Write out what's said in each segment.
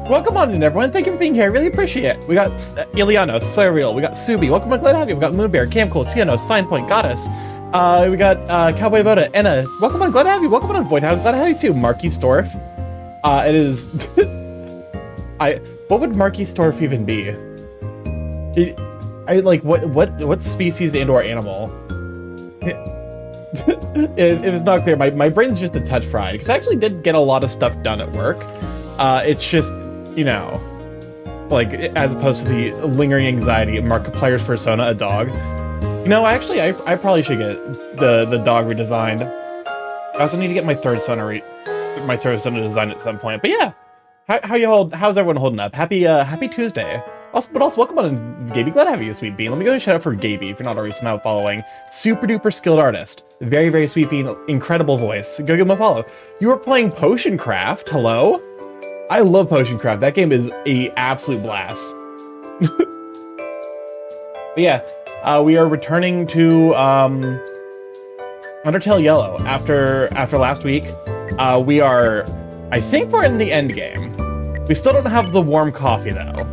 Welcome on in, everyone. Thank you for being here. I really appreciate it. We got Ilianos, Cyriel, we got Subi. Welcome, glad to have you. We got Moonbear, Camcool, Tianos, Fine Point, Goddess. We got Cowboy Boda, Enna. Welcome on, glad to have you. Welcome on, Voidhound, glad to have you too. Marky Storf. It is. What would Marky Storf even be? What species and/or animal? It was not clear. My brain's just a touch fried because I actually did get a lot of stuff done at work. It's just, you know, like as opposed to the lingering anxiety of Markiplier's persona, a dog. You know, actually, I probably should get the dog redesigned. I also need to get my third son designed at some point. But yeah, how's everyone holding up? Happy Tuesday. Also, welcome on, Gaby. Glad to have you, Sweet Bean. Let me go and shout out for Gaby, if you're not already somehow following. Super duper skilled artist. Very, very Sweet Bean. Incredible voice. Go give him a follow. You were playing Potion Craft. Hello? I love Potion Craft. That game is a absolute blast. But yeah, we are returning to Undertale Yellow after last week. I think we're in the end game. We still don't have the warm coffee though,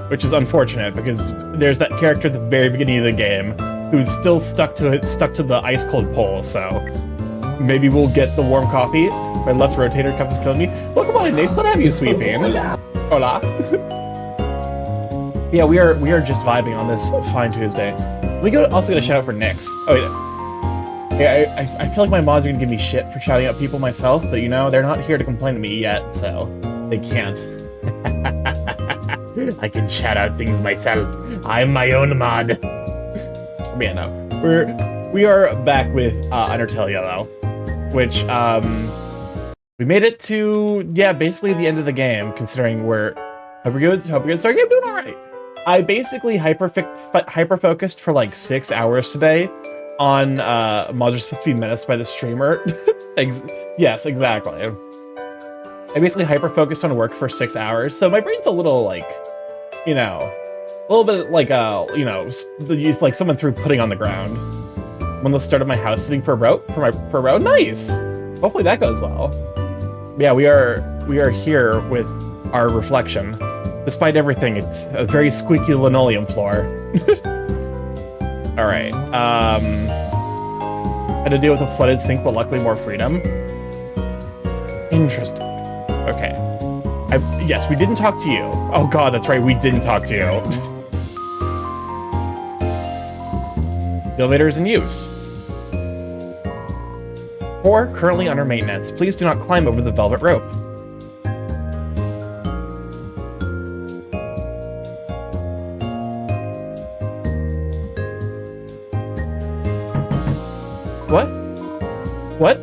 which is unfortunate because there's that character at the very beginning of the game who's still stuck to the ice cold pole. So maybe we'll get the warm coffee. My left rotator cuff is killing me. Welcome on in, Nace. Glad to have you, Sweet Bean. Hola. Yeah, we are just vibing on this fine Tuesday. Also get a shout out for Nyx. Oh yeah, I feel like my mods are gonna give me shit for shouting out people myself, but you know they're not here to complain to me yet, so they can't. I can shout out things myself. I'm my own mod. But yeah, no, we are back with Undertale Yellow, which we made it to basically the end of the game. Considering hope we good start game doing all right. I basically hyper focused for like 6 hours today on mods are supposed to be menaced by the streamer. Yes, exactly. I basically hyper focused on work for 6 hours, so my brain's a little like, you know, a little bit like you know, like someone threw pudding on the ground. I'm on the start of my house sitting for a row. Nice. Hopefully that goes well. Yeah, we are here with our reflection. Despite everything, it's a very squeaky linoleum floor. All right. Had to deal with a flooded sink, but luckily more freedom. Interesting. Okay. Yes, we didn't talk to you. Oh god, that's right, we didn't talk to you. The elevator is in use. 4, currently under maintenance. Please do not climb over the velvet rope. What? What?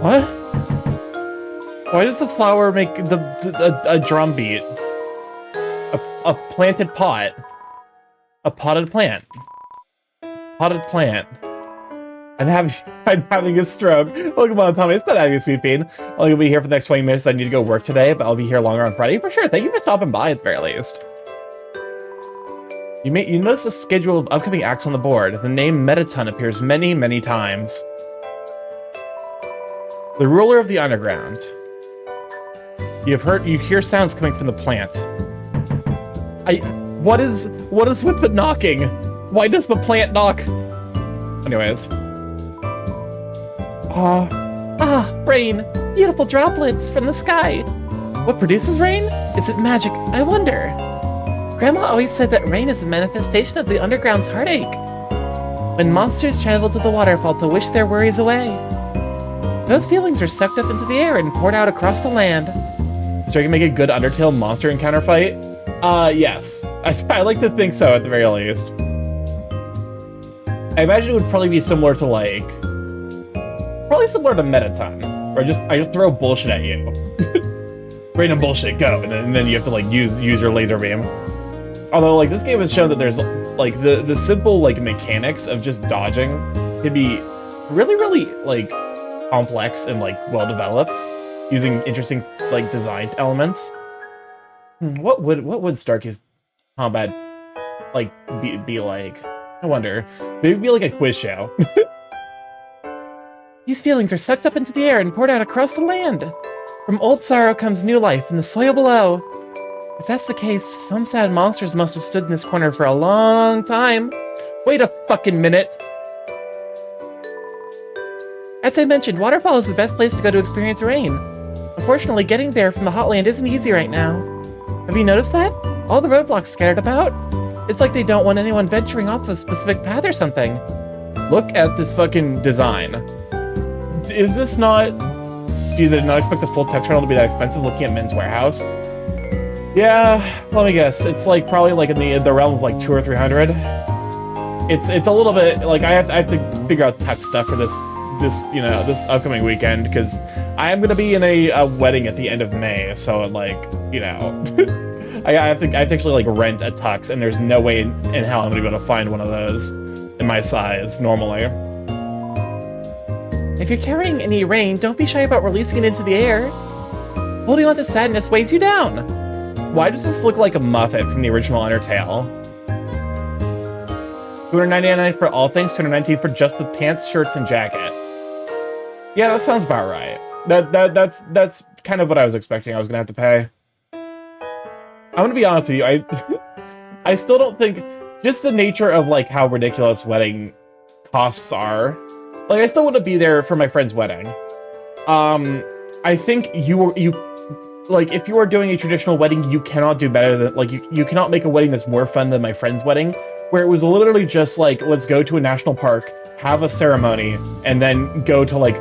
What? Why does the flower make a drum beat? A planted pot. A potted plant. Potted plant. I'm having a stroke. Welcome on, Tommy. It's not having a Sweet Bean. I'm gonna be here for the next 20 minutes. I need to go work today, but I'll be here longer on Friday for sure. Thank you for stopping by at the very least. You notice a schedule of upcoming acts on the board. The name Metaton appears many, many times. The ruler of the underground. You hear sounds coming from the plant. What is with the knocking? Why does the plant knock? Anyways. Rain. Beautiful droplets from the sky. What produces rain? Is it magic? I wonder. Grandma always said that rain is a manifestation of the underground's heartache. When monsters travel to the waterfall to wish their worries away. Those feelings are sucked up into the air and poured out across the land. So you can make a good Undertale monster encounter fight? Yes. I like to think so, at the very least. I imagine it would probably be similar to, like... Probably similar to Metaton. Where I just throw bullshit at you. Random bullshit, go. And then you have to, like, use your laser beam. Although, like, this game has shown that there's, like, the simple, like, mechanics of just dodging can be really, really, like, complex and, like, well-developed. Using interesting, like, designed elements. What would Starky's combat, like, be like? I wonder. Maybe it'd be like a quiz show. These feelings are sucked up into the air and poured out across the land. From old sorrow comes new life in the soil below. If that's the case, some sad monsters must have stood in this corner for a long time. Wait a fucking minute. As I mentioned, Waterfall is the best place to go to experience rain. Unfortunately, getting there from the Hotland isn't easy right now. Have you noticed that? All the roadblocks scattered about? It's like they don't want anyone venturing off a specific path or something. Look at this fucking design. Is this not... Geez, I did not expect the full text rental to be that expensive looking at Men's Warehouse. Yeah, let me guess. It's like probably like in the realm of like 200 or 300. It's a little bit like I have to figure out tech stuff for this upcoming weekend because I am gonna be in a wedding at the end of May. So like I have to actually like rent a tux, and there's no way in hell I'm gonna be able to find one of those in my size normally. If you're carrying any rain, don't be shy about releasing it into the air. Holding on to sadness weighs you down. Why does this look like a Muffet from the original Undertale? $299 for all things, $219 for just the pants, shirts, and jacket. Yeah, that sounds about right. That's kind of what I was expecting I was gonna have to pay. I'm gonna be honest with you, I still don't think, just the nature of like how ridiculous wedding costs are, like I still want to be there for my friend's wedding. I think like if you are doing a traditional wedding, you cannot do better than, like you cannot make a wedding that's more fun than my friend's wedding, where it was literally just like, let's go to a national park, have a ceremony, and then go to like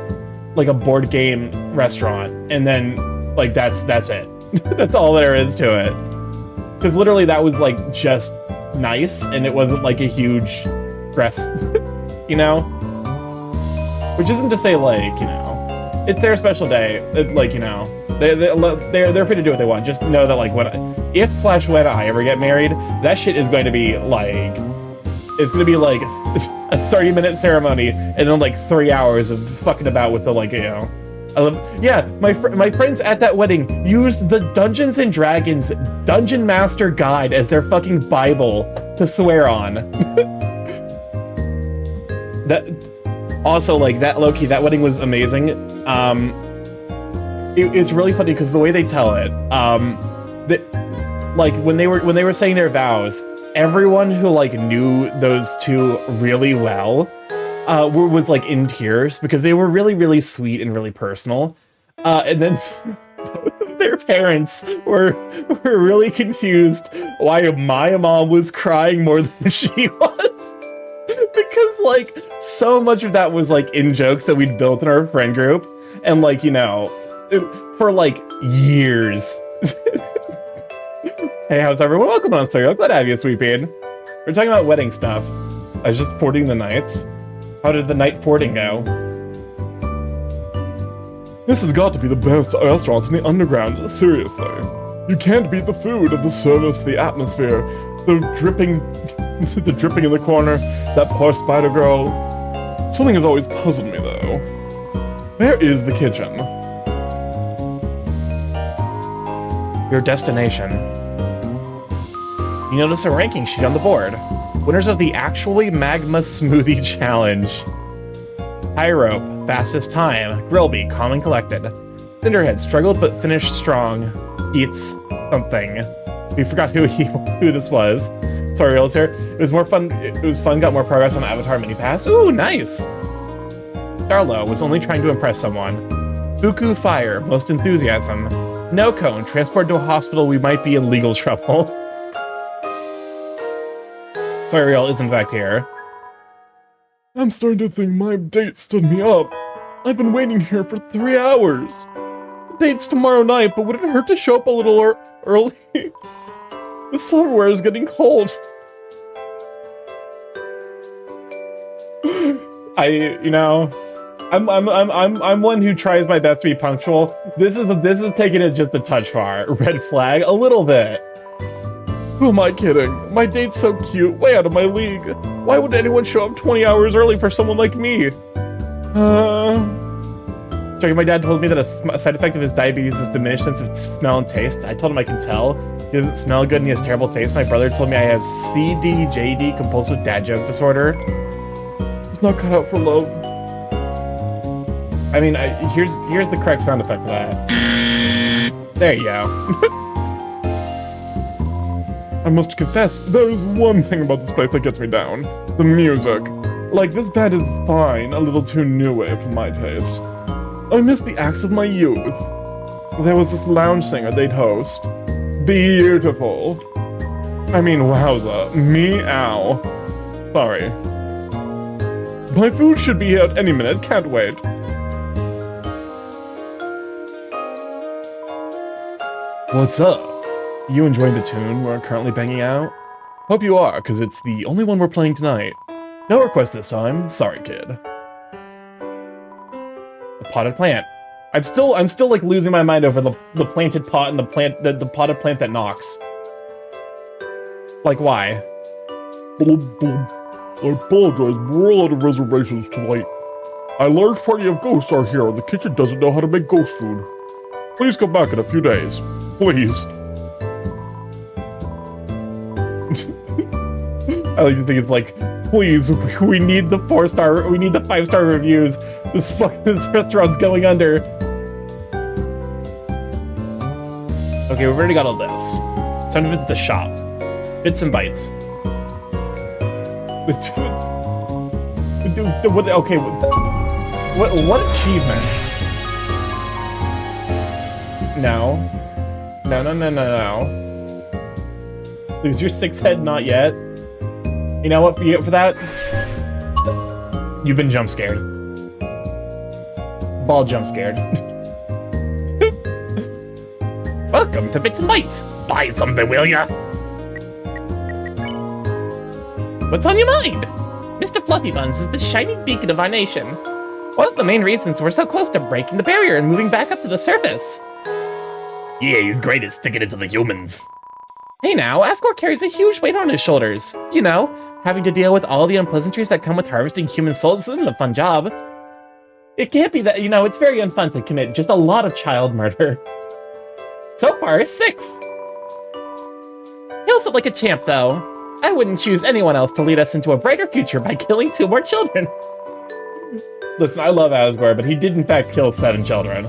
a board game restaurant, and then like that's it. That's all there is to it. Because literally that was like just nice, and it wasn't like a huge stress, you know? Which isn't to say like, it's their special day. Like, they're free to do what they want. Just know that like when I ever get married, that shit is going to be like, it's going to be like a 30-minute ceremony and then like 3 hours of fucking about with the like, my friends at that wedding used the Dungeons and Dragons Dungeon Master Guide as their fucking Bible to swear on. Also, like, that low-key, that wedding was amazing. It's really funny because the way they tell it, like when they were saying their vows, everyone who like knew those two really well was like in tears because they were really, really sweet and really personal. And then both of their parents were really confused why my mom was crying more than she was. Because like so much of that was like in jokes that we'd built in our friend group, and like for like years. Hey, how's everyone? Welcome on, Story. I'm glad to have you, Sweet Bean. We're talking about wedding stuff. I was just porting the nights. How did the night porting go? This has got to be the best restaurant in the underground. Seriously, you can't beat the food, the service, the atmosphere, the dripping in the corner. That poor spider girl. Something has always puzzled me, though. Where is the kitchen? Your destination. You notice a ranking sheet on the board. Winners of the Actually Magma Smoothie Challenge. High Rope, fastest time. Grillby, calm and collected. Cinderhead, struggled but finished strong. Eats something. We forgot who this was. Sorry, Reels here. It was fun, got more progress on Avatar Mini Pass. Ooh, nice! Darlo was only trying to impress someone. Buku Fire, most enthusiasm. No Cone, transport to a hospital, we might be in legal trouble. Sorry, Real is in fact here. I'm starting to think my date stood me up. I've been waiting here for 3 hours. The date's tomorrow night, but would it hurt to show up a little early? The silverware is getting cold. I'm one who tries my best to be punctual. This is taking it just a touch far. Red flag, a little bit. Who am I kidding? My date's so cute, way out of my league. Why would anyone show up 20 hours early for someone like me? Checking, my dad told me that a side effect of his diabetes is diminished sense of smell and taste. I told him I can tell. He doesn't smell good and he has terrible taste. My brother told me I have CDJD, compulsive dad joke disorder. He's not cut out for love. I mean, here's the correct sound effect for that. There you go. I must confess, there is one thing about this place that gets me down. The music. Like, this band is fine, a little too new wave for my taste. I miss the acts of my youth. There was this lounge singer they'd host. Beautiful. I mean, wowza. Meow. Sorry. My food should be here any minute, can't wait. What's up? You enjoying the tune we're currently banging out? Hope you are, because it's the only one we're playing tonight. No request this time. Sorry, kid. A potted plant. I'm still like losing my mind over the planted pot and the potted plant that knocks. Like, why? I apologize, we're all out of reservations tonight. A large party of ghosts are here and the kitchen doesn't know how to make ghost food. Please come back in a few days. Please. I like to think it's like, please, we need the 4-star, we need the 5-star reviews. This restaurant's going under. Okay, we've already got all this. Time to visit the shop. Bits and bytes. Okay, what achievement? No. No. Lose your 6 head, not yet. You know what you get for that? You've been jump scared. Ball jump scared. Welcome to Bits and Bytes. Buy something, will ya? What's on your mind? Mr. Fluffy Buns is the shining beacon of our nation. One of the main reasons we're so close to breaking the barrier and moving back up to the surface. Yeah, he's great at sticking it to the humans. Hey now, Asgore carries a huge weight on his shoulders. You know, having to deal with all the unpleasantries that come with harvesting human souls isn't a fun job. It can't be that, you know, it's very unfun to commit just a lot of child murder. So far, 6. He also like a champ, though. I wouldn't choose anyone else to lead us into a brighter future by killing 2 more children. Listen, I love Asgore, but he did in fact kill 7 children.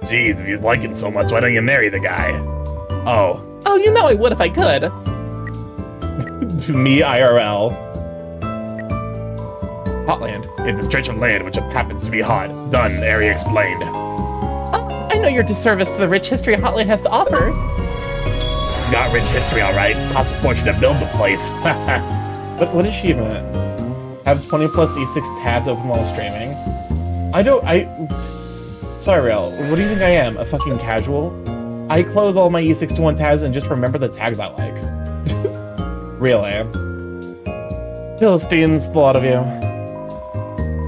Jeez, if you like him so much, why don't you marry the guy? Oh, you know I would if I could. Me, IRL. Hotland. It's a stretch of land which happens to be hot. Done, area explained. Oh, I know your disservice to the rich history Hotland has to offer. Got rich history, alright. Cost a fortune to build the place. What achievement? Have 20 plus E6 tabs open while streaming. Sorry, Real. What do you think I am? A fucking casual? I close all my E621 tabs and just remember the tags I like. Really. Philistines, the lot of you.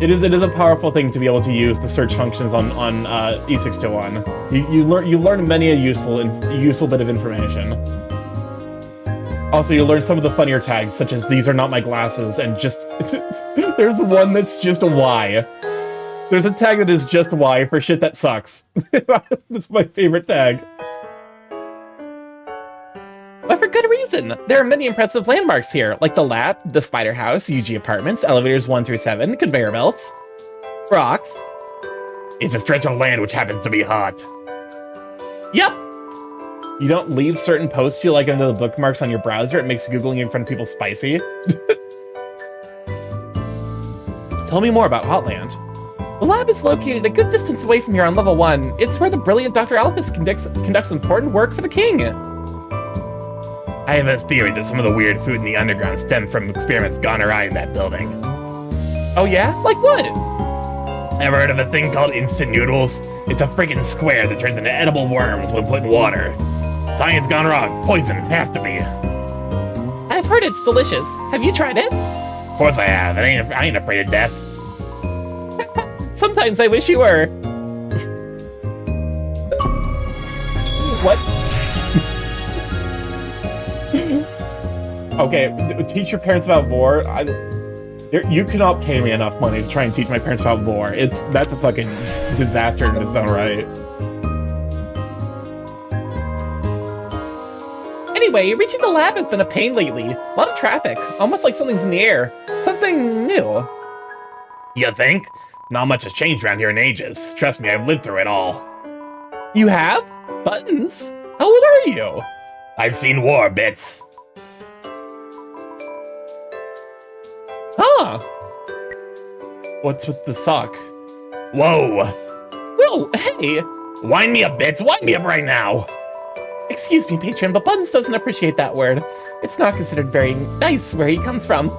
It is a powerful thing to be able to use the search functions on E621. You learn many a useful bit of information. Also, you learn some of the funnier tags, such as "These are not my glasses," and just there's one that's just a Y. There's a tag that is just Y for shit that sucks. That's my favorite tag. But for good reason. There are many impressive landmarks here, like the lab, the spider house, UG apartments, elevators 1 through 7, conveyor belts, rocks. It's a stretch of land which happens to be hot. Yep. You don't leave certain posts you like under the bookmarks on your browser. It makes Googling in front of people spicy. Tell me more about Hotland. The lab is located a good distance away from here on level 1. It's where the brilliant Dr. Alphys conducts important work for the king. I have a theory that some of the weird food in the underground stemmed from experiments gone awry in that building. Oh yeah? Like what? Ever heard of a thing called instant noodles? It's a friggin' square that turns into edible worms when put in water. Science gone wrong. Poison. Has to be. I've heard it's delicious. Have you tried it? Of course I have. I ain't afraid of death. Sometimes I wish you were. What? Okay, teach your parents about vor. You cannot pay me enough money to try and teach my parents about vor. That's a fucking disaster in its own right. Anyway, reaching the lab has been a pain lately. A lot of traffic, almost like something's in the air. Something new. You think? Not much has changed around here in ages. Trust me, I've lived through it all. You have? Buttons? How old are you? I've seen war bits. Huh. What's with the sock? Whoa. Whoa, hey. Wind me up, bits. Wind me up right now. Excuse me, patron, but Buttons doesn't appreciate that word. It's not considered very nice where he comes from.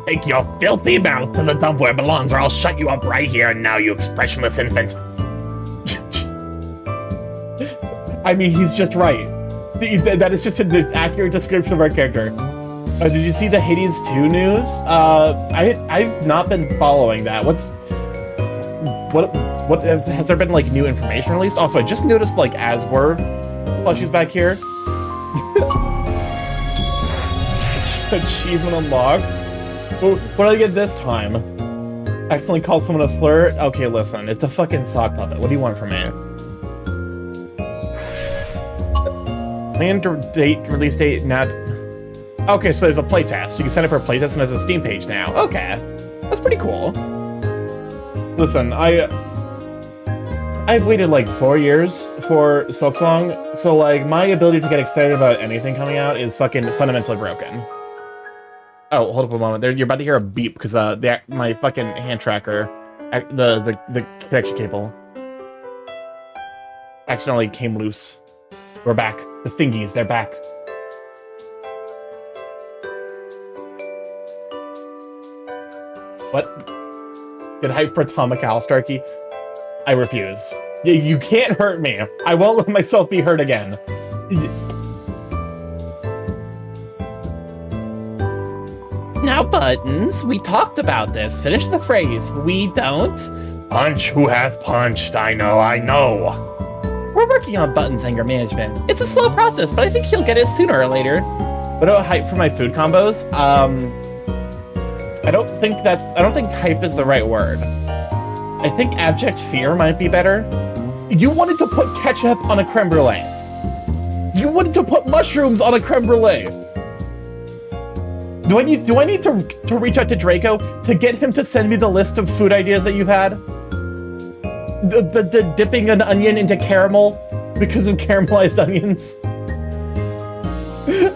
Take your filthy mouth to the dump where it belongs, or I'll shut you up right here and now, you expressionless infant. I mean, he's just right. That is just an accurate description of our character. Did you see the Hades 2 news? I've not been following that. What has there been like new information released? Also, I just noticed like Asgore while she's back here. Achievement unlocked. What did I get this time? Accidentally called someone a slur? Okay, listen, it's a fucking sock puppet. What do you want from me? Planned date, release date, not... Okay, so there's a playtest. You can sign up for a playtest and there's a Steam page now. Okay, that's pretty cool. Listen, I've waited like 4 years for Silksong, so like my ability to get excited about anything coming out is fucking fundamentally broken. Oh, hold up a moment. You're about to hear a beep because my fucking hand tracker, the connection cable, accidentally came loose. We're back. The thingies, they're back. What? Get hype for Atomic Owl, Starky? I refuse. You can't hurt me. I won't let myself be hurt again. Now, Buttons, we talked about this. Finish the phrase. We don't. Punch who hath punched. I know. We're working on Buttons' anger management. It's a slow process, but I think he'll get it sooner or later. What about hype for my food combos? I don't think hype is the right word. I think abject fear might be better. You wanted to put ketchup on a creme brulee. You wanted to put mushrooms on a creme brulee. Do I need to reach out to Draco to get him to send me the list of food ideas that you've had? The dipping an onion into caramel because of caramelized onions.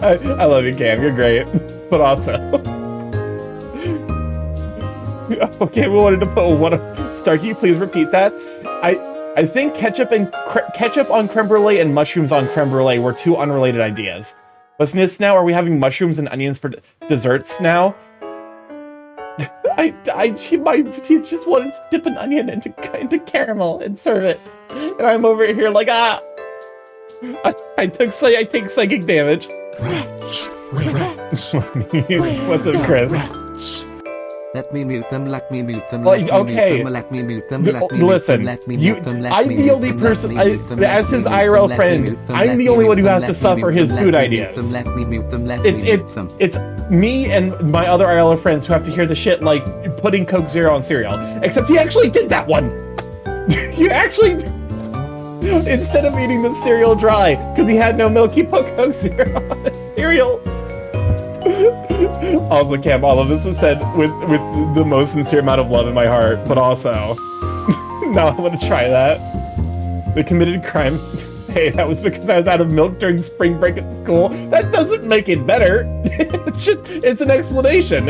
I love you, Cam. You're great, but also. Okay, we wanted to put one. Starky, please repeat that. I think ketchup on creme brulee and mushrooms on creme brulee were two unrelated ideas. Listen to this now. Are we having mushrooms and onions for desserts now? He just wanted to dip an onion into caramel and serve it, and I'm over here like I take psychic damage. What's up, Chris? Let me mute them, let me mute them, like, okay. let me mute them, listen, I'm the only person, as his IRL friend, I'm the only one who has to suffer his food ideas. It's me and my other IRL friends who have to hear the shit like putting Coke Zero on cereal. Except he actually did that one! You actually... Instead of eating the cereal dry, because he had no milk, he put Coke Zero on the cereal. Also, Cam, all of this is said with the most sincere amount of love in my heart, but also, no, I want to try that. The committed crimes. Hey, that was because I was out of milk during spring break at school. That doesn't make it better. It's an explanation.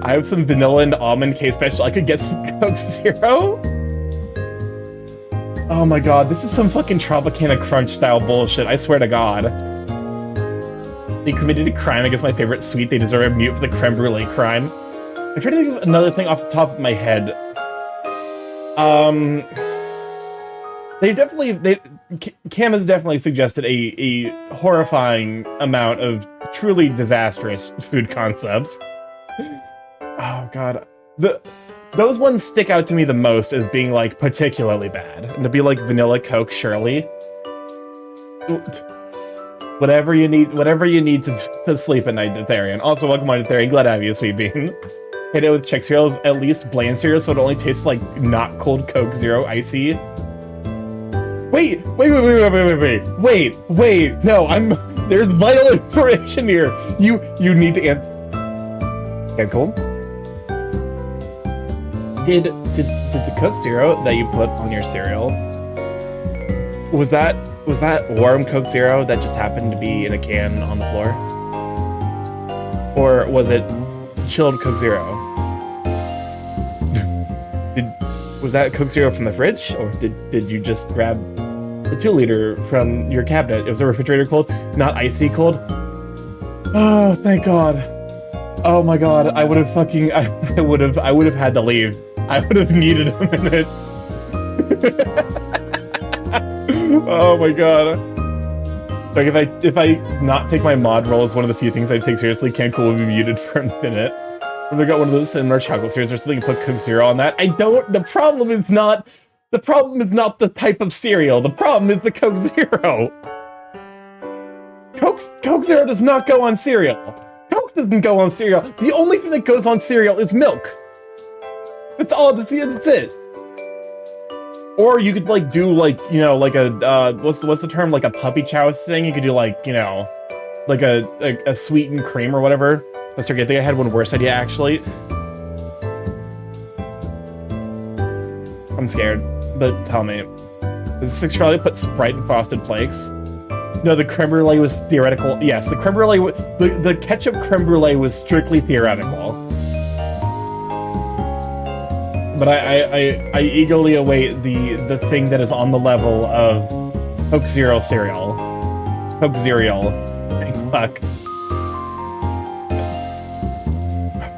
I have some vanilla and almond cake special. I could get some Coke Zero. Oh my god, this is some fucking Tropicana Crunch style bullshit. I swear to God. They committed a crime against my favorite sweet. They deserve a mute for the creme brulee crime. I'm trying to think of another thing off the top of my head. Cam has definitely suggested a horrifying amount of truly disastrous food concepts. Oh god, those ones stick out to me the most as being like particularly bad, and to be like vanilla Coke Shirley. Whatever you need to sleep at night, Ditharian. Also, welcome on Ditharian. Glad to have you, Sweet Bean. Hit it with Chex cereals, at least bland cereal, so it only tastes like not cold Coke Zero icy. Wait, no, there's vital information here. You need to answer. Okay, cool. Did the Coke Zero that you put on your cereal, was that warm Coke Zero that just happened to be in a can on the floor? Or was it chilled Coke Zero? Was that Coke Zero from the fridge? Or did you just grab the 2-liter from your cabinet? It was a refrigerator cold, not icy cold? Oh, thank God. Oh my God, I would have fucking, I would have had to leave. I would have needed a minute. Oh my God. Like if I not take my mod role as one of the few things I take seriously, Cancun will be muted for a minute. If I got one of those thin more chocolate series or something and put Coke Zero on that, the problem is not the type of cereal. The problem is the Coke Zero. Coke Zero does not go on cereal. Coke doesn't go on cereal. The only thing that goes on cereal is milk. That's all. That's it. Or you could like do like, you know, like a what's the term, like a puppy chow thing. You could do like, you know, like a sweetened cream or whatever. I think I had one worse idea actually. I'm scared, but tell me, does Australia put Sprite in Frosted Flakes? No, the creme brulee was theoretical. Yes, the creme brulee, the ketchup creme brulee was strictly theoretical. But I eagerly await the thing that is on the level of Coke Zero cereal. Coke cereal. Fuck.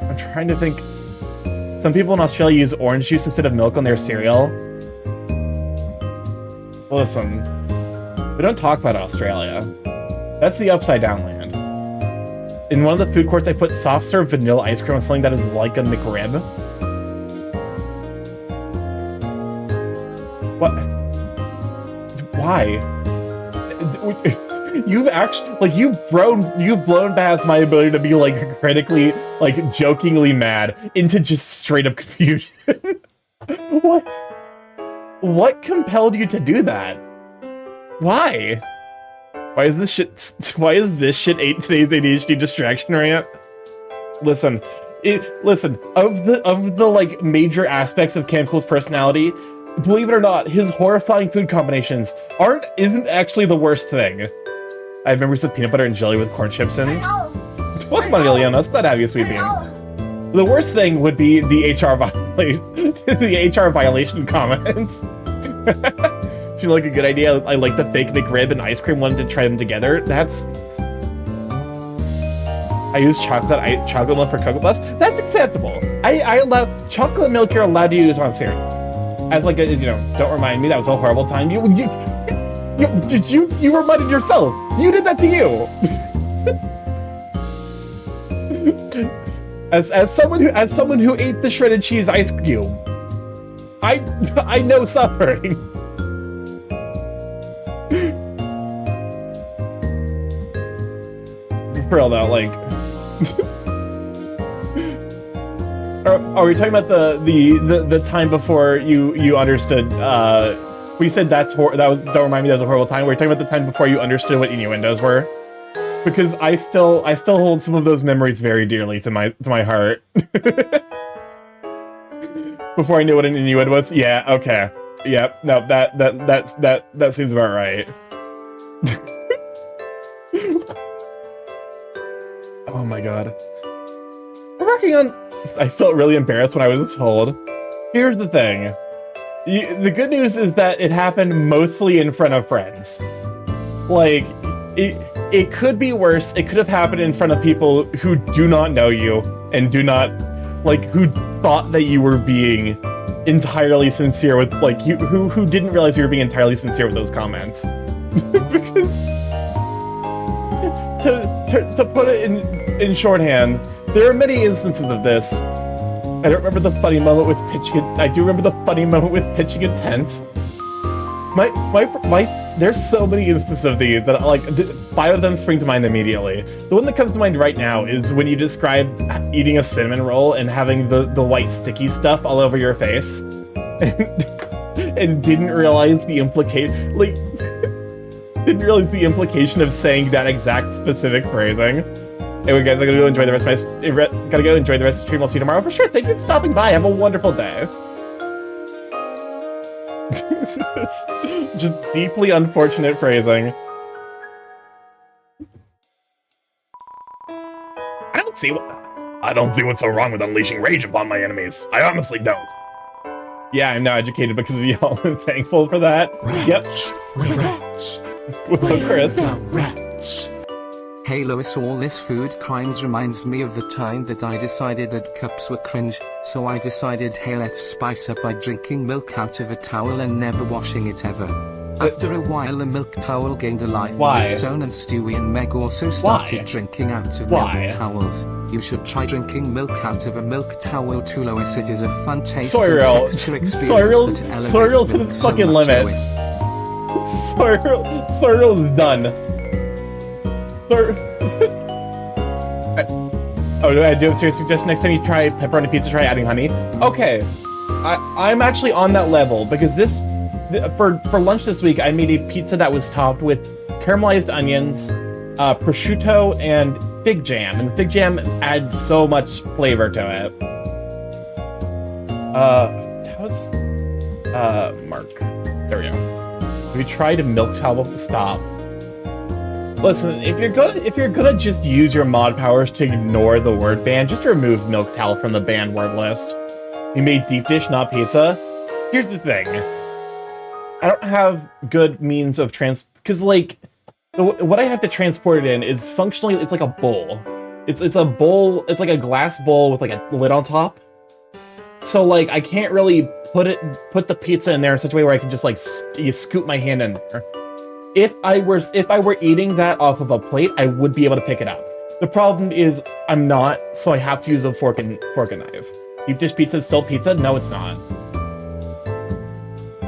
I'm trying to think. Some people in Australia use orange juice instead of milk on their cereal. Listen, we don't talk about Australia. That's the upside down land. In one of the food courts, I put soft serve vanilla ice cream on something that is like a McRib. What? Why? You've actually, like, you've blown past my ability to be, like, critically, like, jokingly mad into just straight up confusion. What compelled you to do that? Why? Why is this shit today's ADHD distraction rant? Listen, of the like major aspects of Cam Cool's personality, believe it or not, his horrifying food combinations isn't actually the worst thing. I have memories of peanut butter and jelly with corn chips in. Welcome on, Ileana. It's glad to have you, sweet bean. The worst thing would be the HR violation comments. Seemed like a good idea. I like the fake McRib and ice cream. Wanted to try them together. I use chocolate milk for Cocoa Puffs. That's acceptable. I allow chocolate milk. You're allowed to use on cereal. As like a, you know, don't remind me, that was a horrible time. You reminded yourself. You did that to you. as someone who ate the shredded cheese ice cube, I know suffering. For real though, like, are we talking about the time before you understood? We said don't remind me that was a horrible time. We're talking about the time before you understood what innuendos were, because I still hold some of those memories very dearly to my heart. Before I knew what an innuendo was. Yeah. Okay. Yeah. No. That seems about right. Oh my god. We're working on... I felt really embarrassed when I was told. Here's the thing. The good news is that it happened mostly in front of friends. Like, it could be worse. It could have happened in front of people who do not know you and do not, like, who thought that you were being entirely sincere with, like, who didn't realize you were being entirely sincere with those comments. Because to put it in shorthand, there are many instances of this. I don't remember the funny moment with pitching it. I do remember the funny moment with pitching a tent. There's so many instances of these that, like, 5 of them spring to mind immediately. The one that comes to mind right now is when you describe eating a cinnamon roll and having the white sticky stuff all over your face, and didn't realize the implication of saying that exact specific phrasing. Anyway, guys, I gotta go enjoy the rest of the stream. I'll see you tomorrow for sure. Thank you for stopping by. Have a wonderful day. It's just deeply unfortunate phrasing. I don't see what's so wrong with unleashing rage upon my enemies. I honestly don't. Yeah, I'm now educated because of y'all. I'm thankful for that. Rats, Yep. rats. What's up, Chris? Rats. Hey Lois, all this food crimes reminds me of the time that I decided that cups were cringe, so I decided, hey, let's spice up by drinking milk out of a towel and never washing it ever. After a while, a milk towel gained a life. Why? Son and Stewie and Meg also started drinking out of milk towels. You should try drinking milk out of a milk towel too, Lois. It is a fun taste and texture experience that elevates Soil's to milk its so fucking much, limit. Lois. Soil's done. Oh, do I do have a serious suggestion? Next time you try pepperoni pizza, try adding honey. Okay, I'm actually on that level because for lunch this week I made a pizza that was topped with caramelized onions, prosciutto, and fig jam, and fig jam adds so much flavor to it. How's Mark? There we go. Have you tried a milk towel? Stop. Listen, if you're gonna just use your mod powers to ignore the word ban, just remove milk towel from the banned word list. You made deep dish, not pizza. Here's the thing. I don't have good means of because like what I have to transport it in is functionally it's like a bowl. It's a bowl. It's like a glass bowl with like a lid on top. So like I can't really put the pizza in there in such a way where I can just like scoop my hand in there. If I were eating that off of a plate, I would be able to pick it up. The problem is I'm not, so I have to use a fork and knife. Deep dish pizza is still pizza? No, it's not.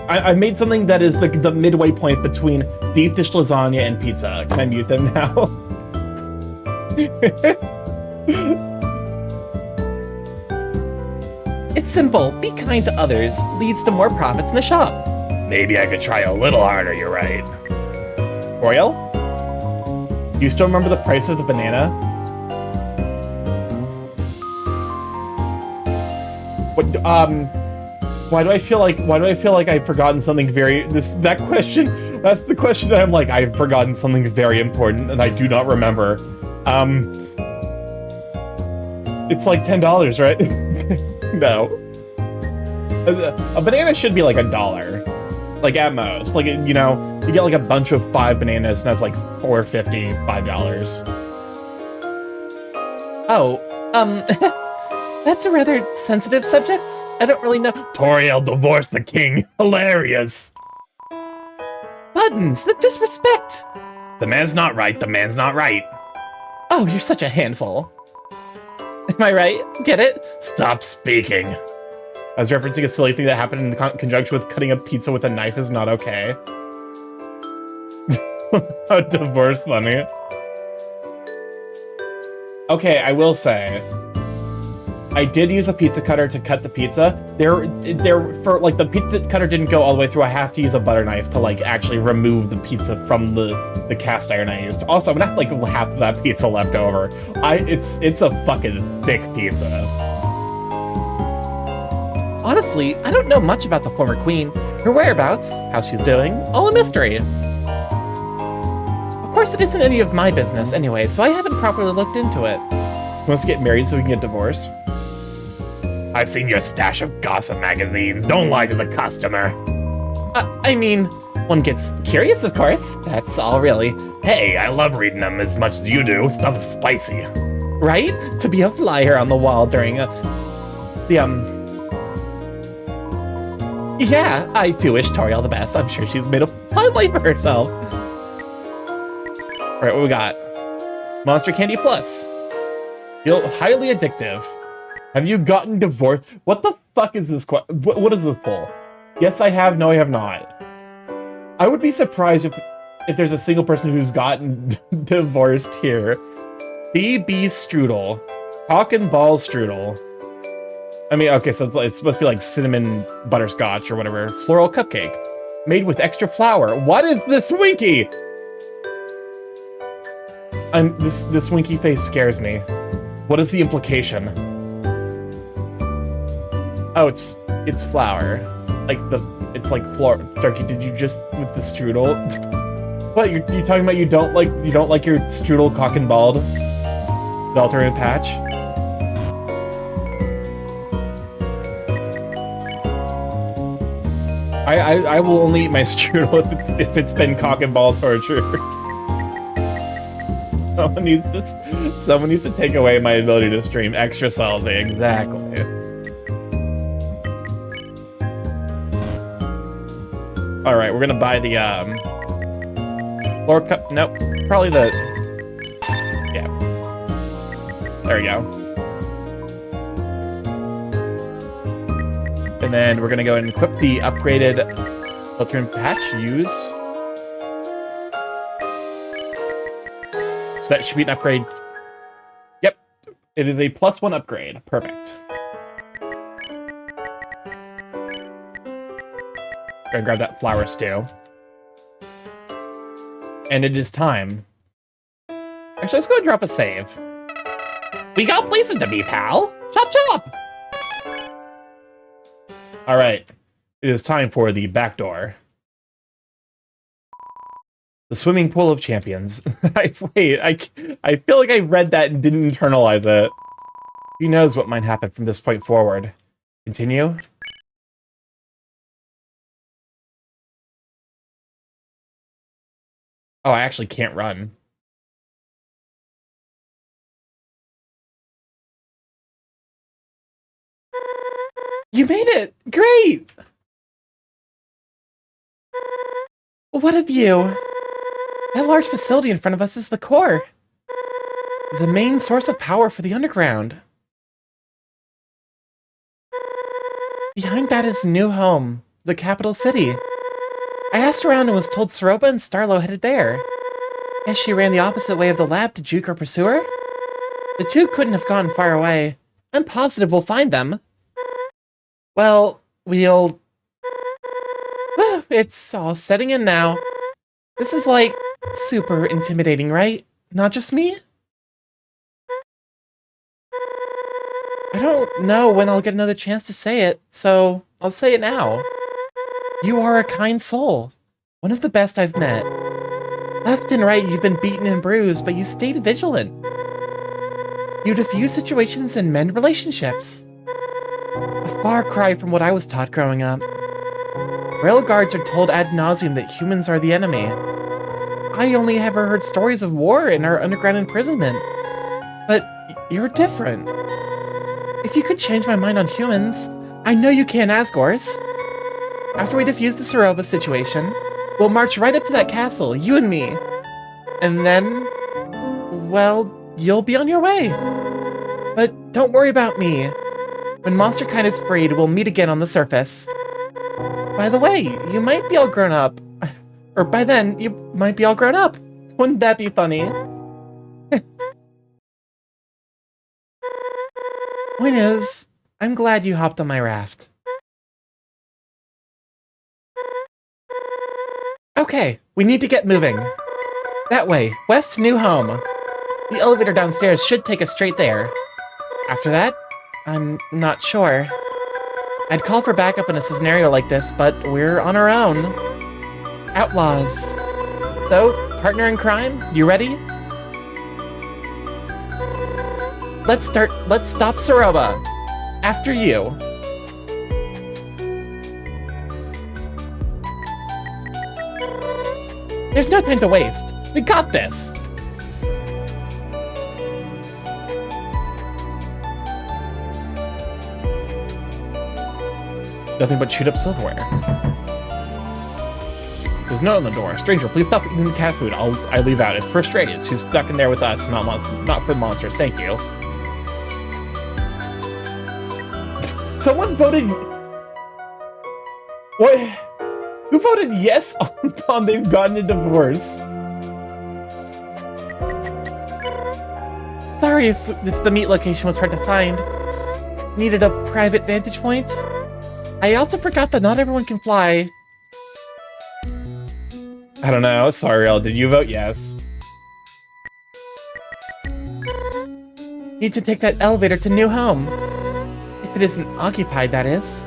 I made something that is the midway point between deep dish lasagna and pizza. Can I mute them now? It's simple. Be kind to others. Leads to more profits in the shop. Maybe I could try a little harder, you're right. Oriel? Do you still remember the price of the banana? What, why do I feel like I've forgotten something that's the question that I'm like, I've forgotten something very important and I do not remember. It's like $10, right? No. A banana should be like $1. Like at most. Like, you know, you get like a bunch of 5 bananas and that's like $4.50, $5. Oh, that's a rather sensitive subject. I don't really know. Toriel divorced the king. Hilarious. Buttons, the disrespect. The man's not right. The man's not right. Oh, you're such a handful. Am I right? Get it? Stop speaking. I was referencing a silly thing that happened in conjunction with cutting a pizza with a knife is not okay. A divorce funny. Okay, I will say, I did use a pizza cutter to cut the pizza. For like the pizza cutter didn't go all the way through. I have to use a butter knife to like actually remove the pizza from the cast iron I used. Also, I'm gonna have like half of that pizza left over. It's a fucking thick pizza. Honestly, I don't know much about the former queen. Her whereabouts, how she's doing, all a mystery. Of course, it isn't any of my business anyway, so I haven't properly looked into it. He wants to get married so we can get divorced. I've seen your stash of gossip magazines. Don't lie to the customer. I mean, one gets curious, of course. That's all, really. Hey, I love reading them as much as you do. Stuff is spicy. Right? To be a flyer on the wall during Yeah, I do wish Toriel the best. I'm sure she's made a fine life for herself. Alright, what we got? Monster Candy Plus. Feel highly addictive. Have you gotten divorced? What the fuck is this what is this poll? Yes, I have. No, I have not. I would be surprised if there's a single person who's gotten divorced here. BB Strudel. Cock and ball strudel. I mean, okay, so it's supposed to be like cinnamon butterscotch or whatever. Floral cupcake. Made with extra flour. What is this Winky? This winky face scares me. What is the implication? Oh, it's flour. It's like flour. Starky, did you just with the strudel? What you talking about? You don't like your strudel cock and bald? The alternate patch? I will only eat my strudel if it's been cock and ball torture. Someone needs to take away my ability to stream extra salty. Exactly. All right, we're gonna buy the Lord Cup. Nope, probably the. Yeah. There we go. And then we're gonna go and equip the upgraded filtering patch. Use. So that should be an upgrade. Yep, it is a +1 upgrade. Perfect. Gonna grab that flour stew. And it is time. Actually, let's go and drop a save. We got places to be, pal. Chop chop. All right, it is time for the back door. The swimming pool of champions. I feel like I read that and didn't internalize it. Who knows what might happen from this point forward? Continue. Oh, I actually can't run. You made it! Great! What of you? That large facility in front of us is the core. The main source of power for the underground. Behind that is New Home, the capital city. I asked around and was told Saroba and Starlo headed there. Guess she ran the opposite way of the lab to juke our pursuer? The two couldn't have gone far away. I'm positive we'll find them. Well, we'll... It's all setting in now. This is like super intimidating, right? Not just me? I don't know when I'll get another chance to say it, so I'll say it now. You are a kind soul. One of the best I've met. Left and right, you've been beaten and bruised, but you stayed vigilant. You diffuse situations and mend relationships. A far cry from what I was taught growing up. Rail guards are told ad nauseum that humans are the enemy. I only ever heard stories of war in our underground imprisonment. But you're different. If you could change my mind on humans, I know you can, Asgors. After we defuse the Saroba situation, we'll march right up to that castle, you and me. And then, well, you'll be on your way. But don't worry about me. When monsterkind is freed, we'll meet again on the surface. By the way, you might be all grown up. Or by then, you might be all grown up. Wouldn't that be funny? Point is, I'm glad you hopped on my raft. Okay, we need to get moving. That way, west to New Home. The elevator downstairs should take us straight there. After that, I'm not sure. I'd call for backup in a scenario like this, but we're on our own. Outlaws. So, partner in crime, you ready? Let's stop Saroba. After you. There's no time to waste. We got this. Nothing but chewed up silverware. There's a note on the door. Stranger, please stop eating the cat food. I leave out. It's for strays who's stuck in there with us, not for monsters. Thank you. Someone voted... What? Who voted yes on they've gotten a divorce? Sorry if the meat location was hard to find. Needed a private vantage point? I also forgot that not everyone can fly. I don't know. Sorry, El. Did you vote yes? Need to take that elevator to new home. If it isn't occupied, that is.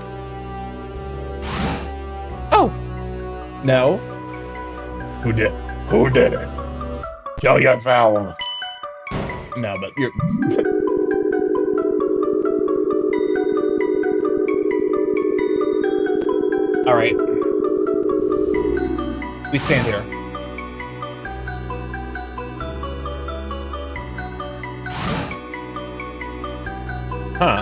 Oh! No. Who did it? Show yourself. No, but you're... Alright. We stand here. Huh.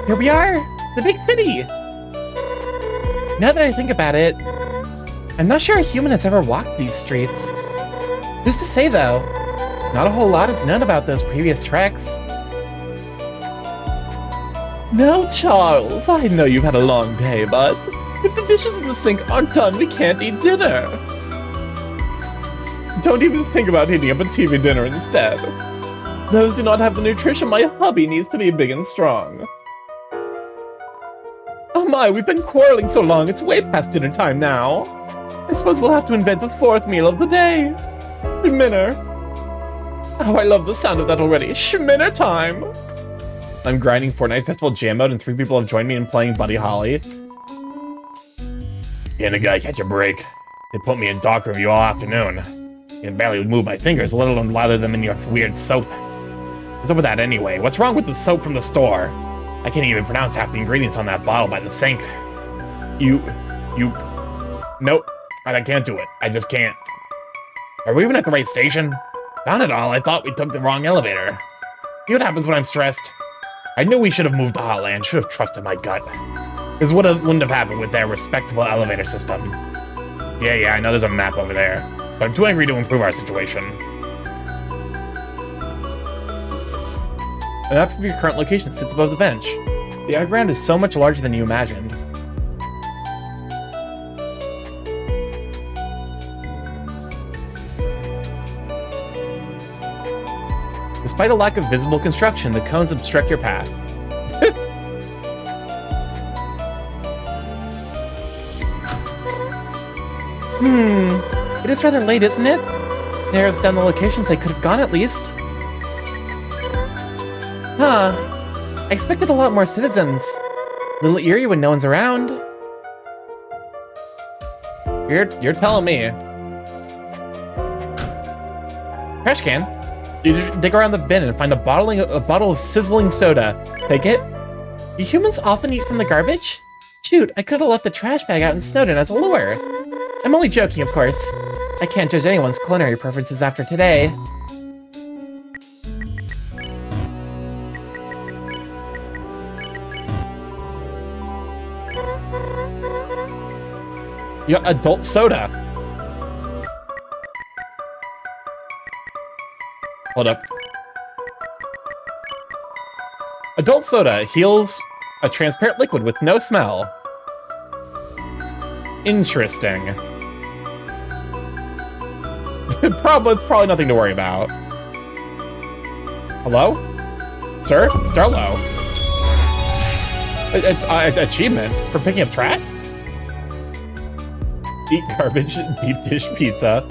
Here we are! The big city! Now that I think about it, I'm not sure a human has ever walked these streets. Who's to say, though? Not a whole lot is known about those previous treks. Now, Charles, I know you've had a long day, but if the dishes in the sink aren't done, we can't eat dinner. Don't even think about heating up a TV dinner instead. Those do not have the nutrition my hubby needs to be big and strong. Oh my, we've been quarreling so long, it's way past dinner time now. I suppose we'll have to invent a fourth meal of the day. Schminner. Oh, I love the sound of that already. Schminner time! I'm grinding Fortnite Festival Jam Mode and 3 people have joined me in playing Buddy Holly. Can a guy catch a break? They put me in doc review all afternoon. I can barely move my fingers, let alone lather them in your weird soap. What's up with that anyway? What's wrong with the soap from the store? I can't even pronounce half the ingredients on that bottle by the sink. Nope. I can't do it. I just can't. Are we even at the right station? Not at all. I thought we took the wrong elevator. See what happens when I'm stressed? I knew we should have moved to Hotland. Should have trusted my gut. This wouldn't have happened with their respectable elevator system. Yeah, I know there's a map over there. But I'm too angry to improve our situation. The map of your current location sits above the bench. The underground is so much larger than you imagined. Despite a lack of visible construction, the cones obstruct your path. It is rather late, isn't it? Narrows down the locations they could have gone at least. Huh. I expected a lot more citizens. A little eerie when no one's around. You're telling me. Trash can. You just dig around the bin and find a bottle of sizzling soda. Take it. Do humans often eat from the garbage? Shoot, I could have left the trash bag out in Snowdon as a lure. I'm only joking, of course. I can't judge anyone's culinary preferences after today. You got adult soda. Hold up. Adult soda heals a transparent liquid with no smell. Interesting. It's probably nothing to worry about. Hello? Sir? Starlow. Achievement for picking up trash? Eat garbage, deep dish pizza.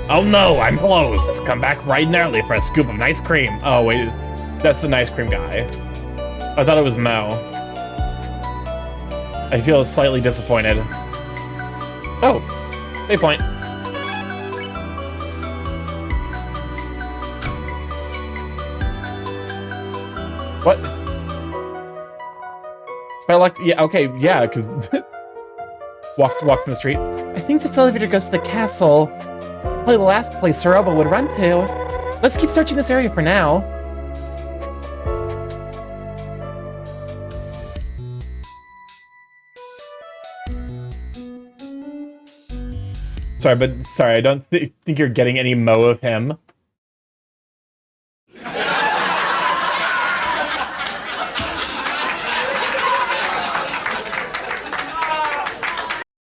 Oh no, I'm closed. Come back bright and early for a scoop of nice cream. Oh wait, that's the nice cream guy. I thought it was Mo. I feel slightly disappointed. Oh, save point. What? Spell like, yeah, okay, yeah, because walks in the street. I think this elevator goes to the castle. Probably the last place Soroba would run to. Let's keep searching this area for now. Sorry, I don't think you're getting any Mo of him.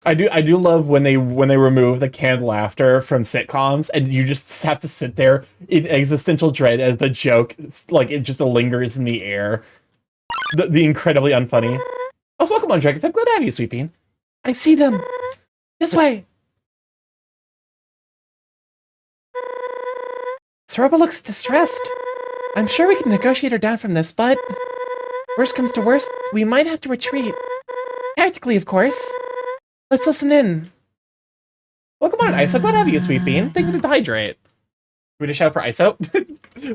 I do love when they remove the canned laughter from sitcoms and you just have to sit there in existential dread as the joke it just lingers in the air. The incredibly unfunny. Also, welcome on, Dragon. I'm glad to have you, Sweet Bean. I see them! This way! Soroba looks distressed. I'm sure we can negotiate her down from this, but... worst comes to worst, we might have to retreat. Tactically, of course. Let's listen in. Well, come on, Iso. Glad to have you, Sweet Bean. Thank you for the hydrate. We just shout for Iso?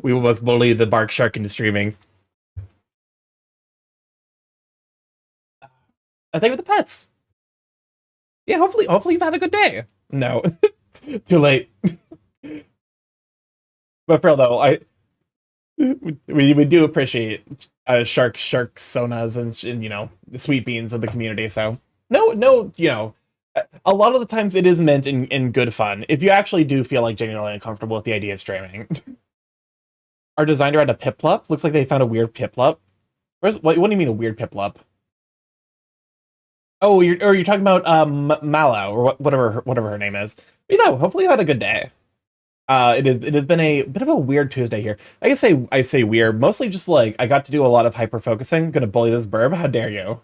We must bully the bark shark into streaming. I think with the pets. Yeah, hopefully you've had a good day. No. Too late. But for real though, we do appreciate shark sonas and you know, the Sweet Beans of the community, so no, you know, a lot of the times it is meant in good fun. If you actually do feel like genuinely uncomfortable with the idea of streaming. Our designer had a Piplup. Looks like they found a weird Piplup. What do you mean a weird Piplup? Oh, you're talking about Mallow or whatever her name is. You know, hopefully you had a good day. It has been a bit of a weird Tuesday here. I say weird, mostly just like I got to do a lot of hyper focusing. Gonna bully this burb. How dare you?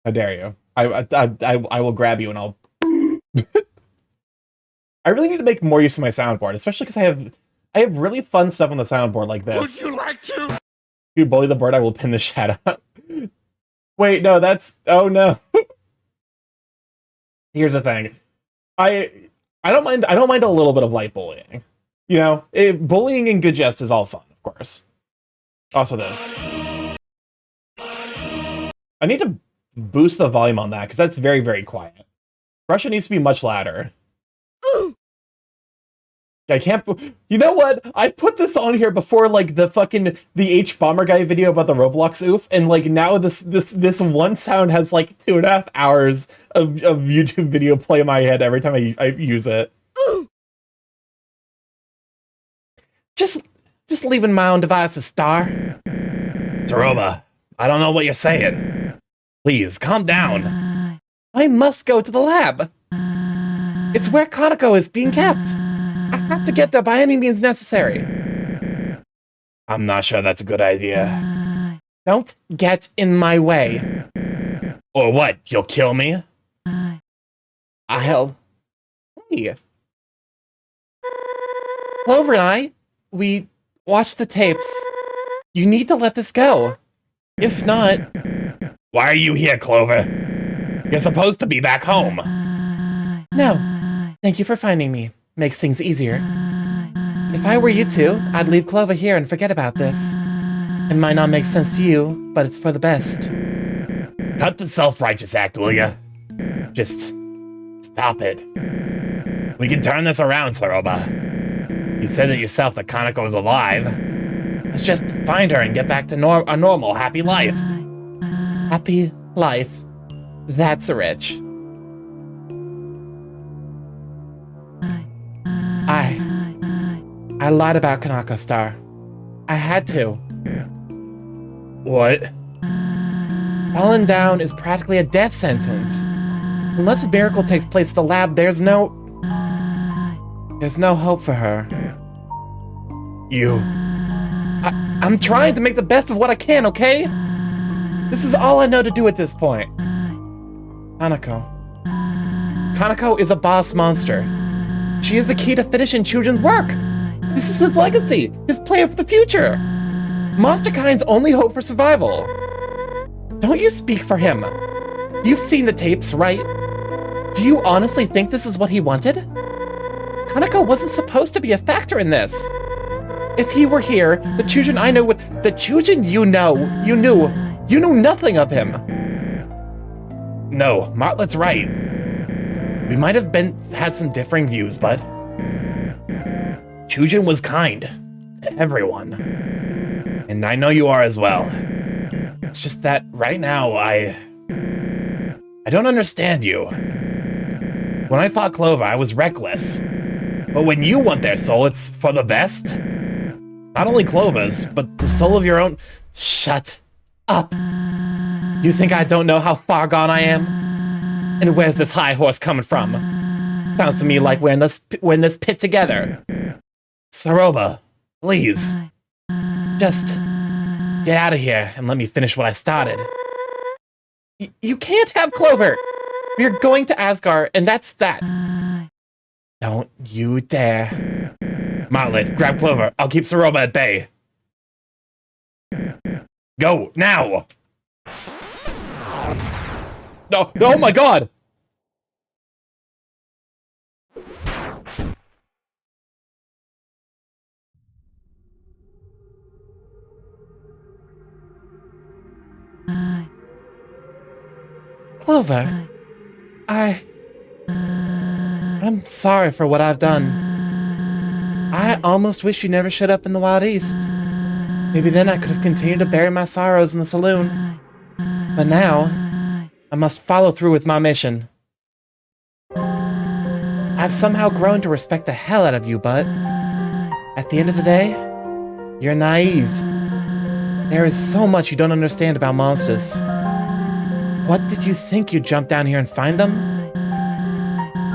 How dare you? I will grab you and I'll. I really need to make more use of my soundboard, especially because I have really fun stuff on the soundboard like this. Would you like to? If you bully the bird, I will pin the shadow. Wait, no, that's... Oh, no. Here's the thing. I don't mind a little bit of light bullying. You know, bullying in good jest is all fun, of course. Also this. I need to boost the volume on that, because that's very, very quiet. Russia needs to be much louder. I can't... You know what? I put this on here before, like, the H Bomber Guy video about the Roblox oof, and, like, now this one sound has, like, 2.5 hours of YouTube video play in my head every time I use it. Just leaving my own devices, Star. Soroba, I don't know what you're saying. Please, calm down. I must go to the lab. It's where Kanako is being kept. I have to get there by any means necessary. I'm not sure that's a good idea. Don't get in my way. Or what, you'll kill me? Hey. Clover and I, we watched the tapes. You need to let this go. If not... Why are you here, Clover? You're supposed to be back home. No. Thank you for finding me. Makes things easier. If I were you two, I'd leave Clover here and forget about this. It might not make sense to you, but it's for the best. Cut the self-righteous act, will ya? Just stop it. We can turn this around, Soroba. You said it yourself that Kanako is alive. Let's just find her and get back to a normal, happy life. Happy life. That's rich. I lied about Kanako, Star. I had to. What? Falling down is practically a death sentence. Unless a miracle takes place at the lab, there's no hope for her. I'm trying to make the best of what I can, okay? This is all I know to do at this point. Kanako is a boss monster. She is the key to finishing Chujin's work. This is his legacy, his plan for the future. Monsterkind's only hope for survival. Don't you speak for him. You've seen the tapes, right? Do you honestly think this is what he wanted? Kanako wasn't supposed to be a factor in this. If he were here, the Chujin I know would... The Chujin you knew nothing of him. No, Martlet's right. We might have had some differing views, but Chujin was kind to everyone. And I know you are as well. It's just that right now, I don't understand you. When I fought Clover, I was reckless. But when you want their soul, it's for the best. Not only Clover's, but the soul of your own... Shut up. You think I don't know how far gone I am? And where's this high horse coming from? Sounds to me like we're in this pit together. Soroba, please. Just get out of here and let me finish what I started. You can't have Clover! We're going to Asgard, and that's that. Don't you dare. Martlet, grab Clover. I'll keep Saroba at bay. Go, now! No, oh my god! Clover, I'm sorry for what I've done. I almost wish you never showed up in the Wild East. Maybe then I could have continued to bury my sorrows in the saloon. But now, I must follow through with my mission. I've somehow grown to respect the hell out of you, but at the end of the day, you're naive. There is so much you don't understand about monsters. What did you think you'd jump down here and find them?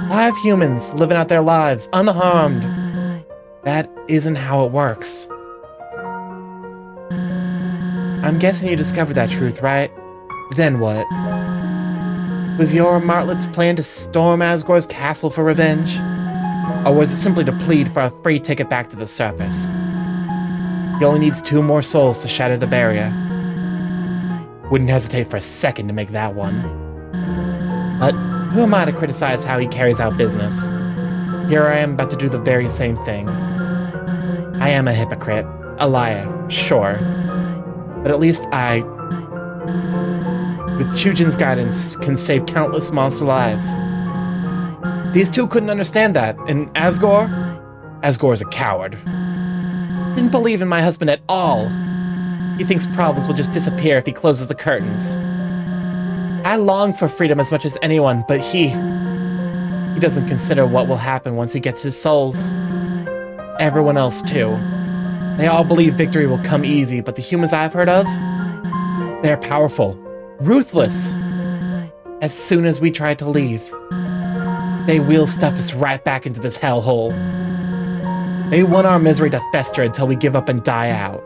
Live humans living out their lives unharmed. That isn't how it works. I'm guessing you discovered that truth, right? Then what? Was your Martlet's plan to storm Asgore's castle for revenge? Or was it simply to plead for a free ticket back to the surface? He only needs 2 more souls to shatter the barrier. Wouldn't hesitate for a second to make that one. But who am I to criticize how he carries out business? Here I am about to do the very same thing. I am a hypocrite, a liar, sure. But at least I, with Chujin's guidance, can save countless monster lives. These two couldn't understand that, and Asgore's a coward. Didn't believe in my husband at all. He thinks problems will just disappear if he closes the curtains. I long for freedom as much as anyone, but he doesn't consider what will happen once he gets his souls. Everyone else too. They all believe victory will come easy, but the humans I've heard of, they're powerful, ruthless. As soon as we try to leave, they will stuff us right back into this hellhole. They want our misery to fester until we give up and die out.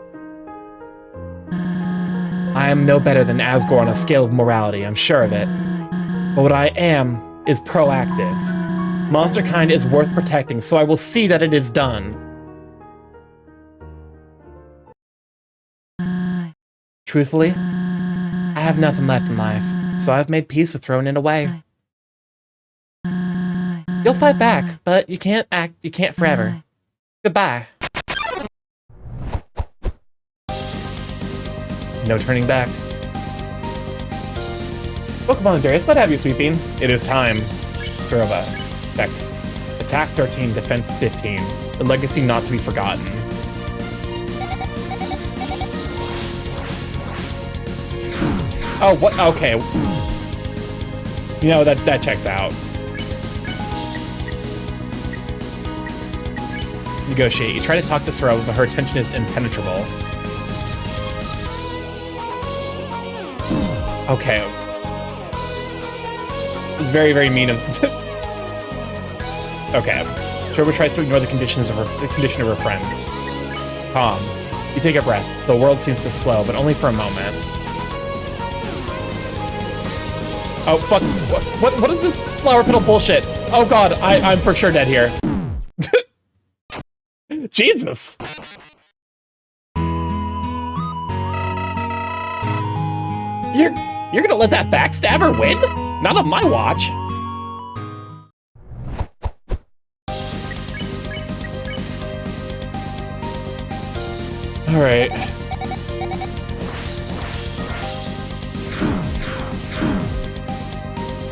I am no better than Asgore on a scale of morality, I'm sure of it. But what I am is proactive. Monsterkind is worth protecting, so I will see that it is done. Truthfully, I have nothing left in life, so I've made peace with throwing it away. You'll fight back, but you can't forever. Goodbye. No turning back. Pokemon Darius, what have you sweeping? It is time. Saroba. Check. Attack 13, defense 15. A legacy not to be forgotten. Oh, what? Okay. You know, that checks out. Negotiate. You try to talk to Saroba, but her attention is impenetrable. Okay. It's very, very mean of... Okay. Saroba tries to ignore the condition of her friends. Calm. You take a breath. The world seems to slow, but only for a moment. Oh, fuck. What is this flower petal bullshit? Oh god, I'm for sure dead here. Jesus! You're gonna let that backstabber win? Not on my watch. Alright.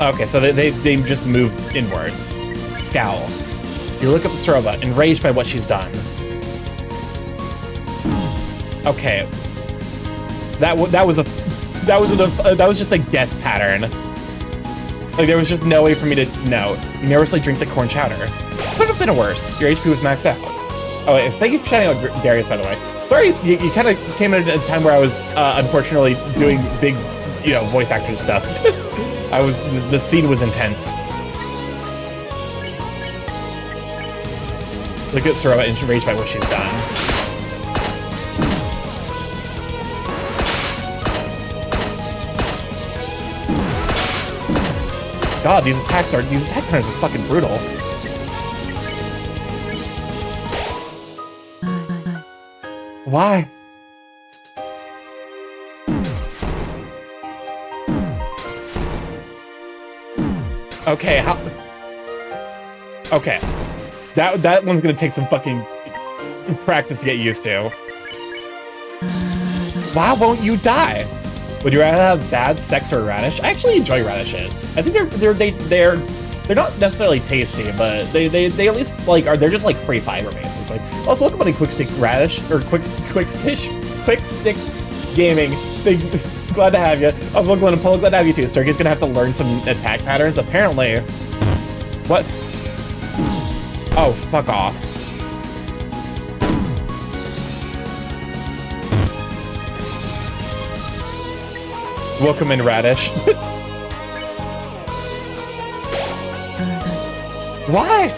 Okay, so they just moved inwards. Scowl. You look up at Saroba, enraged by what she's done. Okay. That was just a guess pattern. Like, there was just no way for me to know. You nervously drink the corn chowder. Could have been worse. Your HP was maxed out. Oh, wait, thank you for shouting out Darius, by the way. Sorry, you kind of came at a time where I was, unfortunately, doing big, voice actor stuff. The scene was intense. Look at Saroba enraged by what she's done. God, these attack patterns are fucking brutal. Why? Okay, how? Okay, that one's gonna take some fucking practice to get used to. Why won't you die? Would you rather have bad sex or radish? I actually enjoy radishes. I think they're not necessarily tasty, but they at least like they're just like free fiber basically. Also, welcome to Quick Stick Radish or Quick Stick Gaming. Glad to have you. Also, welcome to Polo. Glad to have you too. Starky's gonna have to learn some attack patterns apparently. What? Oh, fuck off. Welcome in, Radish. Why?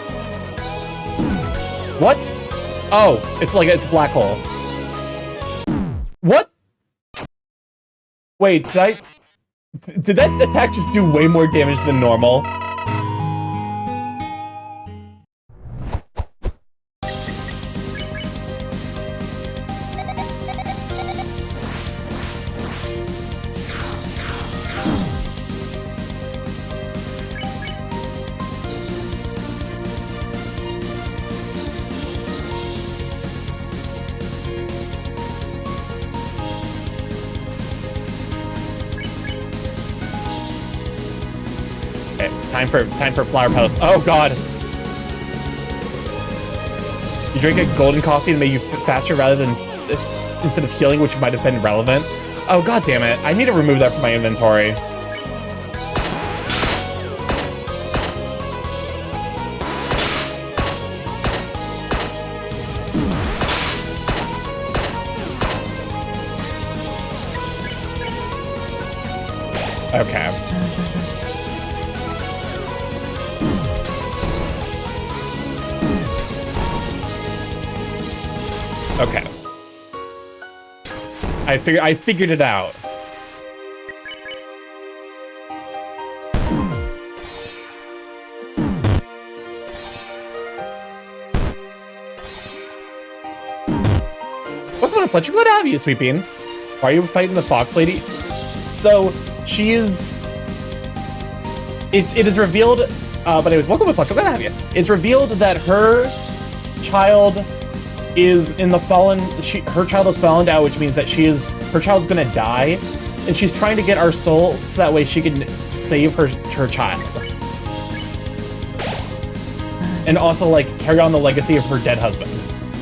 What? Oh, it's a black hole. What? Wait, did that attack just do way more damage than normal? Time for flower petals. Oh god. You drink a golden coffee to make you faster rather than instead of healing, which might have been relevant. Oh god damn it. I need to remove that from my inventory. Okay. Okay. I figured it out. What's going on, Fletcher? Glad to have you, Sweet Bean. Why are you fighting the fox lady? So she is. It is revealed. But anyways, welcome to Fletcher. Glad to have you. It's revealed that her child is in the fallen. Her child has fallen out, which means that her child's gonna die, and she's trying to get our soul so that way she can save her child, and also like carry on the legacy of her dead husband.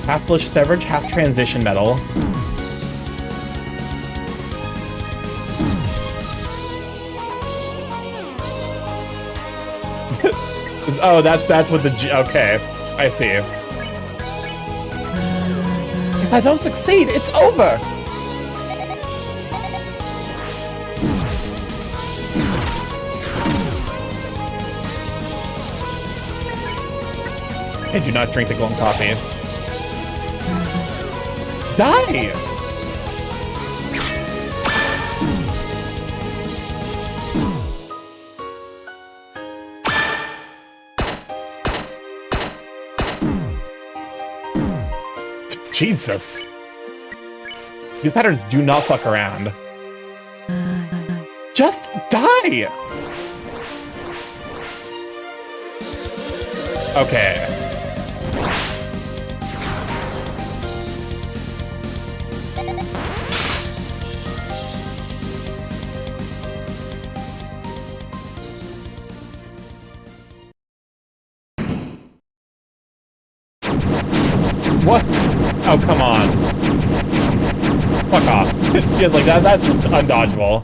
Half delicious beverage, half transition metal. Oh, that's what okay, I see. If I don't succeed, it's over! Hey, do not drink the golden coffee. Die! Jesus. These patterns do not fuck around. Just die! Okay. What? Oh, come on. Fuck off. Yeah, like that's just undodgeable.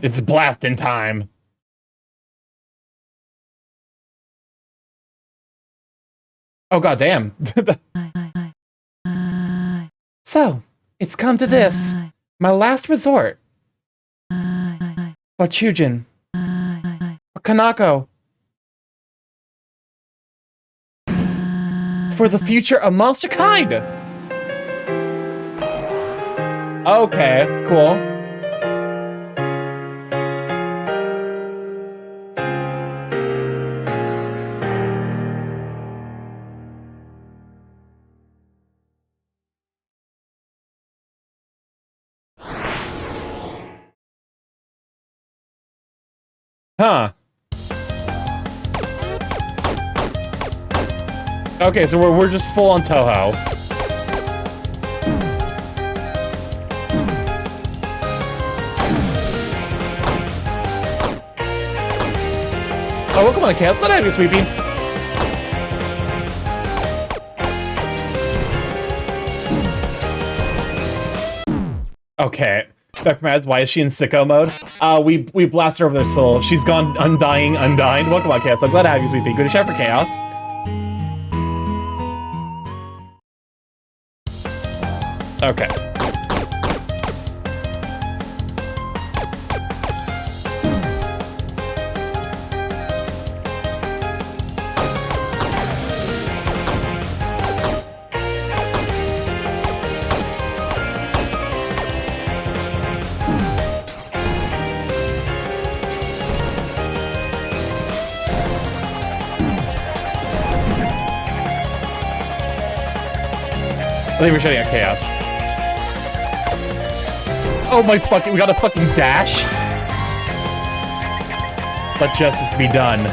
It's blasting time. Oh god damn. So, it's come to this. My last resort. Or Chujin. Or Kanako. For the future of monster kind. Okay, cool. Huh. Okay, so we're just full on Toho. Oh, welcome on, Caleb. Let out you, Sweepy. Okay. Dr. Mads, why is she in sicko mode? We blasted her over their soul. She's gone undying. Welcome on, Chaos. I'm glad to have you, Sweepy. Good shout for Chaos. Okay. I think we're shutting out Chaos. Oh my fucking, we got a fucking dash? Let justice be done.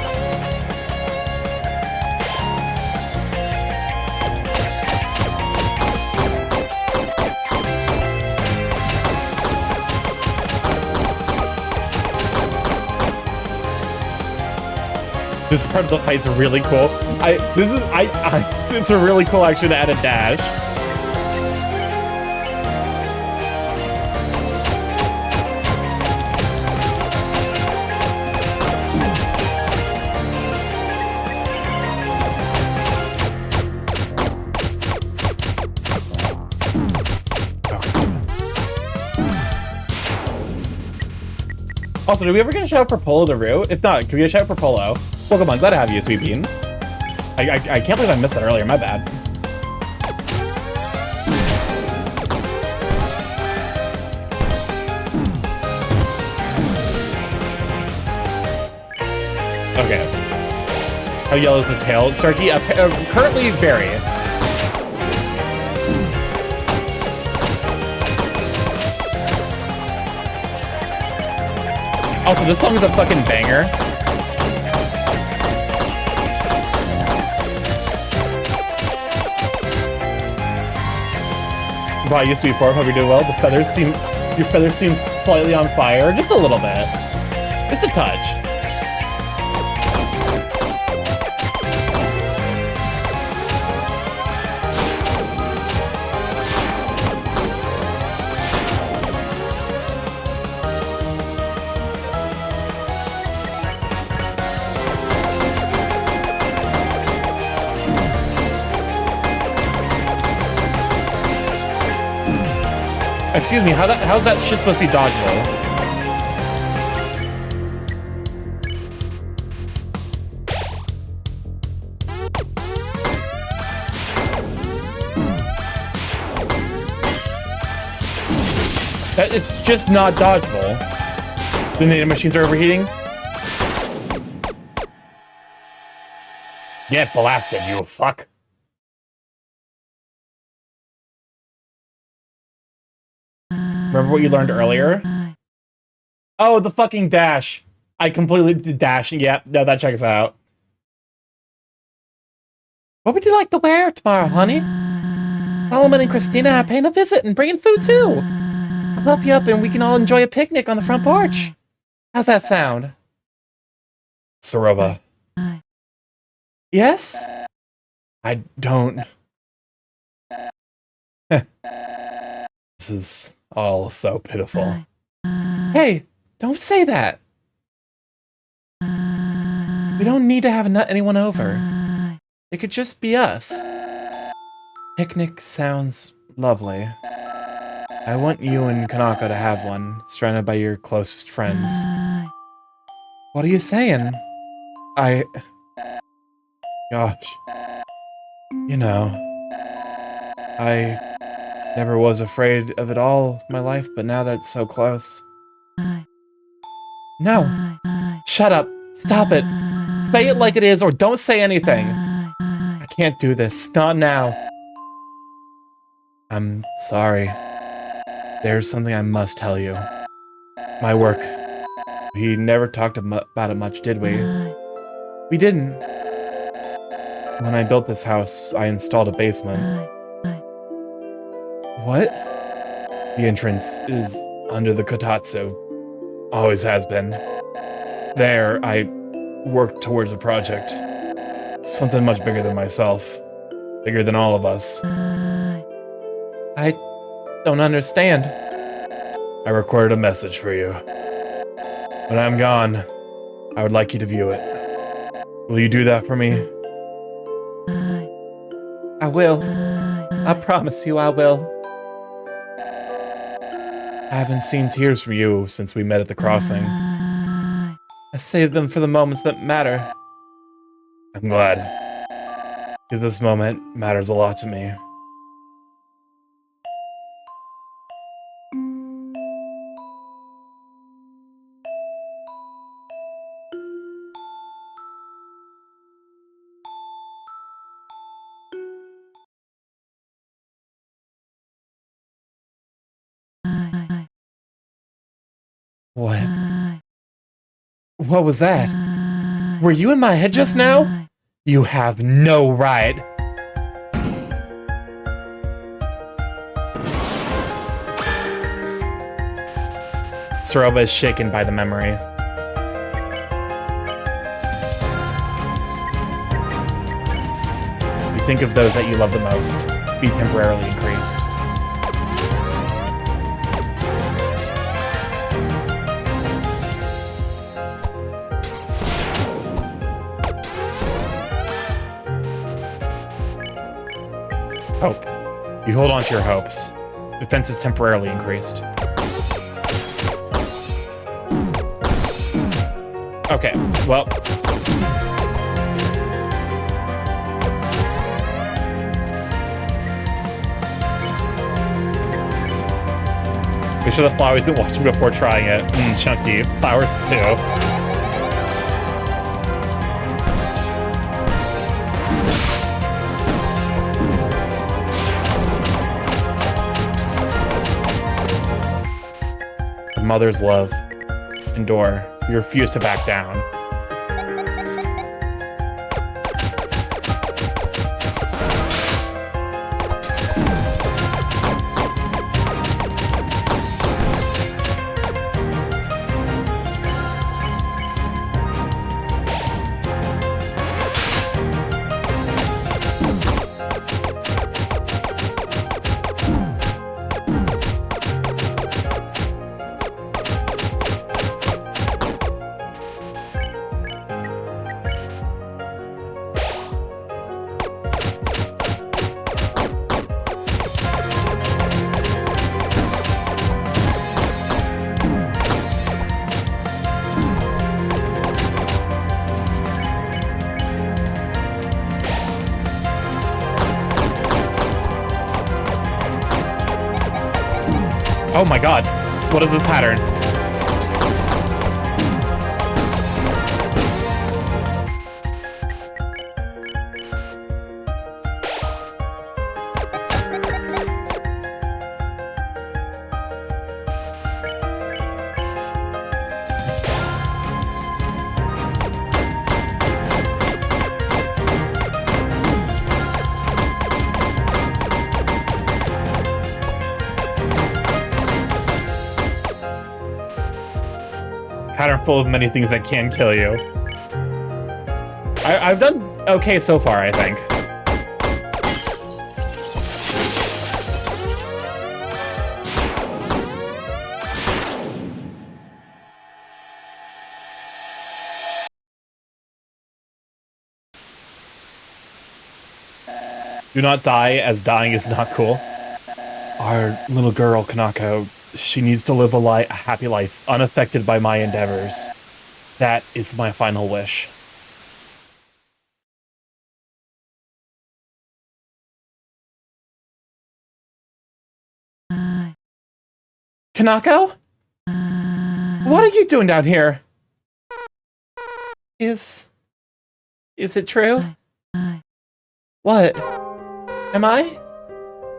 This part of the fight's really cool. It's a really cool action to add a dash. Also, did we ever get a shout out for Polo the Roo? If not, can we get a shout out for Polo? Welcome on, glad to have you, Sweet Bean. I can't believe I missed that earlier, my bad. Okay. How yellow is the tail? Starky, currently berry. Also, this song is a fucking banger. Wow, you sweet pork, hope you're doing well. Your feathers seem slightly on fire, just a little bit. Just a touch. Excuse me, how's that shit supposed to be dodgeable? It's just not dodgeable. The native machines are overheating? Get blasted, you fuck. Remember what you learned earlier? Oh, the fucking dash. I completely did dash. Yeah, no, that checks out. What would you like to wear tomorrow, honey? Solomon and Christina are paying a visit and bringing food too. I'll help you up and we can all enjoy a picnic on the front porch. How's that sound? Soroba. Yes? I don't... This is all so pitiful. Hey, don't say that. We don't need to have anyone over. It could just be us. Picnic sounds lovely. I want you and Kanako to have one, surrounded by your closest friends. What are you saying? Gosh. You know, I never was afraid of it all my life, but now that it's so close. No. Shut up. Stop it. Say it like it is or don't say anything. I can't do this. Not now. I'm sorry. There's something I must tell you. My work. We never talked about it much, did we? We didn't. When I built this house, I installed a basement. What? The entrance is under the kotatsu. Always has been. There, I worked towards a project. Something much bigger than myself. Bigger than all of us. I don't understand. I recorded a message for you. When I'm gone, I would like you to view it. Will you do that for me? I will. I promise you I will. I haven't seen tears from you since we met at the crossing. I saved them for the moments that matter. I'm glad. Because this moment matters a lot to me. What? What was that? Were you in my head just now? You have no right. Soroba is shaken by the memory. You think of those that you love the most. Be temporarily increased. Hope. You hold on to your hopes. Defense is temporarily increased. Okay, well. Make sure the flowers didn't watch me before trying it. Chunky. Flowers too. Mother's love. Endure. You refuse to back down. Oh my god, what is this pattern? Pattern full of many things that can kill you. I've done okay so far, I think. Do not die, as dying is not cool. Our little girl, Kanako, she needs to live a happy life, unaffected by my endeavors. That is my final wish. Kanako? What are you doing down here? Is it true? What? Am I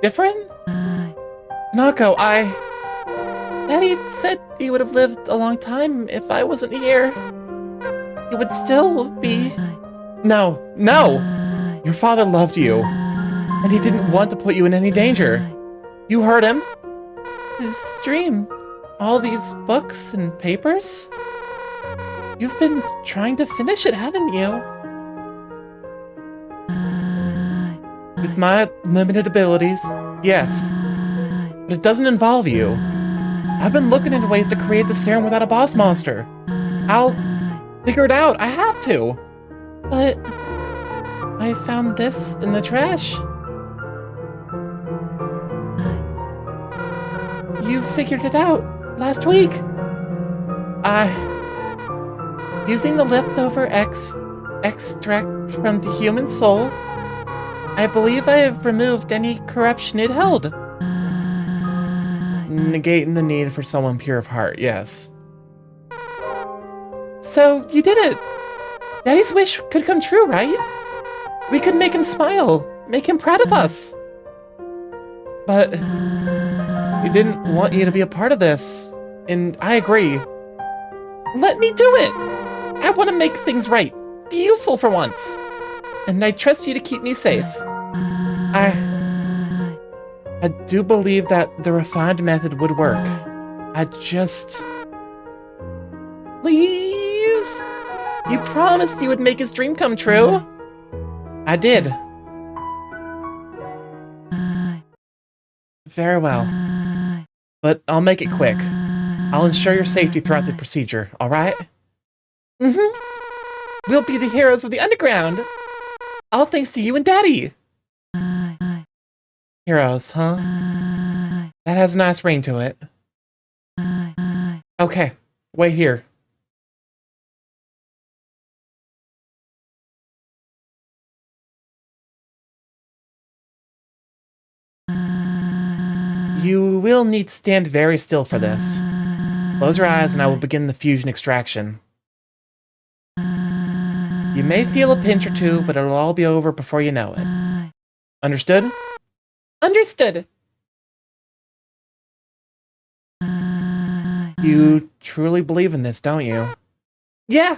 different? Kanako, Daddy said he would have lived a long time if I wasn't here. He would still be... No, no! Your father loved you, and he didn't want to put you in any danger. You heard him. His dream. All these books and papers? You've been trying to finish it, haven't you? With my limited abilities, yes. But it doesn't involve you. I've been looking into ways to create the serum without a boss monster. I'll figure it out. I have to. But I found this in the trash. You figured it out last week. Using the leftover extract from the human soul, I believe I have removed any corruption it held. Negating the need for someone pure of heart, yes. So, you did it! Daddy's wish could come true, right? We could make him smile, make him proud of us. But he didn't want you to be a part of this, and I agree. Let me do it! I want to make things right, be useful for once. And I trust you to keep me safe. I do believe that the refined method would work. I just... Please? You promised you would make his dream come true. I did. Very well. But I'll make it quick. I'll ensure your safety throughout the procedure, alright? We'll be the heroes of the underground. All thanks to you and Daddy. Heroes, huh? That has a nice ring to it. Okay, wait here. You will need to stand very still for this. Close your eyes and I will begin the fusion extraction. You may feel a pinch or two, but it'll all be over before you know it. Understood? Understood! You truly believe in this, don't you? Yeah!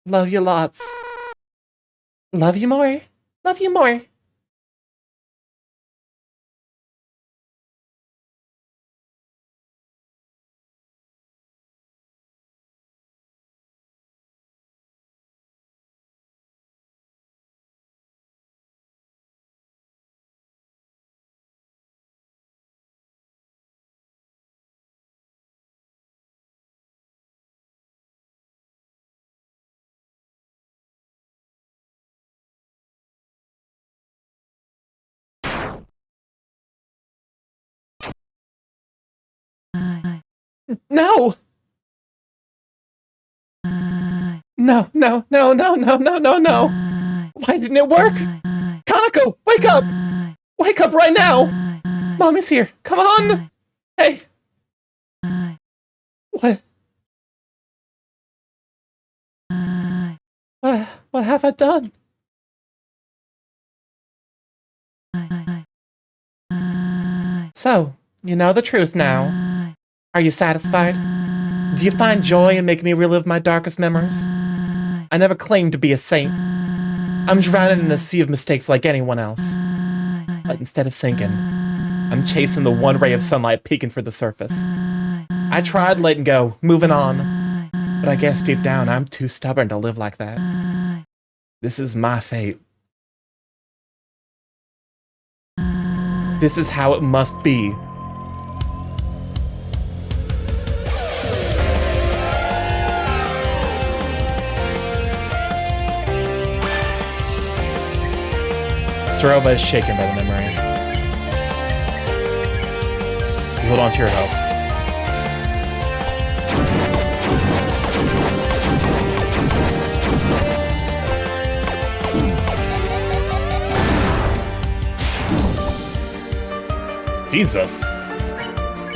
Love you lots. Love you more. Love you more. No! No, no, no, no, no, no, no, no! Why didn't it work? Kanako, wake up! Wake up right now! Mommy's here, come on! Hey! What? What have I done? So, you know the truth now. Are you satisfied? Do you find joy in making me relive my darkest memories? I never claimed to be a saint. I'm drowning in a sea of mistakes like anyone else. But instead of sinking, I'm chasing the one ray of sunlight peeking for the surface. I tried letting go, moving on, but I guess deep down I'm too stubborn to live like that. This is my fate. This is how it must be. Soroba is shaken by the memory. You hold on to your hopes. Jesus.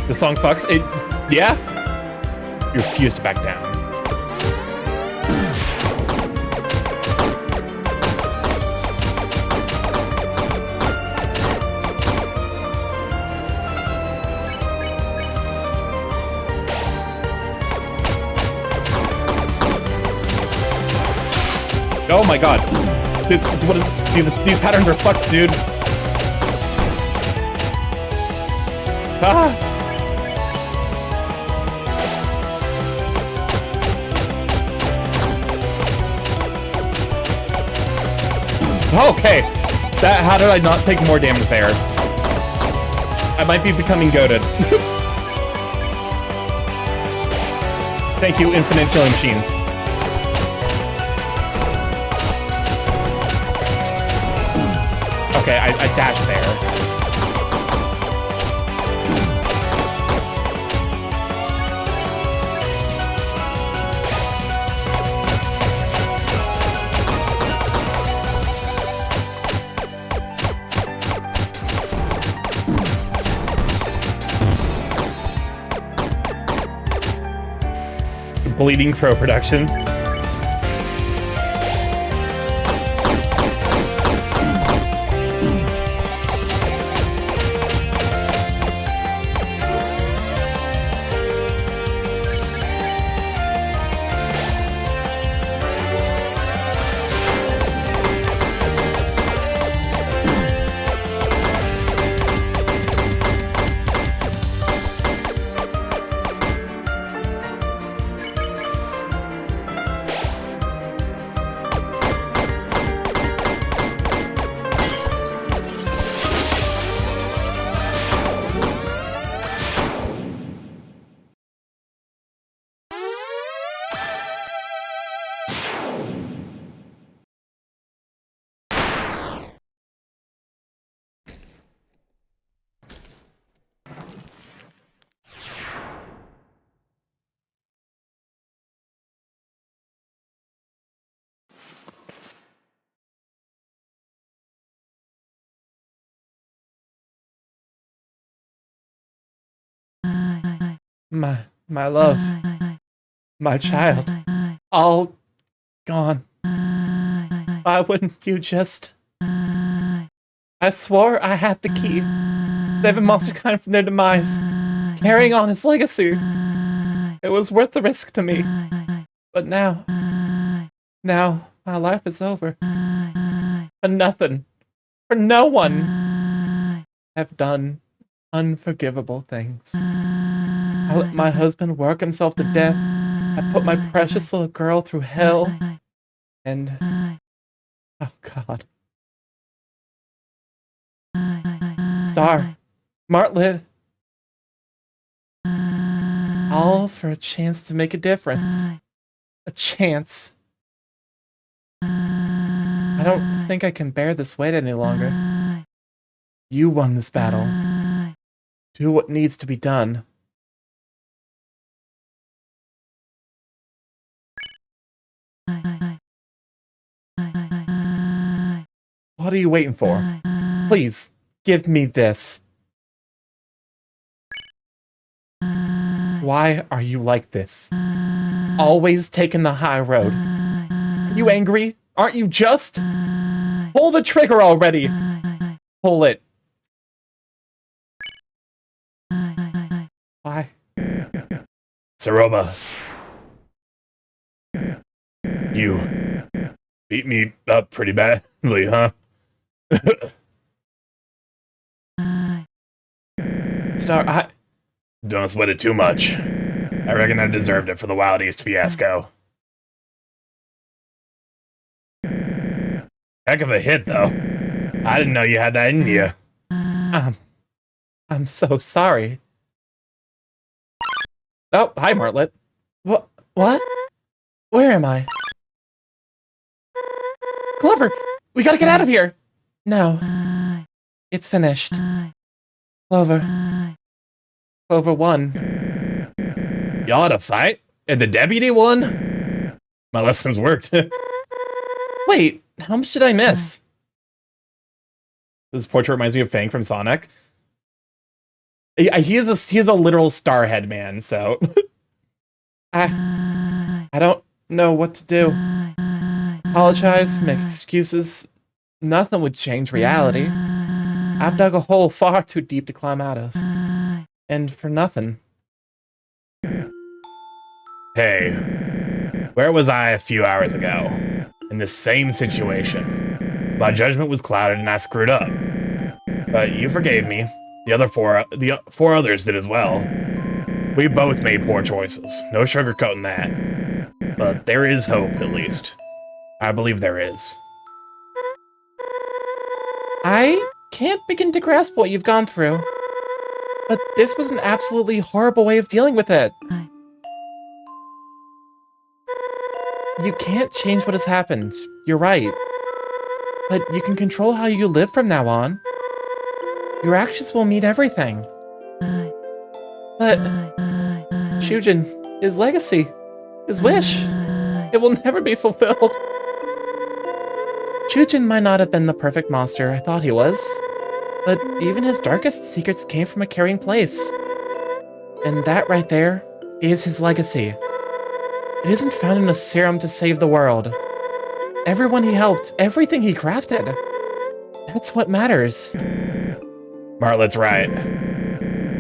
The song fucks. It, yeah? You refuse to back down. Oh my god. These patterns are fucked, dude. Ah! Okay. How did I not take more damage there? I might be becoming goated. Thank you, infinite killing machines. Okay, I dashed there. Bleeding Crow Productions. My love, my child, all gone. Why wouldn't you just... I swore I had the key, saving monsterkind from their demise, carrying on his legacy. It was worth the risk to me. But now my life is over. For nothing, for no one. I've done unforgivable things. I let my husband work himself to death. I put my precious little girl through hell. And... oh god. Star. Martlet. All for a chance to make a difference. A chance. I don't think I can bear this weight any longer. You won this battle. Do what needs to be done. What are you waiting for? Please, give me this. Why are you like this? Always taking the high road. Are you angry? Aren't you just? Pull the trigger already! Pull it. Why? Soroba. You beat me up pretty badly, huh? Star, Don't sweat it too much. I reckon I deserved it for the Wild East fiasco. Heck of a hit, though. I didn't know you had that in you. I'm so sorry. Oh, hi, Martlet. What? Where am I? Glover, we gotta get out of here! No, it's finished. Clover. Clover won. Y'all had a fight? And the deputy won? My lessons worked. Wait, how much did I miss? This portrait reminds me of Fang from Sonic. He is a literal starhead man, so... I don't know what to do. Apologize, make excuses. Nothing would change reality. I've dug a hole far too deep to climb out of. And for nothing. Hey, where was I a few hours ago? In the same situation. My judgment was clouded and I screwed up. But you forgave me. The four others did as well. We both made poor choices. No sugarcoating that. But there is hope, at least. I believe there is. I can't begin to grasp what you've gone through. But this was an absolutely horrible way of dealing with it. You can't change what has happened. You're right. But you can control how you live from now on. Your actions will mean everything. But Shujin, his legacy, his wish, it will never be fulfilled. Shujin might not have been the perfect monster I thought he was, but even his darkest secrets came from a caring place. And that right there is his legacy. It isn't found in a serum to save the world. Everyone he helped, everything he crafted. That's what matters. Martlet's right.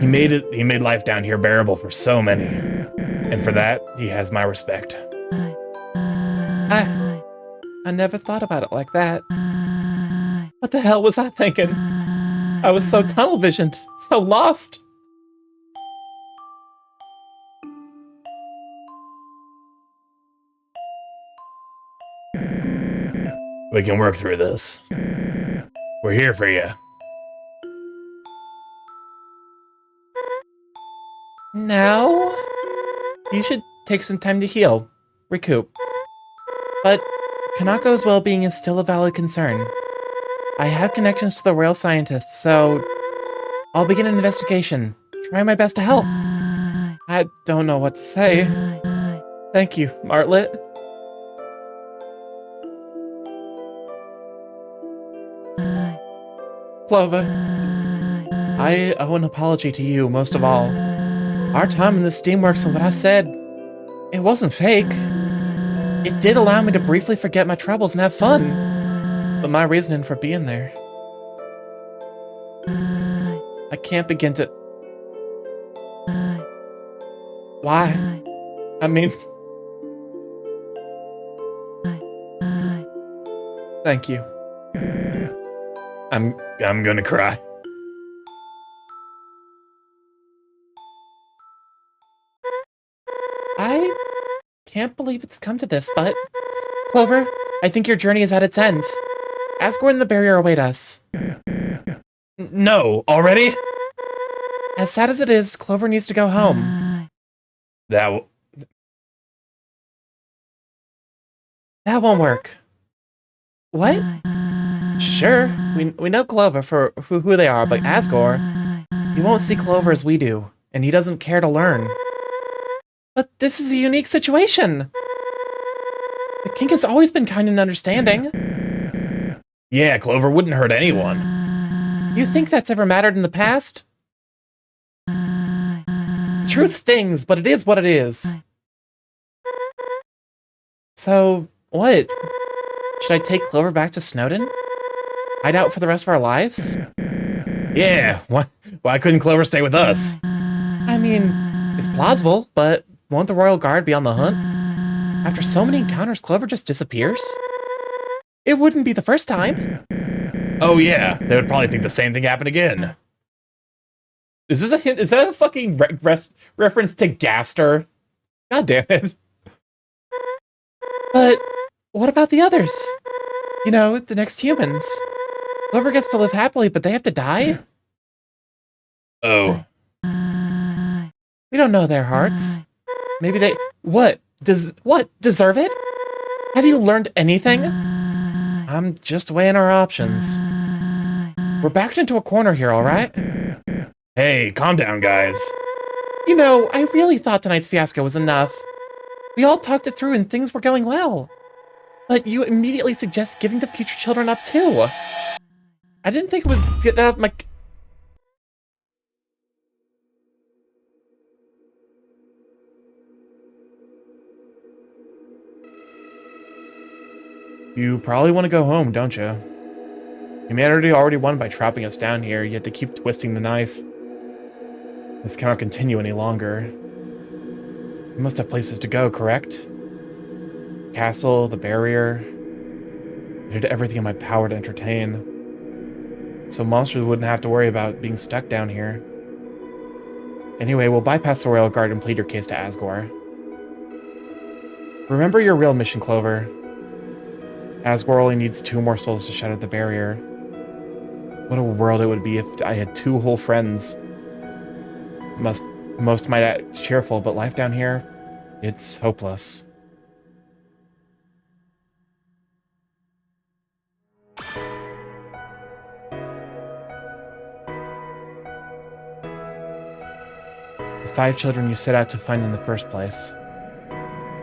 He made life down here bearable for so many. And for that, he has my respect. I never thought about it like that. What the hell was I thinking? I was so tunnel-visioned, so lost. We can work through this. We're here for you. Now, you should take some time to heal, recoup. But Kanako's well-being is still a valid concern. I have connections to the royal scientists, so I'll begin an investigation. Try my best to help. I don't know what to say. Thank you, Martlet. Clover, I owe an apology to you most of all. Our time in the Steamworks and what I said, it wasn't fake. It did allow me to briefly forget my troubles and have fun. But my reasoning for being there, I can't begin to... Why? I mean... Thank you. I'm gonna cry. I can't believe it's come to this, but... Clover, I think your journey is at its end. Asgore and the barrier await us. No, already? As sad as it is, Clover needs to go home. That won't work. What? Sure, we know Clover for who they are, but Asgore, he won't see Clover as we do, and he doesn't care to learn. But this is a unique situation. The king has always been kind and understanding. Yeah, Clover wouldn't hurt anyone. You think that's ever mattered in the past? The truth stings, but it is what it is. So, what? Should I take Clover back to Snowdin? Hide out for the rest of our lives? Yeah, why couldn't Clover stay with us? I mean, it's plausible, but won't the Royal Guard be on the hunt? After so many encounters, Clover just disappears? It wouldn't be the first time. Oh yeah, they would probably think the same thing happened again. Is this a hint? Is that a fucking reference to Gaster? God damn it. But what about the others? You know, the next humans. Clover gets to live happily, but they have to die? Oh. We don't know their hearts. Maybe they... What? Deserve it? Have you learned anything? I'm just weighing our options. We're backed into a corner here, alright? Hey, calm down, guys. You know, I really thought tonight's fiasco was enough. We all talked it through and things were going well. But you immediately suggest giving the future children up too. I didn't think it would get that off my... You probably want to go home, don't you? Humanity already won by trapping us down here, yet they keep twisting the knife. This cannot continue any longer. You must have places to go, correct? Castle, the barrier. I did everything in my power to entertain. So monsters wouldn't have to worry about being stuck down here. Anyway, we'll bypass the Royal Guard and plead your case to Asgore. Remember your real mission, Clover. Asgore only needs 2 more souls to shatter the barrier. What a world it would be if I had 2 whole friends. Most might act cheerful, but life down here, it's hopeless. The 5 children you set out to find in the first place.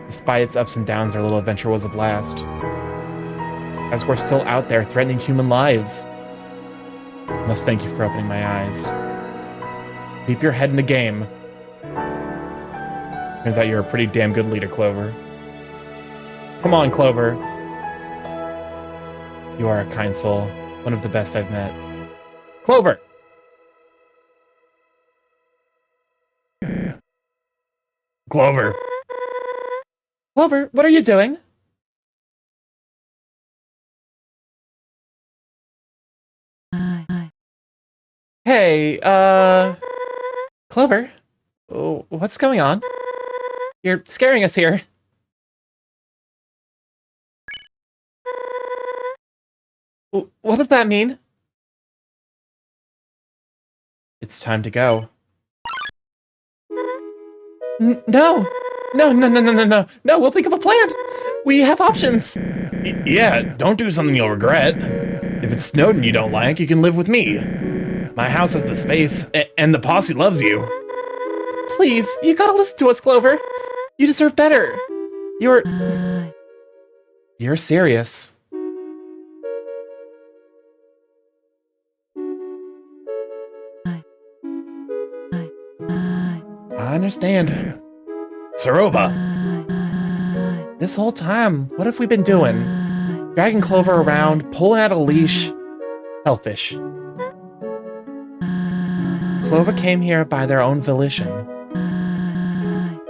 Despite its ups and downs, their little adventure was a blast. As we're still out there threatening human lives. I must thank you for opening my eyes. Keep your head in the game. Turns out you're a pretty damn good leader, Clover. Come on, Clover. You are a kind soul. One of the best I've met. Clover! Clover. Clover, what are you doing? Hey, Clover, what's going on? You're scaring us here. What does that mean? It's time to go. No! No, no, no, no, no, no. No, we'll think of a plan. We have options. Yeah, don't do something you'll regret. If it's Snowden you don't like, you can live with me. My house has the space, and the posse loves you. Please, you gotta listen to us, Clover. You deserve better. You're serious. I understand. Saroba! This whole time, what have we been doing? Dragging Clover around, pulling out a leash. Selfish. Clover came here by their own volition.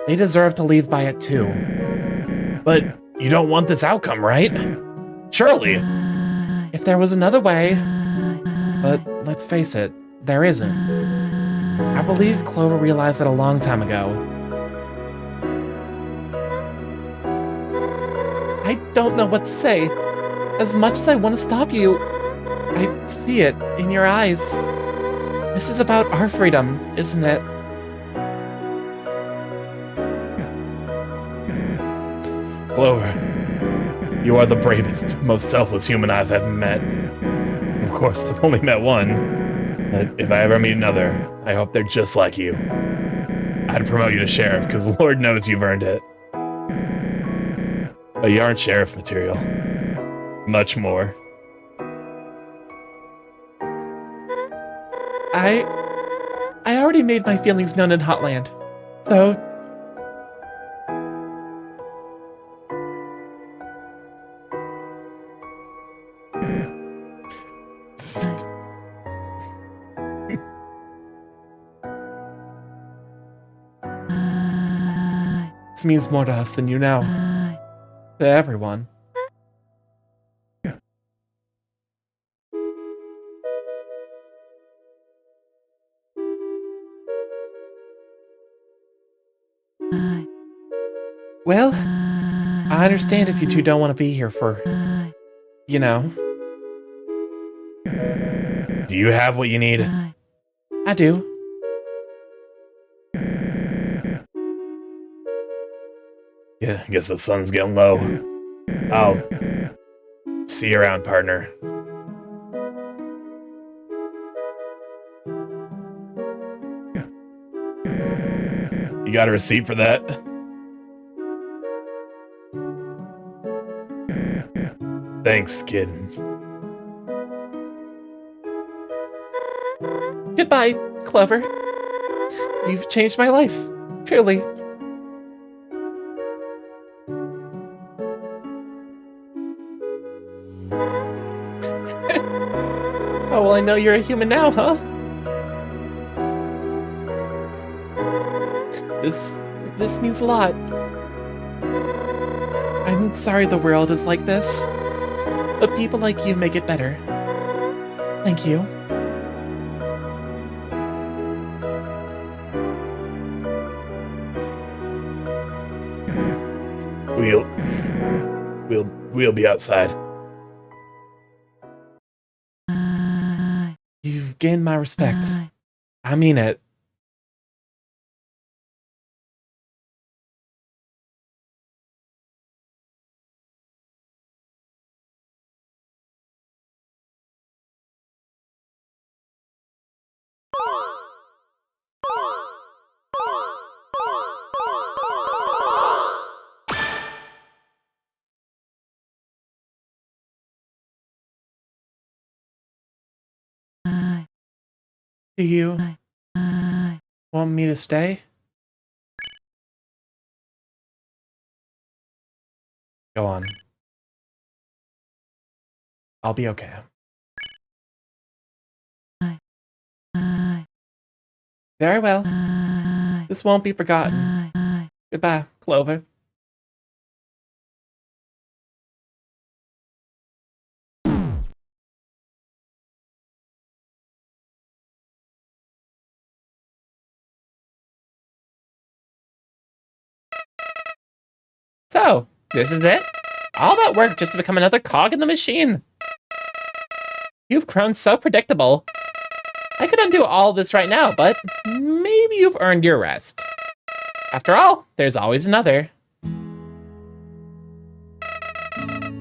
They deserve to leave by it too. But you don't want this outcome, right? Surely. If there was another way... But let's face it, there isn't. I believe Clover realized that a long time ago. I don't know what to say. As much as I want to stop you, I see it in your eyes. This is about our freedom, isn't it? Clover, you are the bravest, most selfless human I've ever met. Of course, I've only met one, but if I ever meet another, I hope they're just like you. I'd promote you to sheriff, because Lord knows you've earned it. But you aren't sheriff material. Much more. I already made my feelings known in Hotland, so... This means more to us than you know. To everyone. Well, I understand if you two don't want to be here for, you know. Do you have what you need? I do. Yeah, guess the sun's getting low. I'll see you around, partner. You got a receipt for that? Thanks, kid. Goodbye, Clover. You've changed my life, truly. Oh, well, I know you're a human now, huh? This means a lot. I'm sorry the world is like this, but people like you make it better. Thank you. We'll be outside. You've gained my respect. I mean it. Do you want me to stay? Go on. I'll be okay. Very well. This won't be forgotten. Goodbye, Clover. So, this is it? All that work just to become another cog in the machine. You've grown so predictable. I could undo all this right now, but maybe you've earned your rest. After all, there's always another.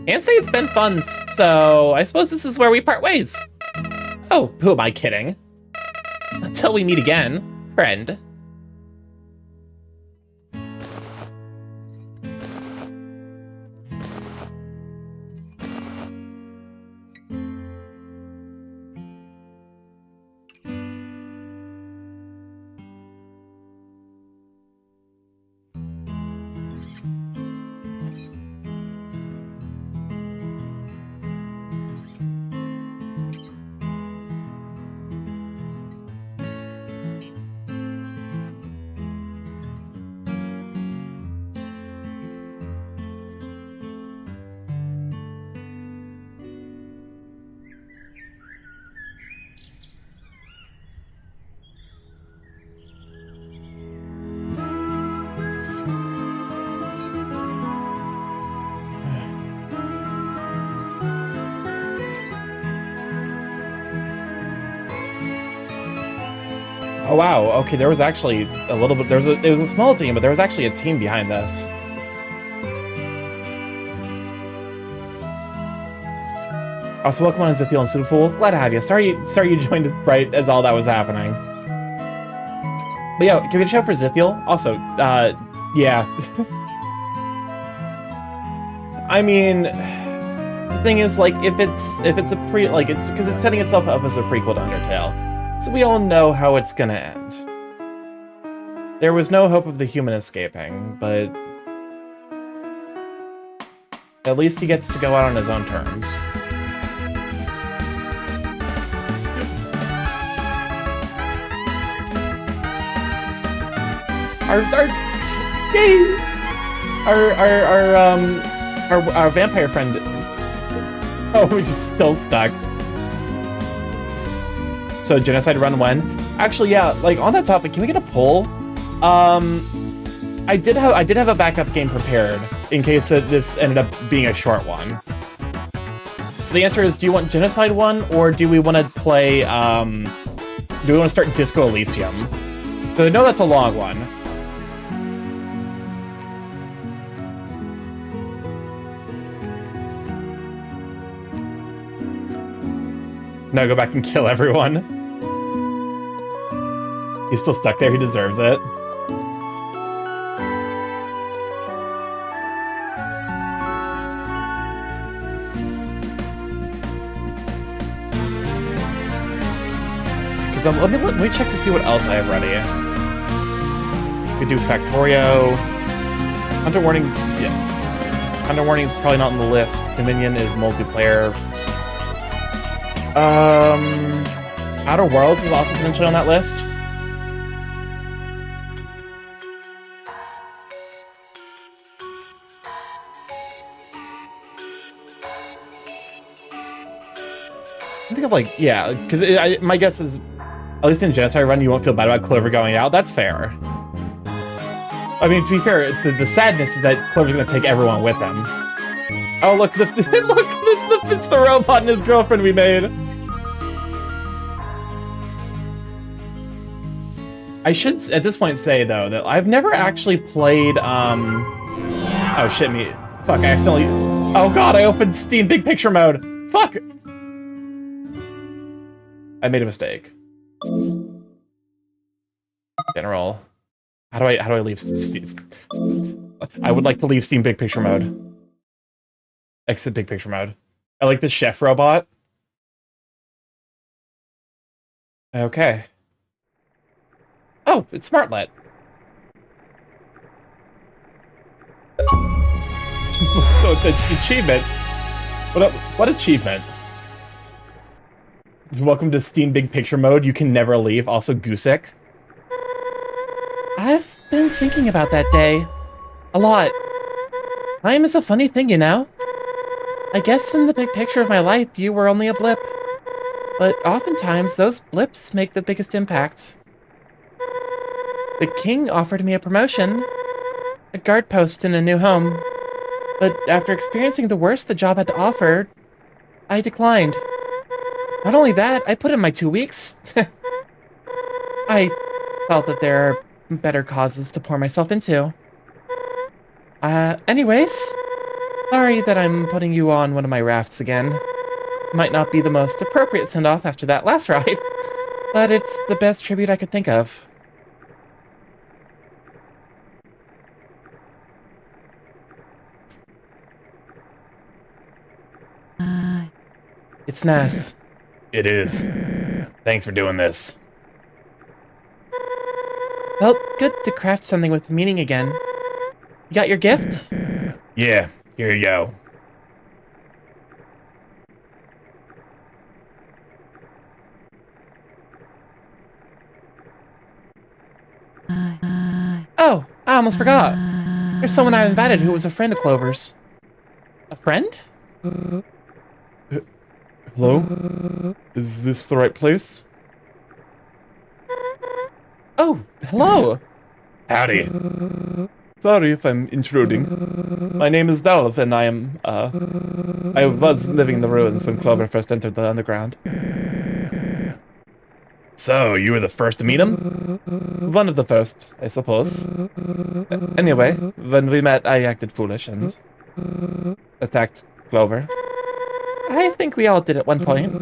Can't say it's been fun, so I suppose this is where we part ways. Oh, who am I kidding? Until we meet again, friend. Oh wow, okay, there was actually a little bit, it was a small team, but there was actually a team behind this. Also, welcome on Zithiel and Sufool. Glad to have you. Sorry you joined right as all that was happening. But yeah, give it a shout for Zithiel. Also, yeah. I mean, the thing is, like, if it's a it's because it's setting itself up as a prequel to Undertale. So we all know how it's gonna end. There was no hope of the human escaping, but at least he gets to go out on his own terms. Our vampire friend. Oh, he's still stuck. So genocide run when? Actually, yeah. Like on that topic, can we get a poll? I did have a backup game prepared in case that this ended up being a short one. So the answer is: do you want genocide 1, or do we want to play? Do we want to start Disco Elysium? Because I know that's a long one. No, go back and kill everyone. He's still stuck there. He deserves it. Because let me check to see what else I have ready. We do Factorio. Hunter Warning, yes. Hunter Warning is probably not on the list. Dominion is multiplayer. Outer Worlds is also potentially on that list. I think of like, yeah, because my guess is, at least in Genocide Run, you won't feel bad about Clover going out. That's fair. I mean, to be fair, the sadness is that Clover's gonna take everyone with him. Oh, look, look, it's the robot and his girlfriend we made. I should, at this point, say, though, that I've never actually played, oh, shit me. Fuck, I accidentally... Oh, God, I opened Steam Big Picture Mode. Fuck! I made a mistake. General. How do I leave Steam? I would like to leave Steam Big Picture Mode. Exit Big Picture Mode. I like the chef robot. Okay. Oh, it's Smartlet. Oh, the achievement. What achievement? Welcome to Steam Big Picture Mode. You can never leave. Also, Goosick. I've been thinking about that day. A lot. Time is a funny thing, you know? I guess in the big picture of my life, you were only a blip. But oftentimes, those blips make the biggest impacts. The king offered me a promotion, a guard post in a new home. But after experiencing the worst the job had to offer, I declined. Not only that, I put in my 2 weeks. I felt that there are better causes to pour myself into. Anyways, sorry that I'm putting you on one of my rafts again. Might not be the most appropriate send-off after that last ride, but it's the best tribute I could think of. It's nice. It is. Thanks for doing this. Felt good to craft something with meaning again. You got your gift? Yeah, here you go. Oh, I almost forgot. There's someone I invited who was a friend of Clover's. A friend? Hello? Is this the right place? Oh, hello. Howdy. Sorry if I'm intruding. My name is Dalv, and I was living in the ruins when Clover first entered the underground. So, you were the first to meet him? One of the first, I suppose. Anyway, when we met, I acted foolish and attacked Clover. I think we all did at one point.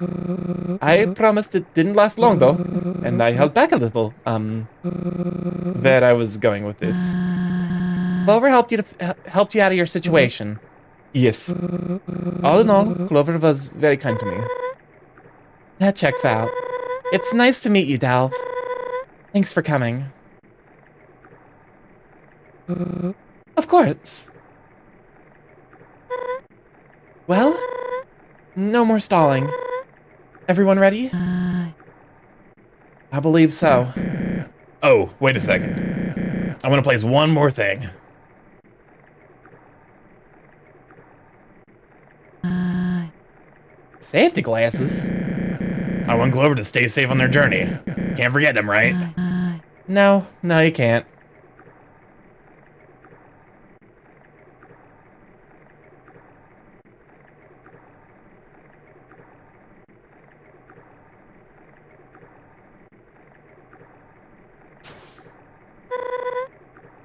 I promised it didn't last long, though, and I held back a little. Where I was going with this. Clover helped you out of your situation. Yes. All in all, Clover was very kind to me. That checks out. It's nice to meet you, Dalv. Thanks for coming. Of course. Well, no more stalling. Everyone ready? I believe so. Oh, wait a second. I want to place one more thing. Safety glasses? I want Clover to stay safe on their journey. Can't forget them, right? No, you can't.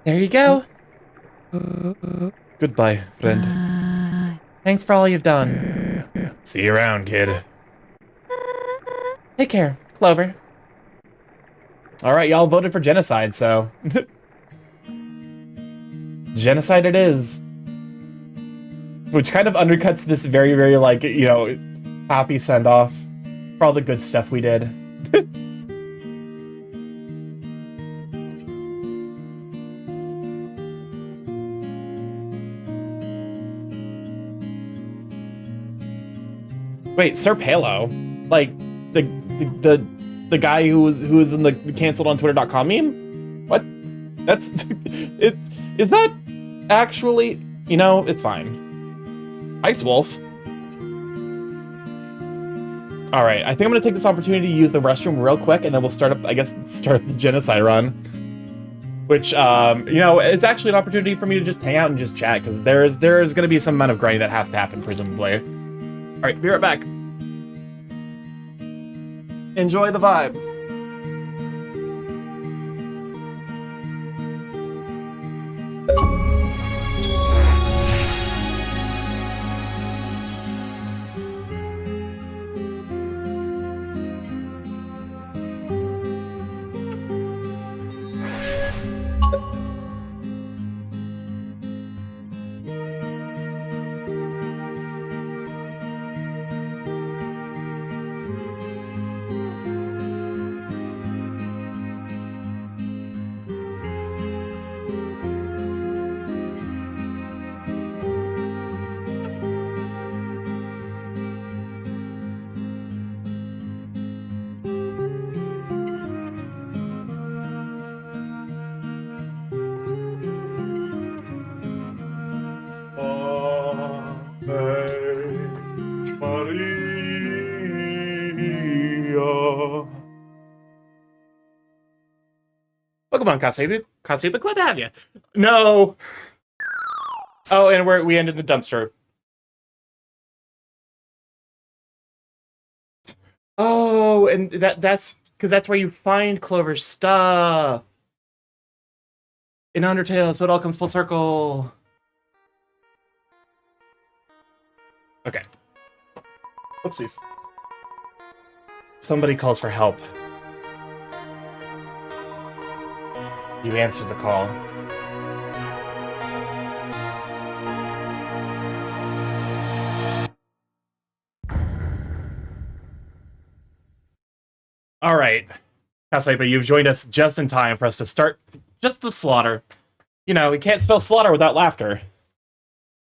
There you go. Goodbye, friend. Thanks for all you've done. See you around, kid. Take care, Clover. All right, y'all voted for genocide, so genocide it is. Which kind of undercuts this very, very, like, you know, happy send-off for all the good stuff we did. Wait, Sir Palo? Like, the guy who was in the canceled on Twitter.com meme? What? That's... is that actually... You know, it's fine. Ice Wolf. Alright, I think I'm gonna take this opportunity to use the restroom real quick, and then we'll start up, I guess, start the genocide run. Which, you know, it's actually an opportunity for me to just hang out and just chat, because there's gonna be some amount of grinding that has to happen, presumably. Alright, be right back. Enjoy the vibes. Welcome on, Kaseba, glad to have you. No! Oh, and we ended the dumpster. Oh, and that's because that's where you find Clover's stuff. In Undertale, so it all comes full circle. Okay. Oopsies. Somebody calls for help. You answered the call. All right. Kaseba, you've joined us just in time for us to start just the slaughter. You know, we can't spell slaughter without laughter.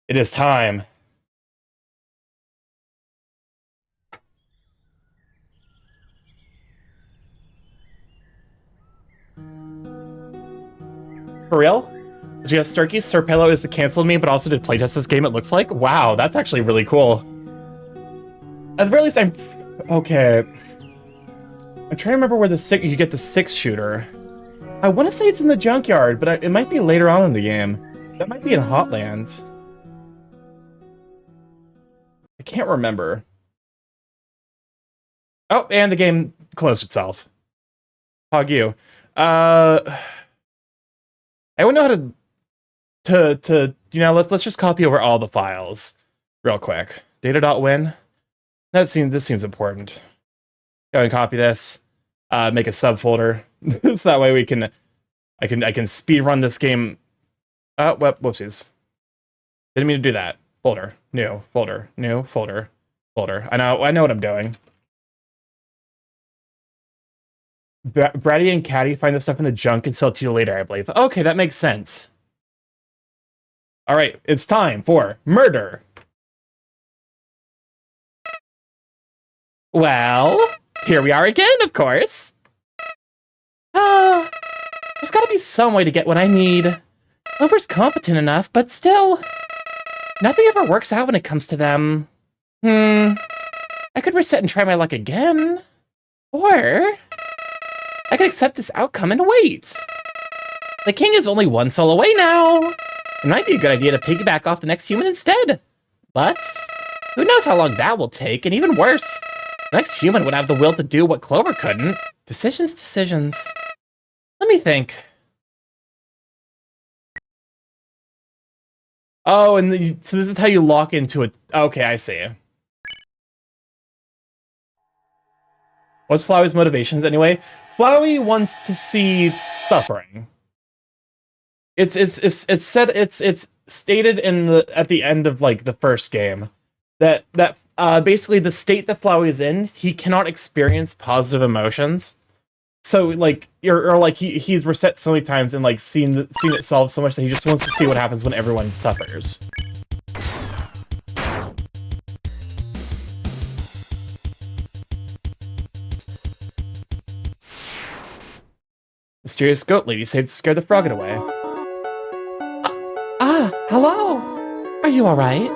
It is time. For real? So yes, Starky, Sir Pelo is the canceled me, but also did playtest this game, it looks like? Wow, that's actually really cool. At the very least, I'm... Okay. I'm trying to remember where you get the 6-shooter. I want to say it's in the junkyard, but it might be later on in the game. That might be in Hotland. I can't remember. Oh, and the game closed itself. Hog you. I don't know how to you know, let's just copy over all the files real quick. Data.win. This seems important. Go and copy this. Make a subfolder. So that way we can I can speed run this game. Whoopsies. Didn't mean to do that. Folder. New. Folder. New. Folder. Folder. I know what I'm doing. Bratty and Caddy find the stuff in the junk and sell it to you later, I believe. Okay, that makes sense. Alright, it's time for murder. Well, here we are again, of course. There's gotta be some way to get what I need. Clover's competent enough, but still, nothing ever works out when it comes to them. I could reset and try my luck again. Or I could accept this outcome and wait. The king is only one soul away now. It might be a good idea to piggyback off the next human instead. But who knows how long that will take, and even worse, the next human would have the will to do what Clover couldn't. Decisions. Let me think. Oh, and so this is how you lock into it. Okay, I see. What's Flowey's motivations anyway? Flowey wants to see suffering. It's stated at the end of like the first game that basically the state that Flowey is in, he cannot experience positive emotions. So like he's reset so many times and like seen it solved so much that he just wants to see what happens when everyone suffers. Mysterious goat lady saved to scare the frog away. Hello. Are you all right?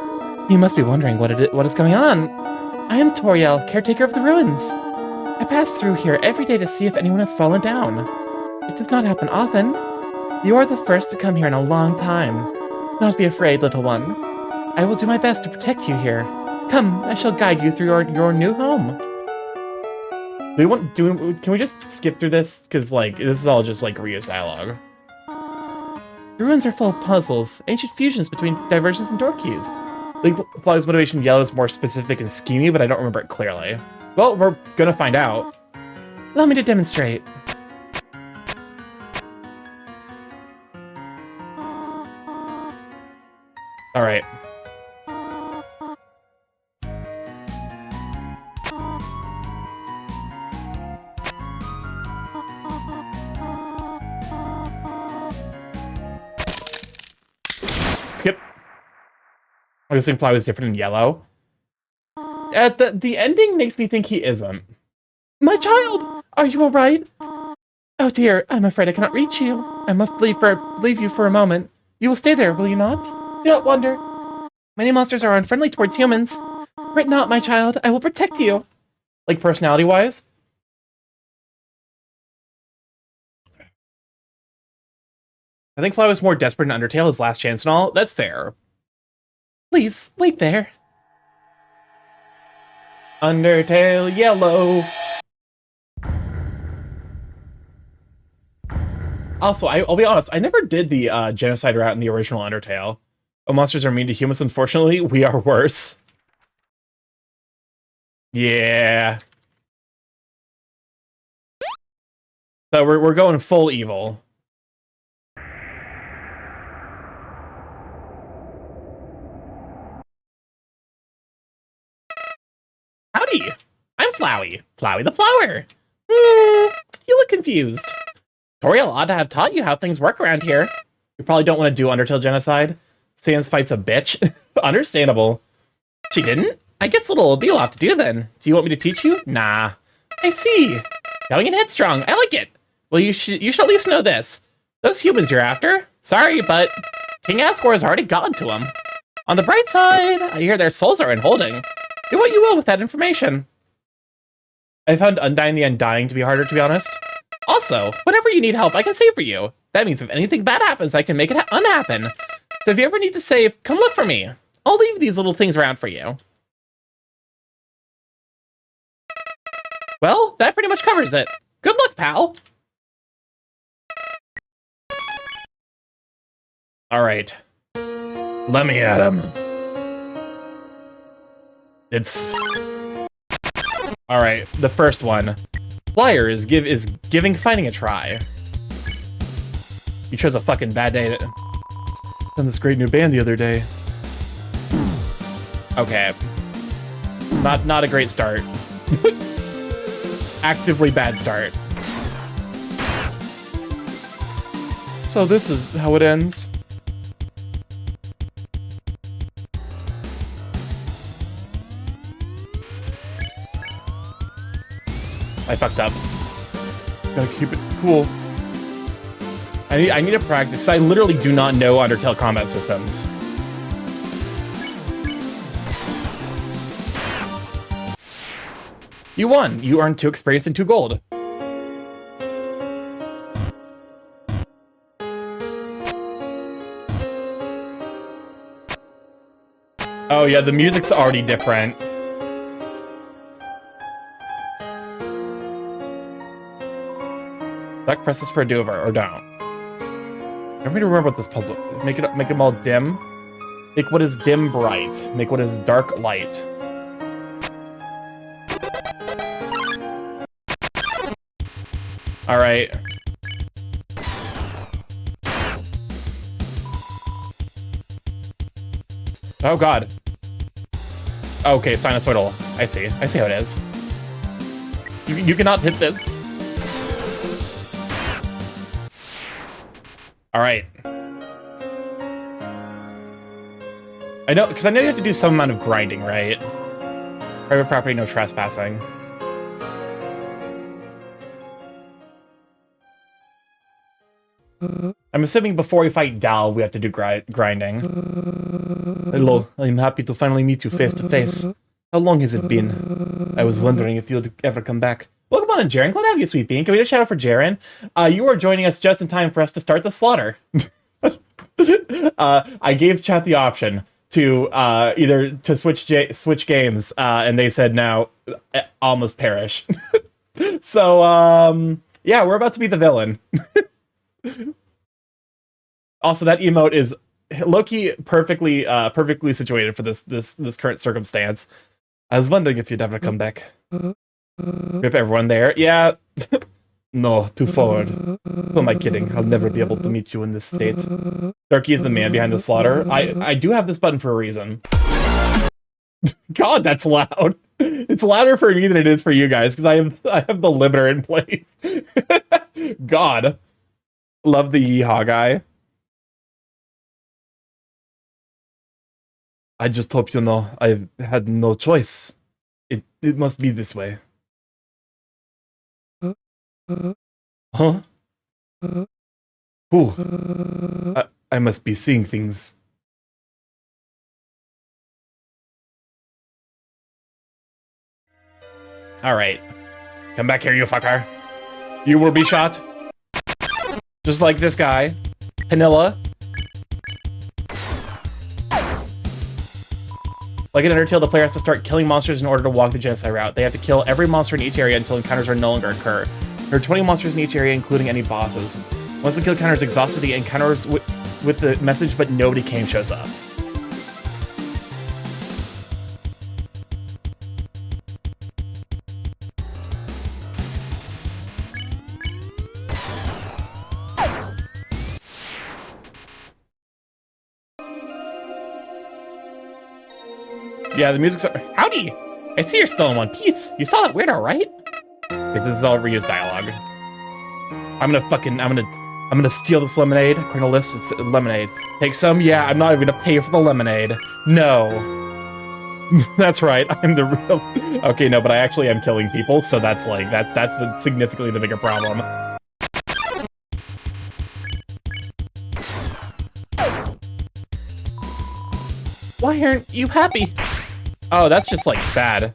You must be wondering what is going on. I am Toriel, caretaker of the ruins. I pass through here every day to see if anyone has fallen down. It does not happen often. You are the first to come here in a long time. Do not be afraid, little one. I will do my best to protect you here. Come, I shall guide you through your new home. Can we just skip through this? Because, like, this is all just, like, reused dialogue. The ruins are full of puzzles, ancient fusions between diversions and door keys. I think Flowey's motivation yellow is more specific and schemy, but I don't remember it clearly. Well, we're gonna find out. Allow me to demonstrate. Alright. Skip. I'm guessing Flowey is different in yellow. The ending makes me think he isn't. My child! Are you alright? Oh dear, I'm afraid I cannot reach you. I must leave you for a moment. You will stay there, will you not? Do not wonder. Many monsters are unfriendly towards humans. Fret not, my child. I will protect you. Like, personality-wise? I think Flowey was more desperate in Undertale, his last chance and all. That's fair. Please, wait there. Undertale yellow. Also, I'll be honest, I never did the genocide route in the original Undertale. Oh, monsters are mean to humans, unfortunately. We are worse. Yeah. So we're going full evil. Howdy! I'm Flowey. Flowey the flower. You look confused. Toriel ought to have taught you how things work around here. You probably don't want to do Undertale genocide. Sans fight's a bitch. Understandable. She didn't? I guess you'll have to do then. Do you want me to teach you? Nah. I see. Young and headstrong. I like it. Well, you should at least know this. Those humans you're after? Sorry, but King Asgore has already gotten to them. On the bright side, I hear their souls are in holding. Do what you will with that information. I found Undying the Undying to be harder, to be honest. Also, whenever you need help, I can save for you. That means if anything bad happens, I can make it unhappen. So if you ever need to save, come look for me. I'll leave these little things around for you. Well, that pretty much covers it. Good luck, pal. Alright. Let me at him. It's... Alright, the first one. Flyer is giving fighting a try. You chose a fucking bad day to... Done this great new band the other day. Okay. Not a great start. Actively bad start. So this is how it ends. I fucked up. Gotta keep it cool. I need to practice, because I literally do not know Undertale combat systems. You won! You earned 2 experience and 2 gold. Oh yeah, the music's already different. Duck presses for a do-over, or don't. I don't need to remember what this puzzle. Make them all dim. Make what is dim bright. Make what is dark light. All right. Oh god. Okay, sinusoidal. I see. I see how it is. You cannot hit this. All right. I know, because I know you have to do some amount of grinding, right? Private property, no trespassing. I'm assuming before we fight Dal, we have to do grinding. Hello, I'm happy to finally meet you face to face. How long has it been? I was wondering if you'd ever come back. Welcome on in, Jaren. Glad to have you, Sweet Bean. Can we just shout out for Jaren? You are joining us just in time for us to start the slaughter. I gave chat the option to either to switch games, and they said no, almost perish. So yeah, we're about to be the villain. Also, that emote is low-key perfectly situated for this current circumstance. I was wondering if you'd ever come back. Rip everyone there. Yeah. No, too forward. Who am I kidding? I'll never be able to meet you in this state. Starky is the man behind the slaughter. I do have this button for a reason. God, that's loud. It's louder for me than it is for you guys, because I have the limiter in place. God. Love the yeehaw guy. I just hope you know I've had no choice. It must be this way. Huh? Ooh. I must be seeing things. Alright. Come back here, you fucker. You will be shot. Just like this guy. Panilla. Like in Undertale, the player has to start killing monsters in order to walk the genocide route. They have to kill every monster in each area until encounters are no longer occur. There are 20 monsters in each area, including any bosses. Once the kill counter is exhausted, the encounters with the message "but nobody came" shows up. Yeah, the music's... Howdy! I see you're still in one piece. You saw that weirdo, right? Because this is all reused dialogue. I'm gonna steal this lemonade. According to list, it's lemonade. Take some? Yeah, I'm not even gonna pay for the lemonade. No. That's right, I'm the real... Okay, no, but I actually am killing people, so that's like, that's significantly the bigger problem. Why aren't you happy? Oh, that's just, like, sad.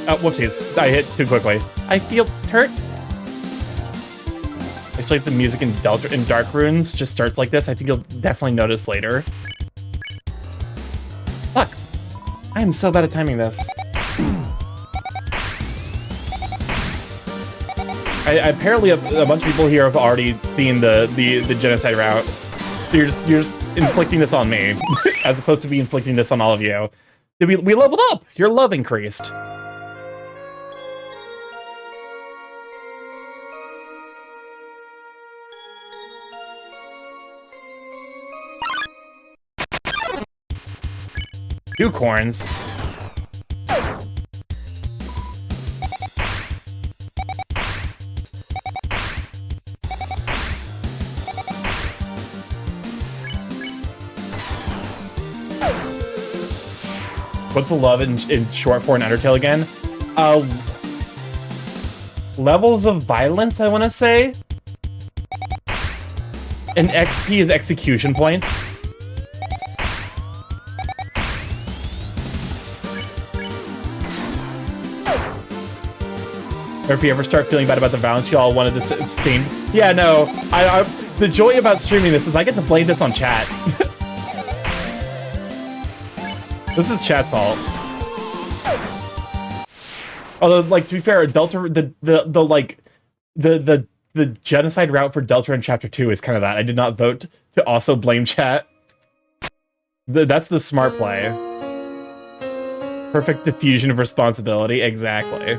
Oh, whoopsies. I hit too quickly. I feel hurt. Actually, the music in Dark Runes just starts like this. I think you'll definitely notice later. Fuck. I am so bad at timing this. Apparently a bunch of people here have already seen the genocide route. So you're just inflicting this on me, as opposed to be inflicting this on all of you. We leveled up! Your love increased. Two corns. What's the love in short for an Undertale again? Levels of violence, I want to say. And XP is execution points. Or if you ever start feeling bad about the violence, you all wanted to abstain. Yeah, no. The joy about streaming this is I get to blame this on chat. This is chat's fault. Although, like, to be fair, Delta, the genocide route for Delta in Chapter 2 is kind of that. I did not vote to also blame chat. That's the smart play. Perfect diffusion of responsibility, exactly.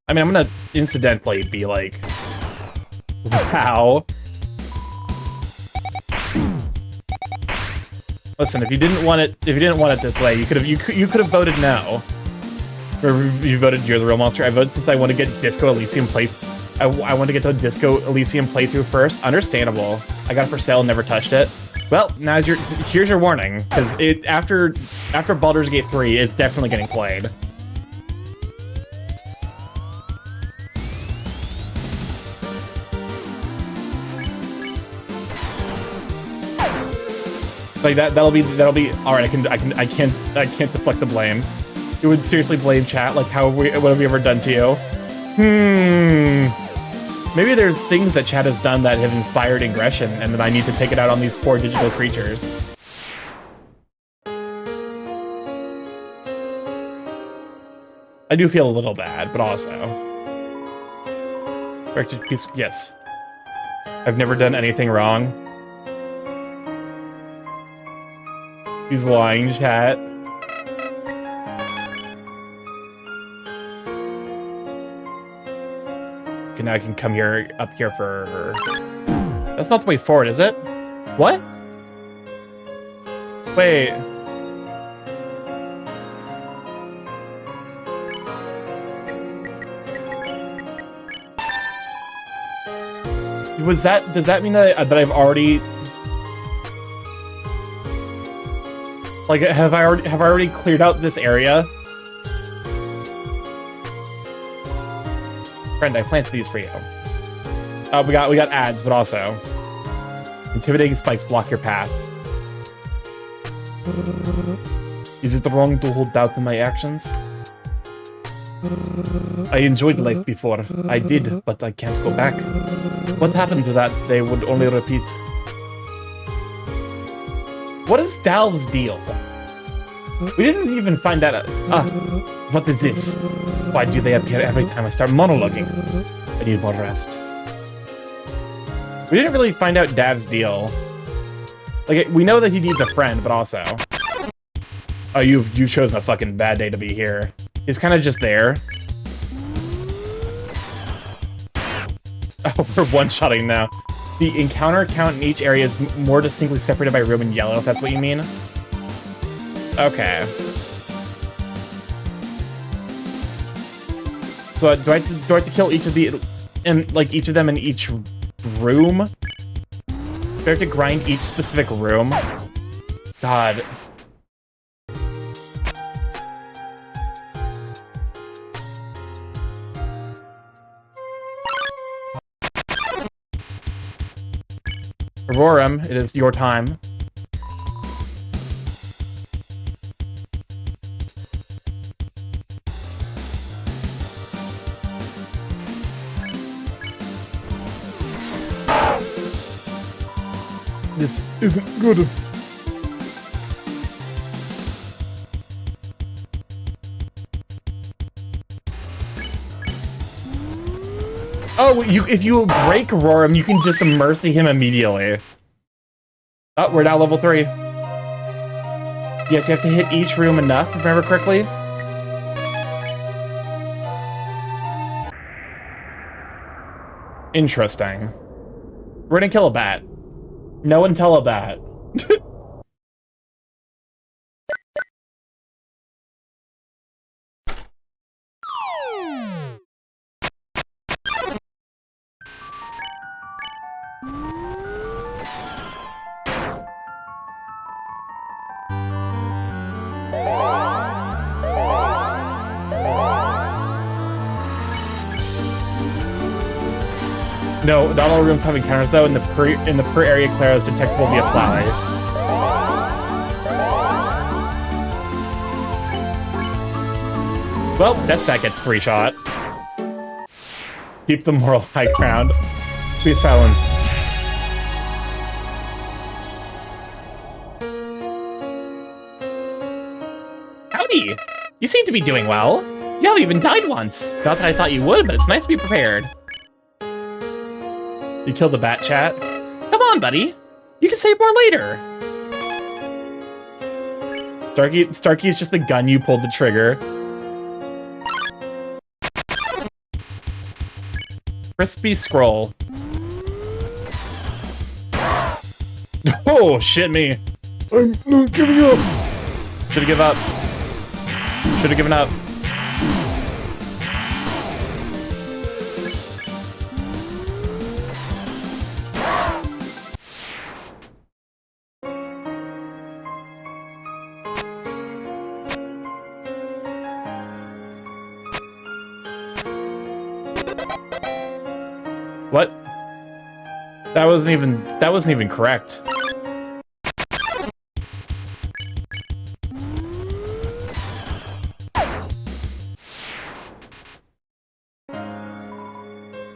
I mean, I'm gonna incidentally be like, wow. Listen, if you didn't want it this way, you could have voted no. Or you voted you're the real monster. I voted since I want to get Disco Elysium I want to get the Disco Elysium playthrough first. Understandable. I got it for sale and never touched it. Well, now here's your warning, because after Baldur's Gate 3, it's definitely getting played. Like that'll be all right. I can't deflect the blame. It would seriously blame chat. Like what have we ever done to you? Maybe there's things that chat has done that have inspired aggression, and that I need to take it out on these poor digital creatures. I do feel a little bad, but also, yes, I've never done anything wrong. He's lying, chat. Okay, now I can come up here for... That's not the way forward, is it? What? Wait. Does that mean that I've already... Like, have I already cleared out this area? Friend, I planted these for you. We got ads, but also intimidating spikes block your path. Is it wrong to hold doubt in my actions? I enjoyed life before. I did, but I can't go back. What happened to that? They would only repeat. What is Dalv's deal? We didn't even find that out. What is this? Why do they appear every time I start monologuing? I need more rest. We didn't really find out Dav's deal. Like, we know that he needs a friend, but also... Oh, you've chosen a fucking bad day to be here. He's kind of just there. Oh, we're one-shotting now. The encounter count in each area is more distinctly separated by room in yellow, if that's what you mean. Okay. So do I have to kill each of each of them in each room? Do I have to grind each specific room? God. Auroram, it is your time. This isn't good. Oh, if you break Auroram, you can just mercy him immediately. Oh, we're now level 3. Yes, you have to hit each room enough, if I remember correctly. Interesting. We're gonna kill a bat. No one tell a bat. No, not all rooms have encounters though. In the per area clear is detectable via flowers. Well, Deathspat gets 3-shot. Keep the moral high ground. Sweet silence. Howdy! You seem to be doing well. You haven't even died once. Not that I thought you would, but it's nice to be prepared. You killed the bat, chat? Come on, buddy. You can save more later. Starky is just the gun you pulled the trigger. Crispy scroll. Oh, shit me. I'm not giving up. Should've given up. Should've given up. What? That wasn't even correct.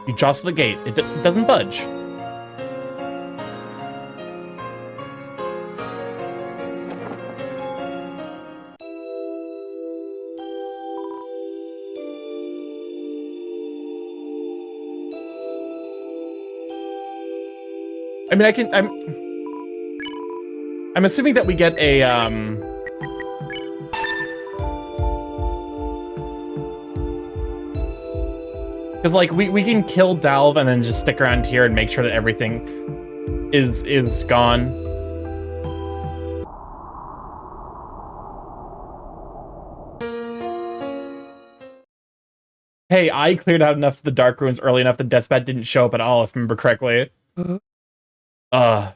You jostle the gate. It doesn't budge. I mean, I'm assuming that we get a, because, like, we can kill Dalv and then just stick around here and make sure that everything is gone. Hey, I cleared out enough of the Dark Ruins early enough that Deathbat didn't show up at all, if I remember correctly. I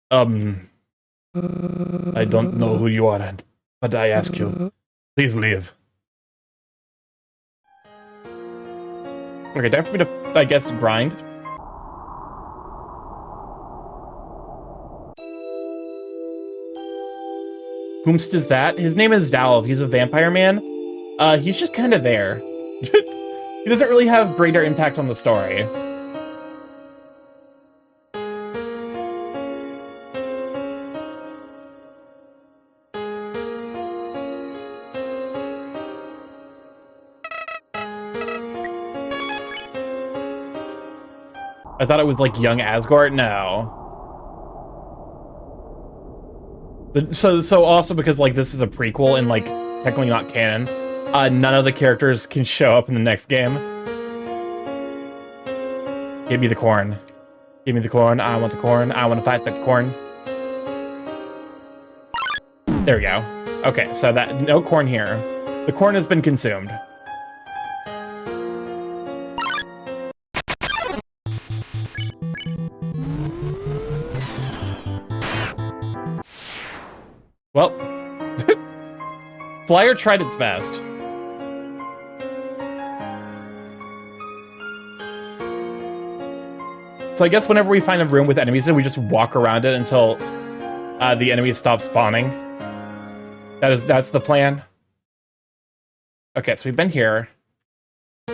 don't know who you are, but I ask you, please leave. Okay, time for me to, I guess, grind. Whomst is that? His name is Dalv. He's a vampire man. He's just kind of there. He doesn't really have greater impact on the story. I thought it was like young Asgore. No. So also because like this is a prequel and like technically not canon, none of the characters can show up in the next game. Give me the corn. Give me the corn. I want the corn. I want to fight the corn. There we go. Okay, so that no corn here. The corn has been consumed. Well, Flyer tried its best. So I guess whenever we find a room with enemies in, we just walk around it until the enemies stop spawning. That's the plan. Okay, so we've been here. I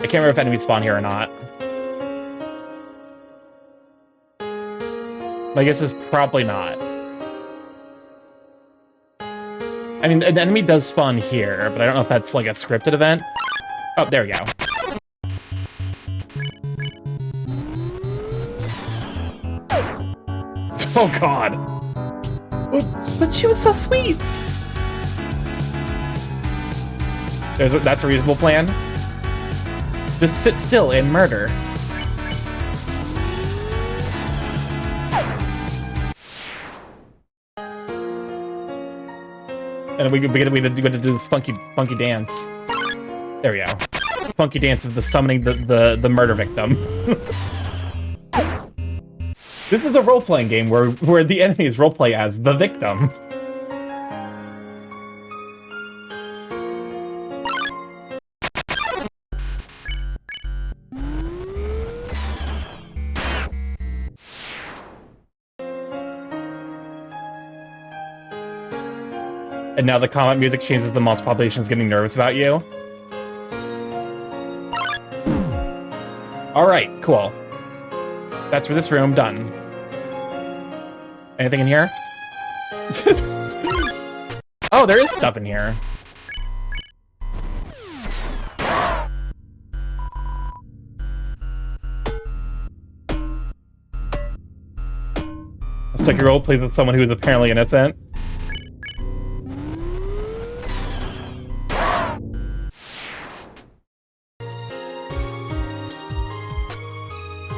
can't remember if enemies spawn here or not. My guess is probably not. I mean, an enemy does spawn here, but I don't know if that's like a scripted event. Oh, there we go. Oh god. But she was so sweet. That's a reasonable plan. Just sit still and murder. And we gotta do this funky dance. There we go. Funky dance of the summoning the murder victim. This is a role-playing game where the enemies roleplay as the victim. And now the combat music changes, the monster population is getting nervous about you. Alright, cool. That's for this room, done. Anything in here? Oh, there is stuff in here. Let's check your role plays with someone who is apparently innocent.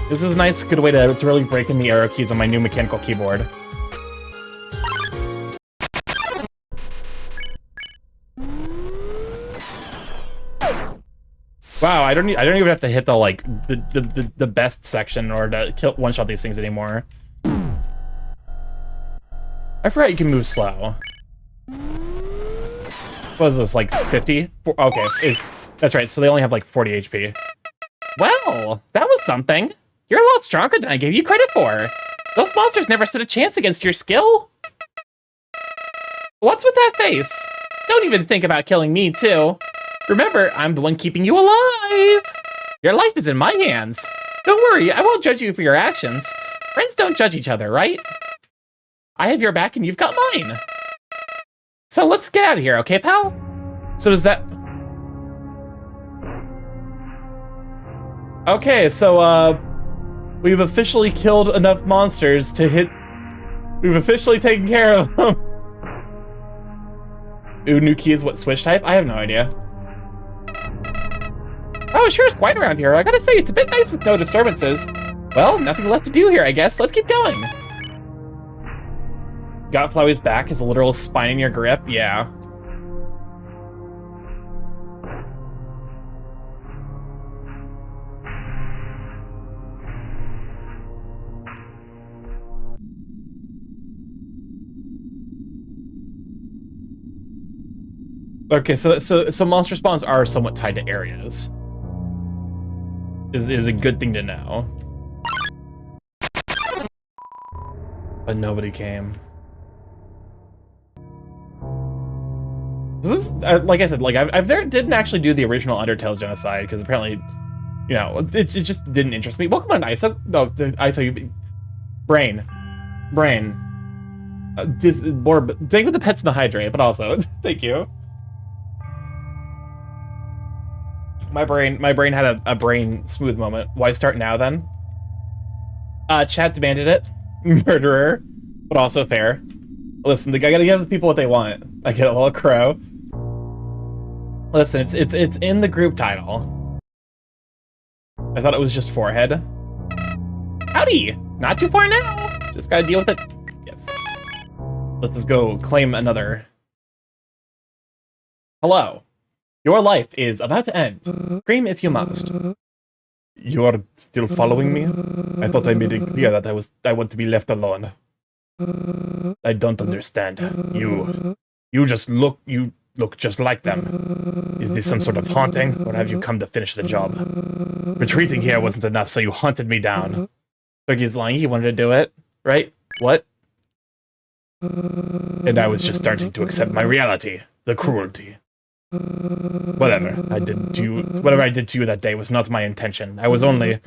This is a nice, good way to really break in the arrow keys on my new mechanical keyboard. Wow, I don't even have to hit the like the best section in order to kill one-shot these things anymore. I forgot you can move slow. What is this, like 50? Okay, that's right, so they only have like 40 HP. Well, that was something. You're a lot stronger than I gave you credit for. Those monsters never stood a chance against your skill. What's with that face? Don't even think about killing me, too. Remember, I'm the one keeping you alive. Your life is in my hands. Don't worry, I won't judge you for your actions. Friends don't judge each other, right? I have your back and you've got mine. So let's get out of here, okay, pal? So does that... Okay, so, we've officially killed enough monsters to hit... We've officially taken care of them. Ooh, new key is what switch type? I have no idea. Oh, it sure is quiet around here. I gotta say, it's a bit nice with no disturbances. Well, nothing left to do here, I guess. Let's keep going. Got Flowey's back is a literal spine in your grip? Yeah. Okay, so monster spawns are somewhat tied to areas. Is a good thing to know. But nobody came. This is, like I said, like I've never didn't actually do the original Undertale genocide because apparently, you know, it just didn't interest me. Welcome on ISO. No, ISO, you brain. This more thing with the pets and the hydrate, but also thank you. My brain had a brain smooth moment. Why start now then? Chat demanded it. Murderer, but also fair. Listen, I gotta give the people what they want. I get a little crow. Listen, it's in the group title. I thought it was just forehead. Howdy! Not too far now. Just gotta deal with it. Yes. Let's go claim another. Hello. Your life is about to end. Scream if you must. You are still following me? I thought I made it clear that I want to be left alone. I don't understand. You look just like them. Is this some sort of haunting, or have you come to finish the job? Retreating here wasn't enough, so you hunted me down. Fergie's lying, he wanted to do it, right? What? And I was just starting to accept my reality, the cruelty. Whatever I did to you that day was not my intention. I was only...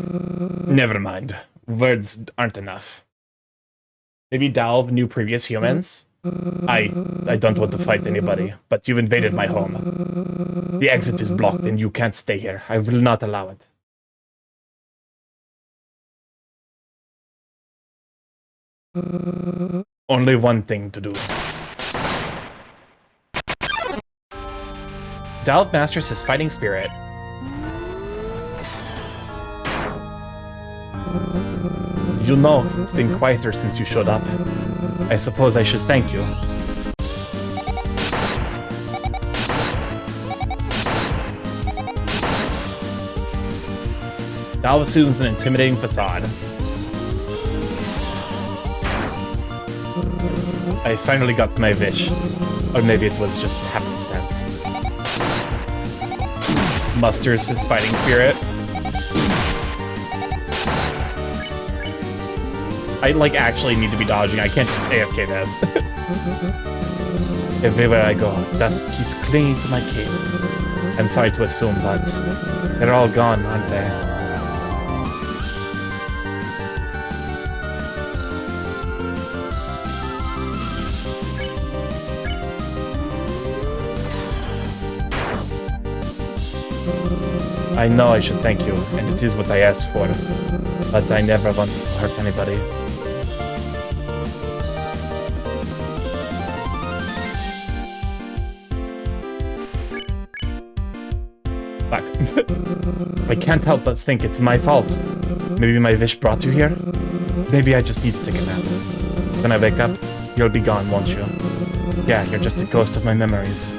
Never mind. Words aren't enough. Maybe Dalv knew previous humans? I don't want to fight anybody, but you've invaded my home. The exit is blocked and you can't stay here. I will not allow it. Only one thing to do. Dalv masters his fighting spirit. You know, it's been quieter since you showed up. I suppose I should thank you. Dalv assumes an intimidating facade. I finally got my wish. Or maybe it was just happenstance. Musters his fighting spirit. I, like, actually need to be dodging. I can't just AFK this. Everywhere I go, dust keeps clinging to my cape. I'm sorry to assume, but they're all gone, aren't they? I know I should thank you, and it is what I asked for, but I never want to hurt anybody. Fuck. I can't help but think it's my fault. Maybe my wish brought you here? Maybe I just need to take a nap. When I wake up, you'll be gone, won't you? Yeah, you're just a ghost of my memories.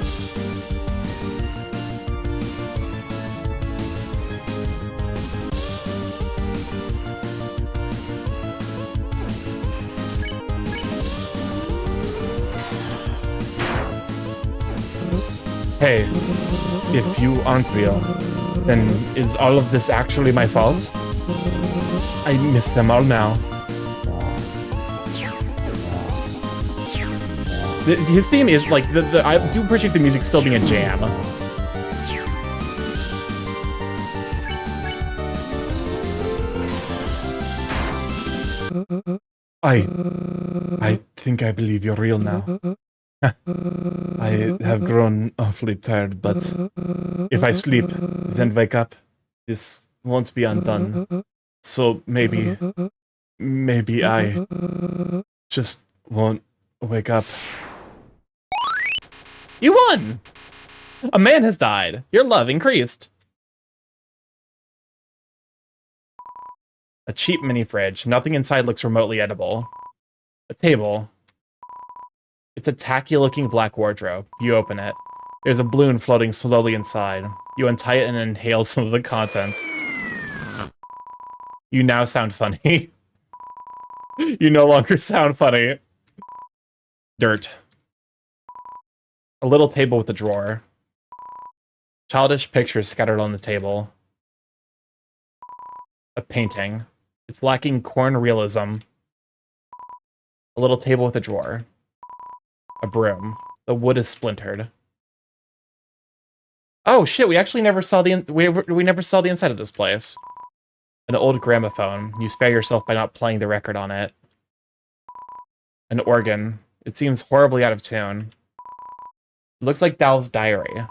Hey, if you aren't real, then is all of this actually my fault? I miss them all now. His theme is like I do appreciate the music still being a jam. I think I believe you're real now. I have grown awfully tired, but if I sleep, then wake up, this won't be undone. So maybe I just won't wake up. You won! A man has died. Your love increased. A cheap mini fridge. Nothing inside looks remotely edible. A table. It's a tacky-looking black wardrobe. You open it. There's a balloon floating slowly inside. You untie it and inhale some of the contents. You now sound funny. You no longer sound funny. Dirt. A little table with a drawer. Childish pictures scattered on the table. A painting. It's lacking corn realism. A little table with a drawer. A broom. The wood is splintered. Oh shit! We actually never saw we never saw the inside of this place. An old gramophone. You spare yourself by not playing the record on it. An organ. It seems horribly out of tune. It looks like Dal's diary.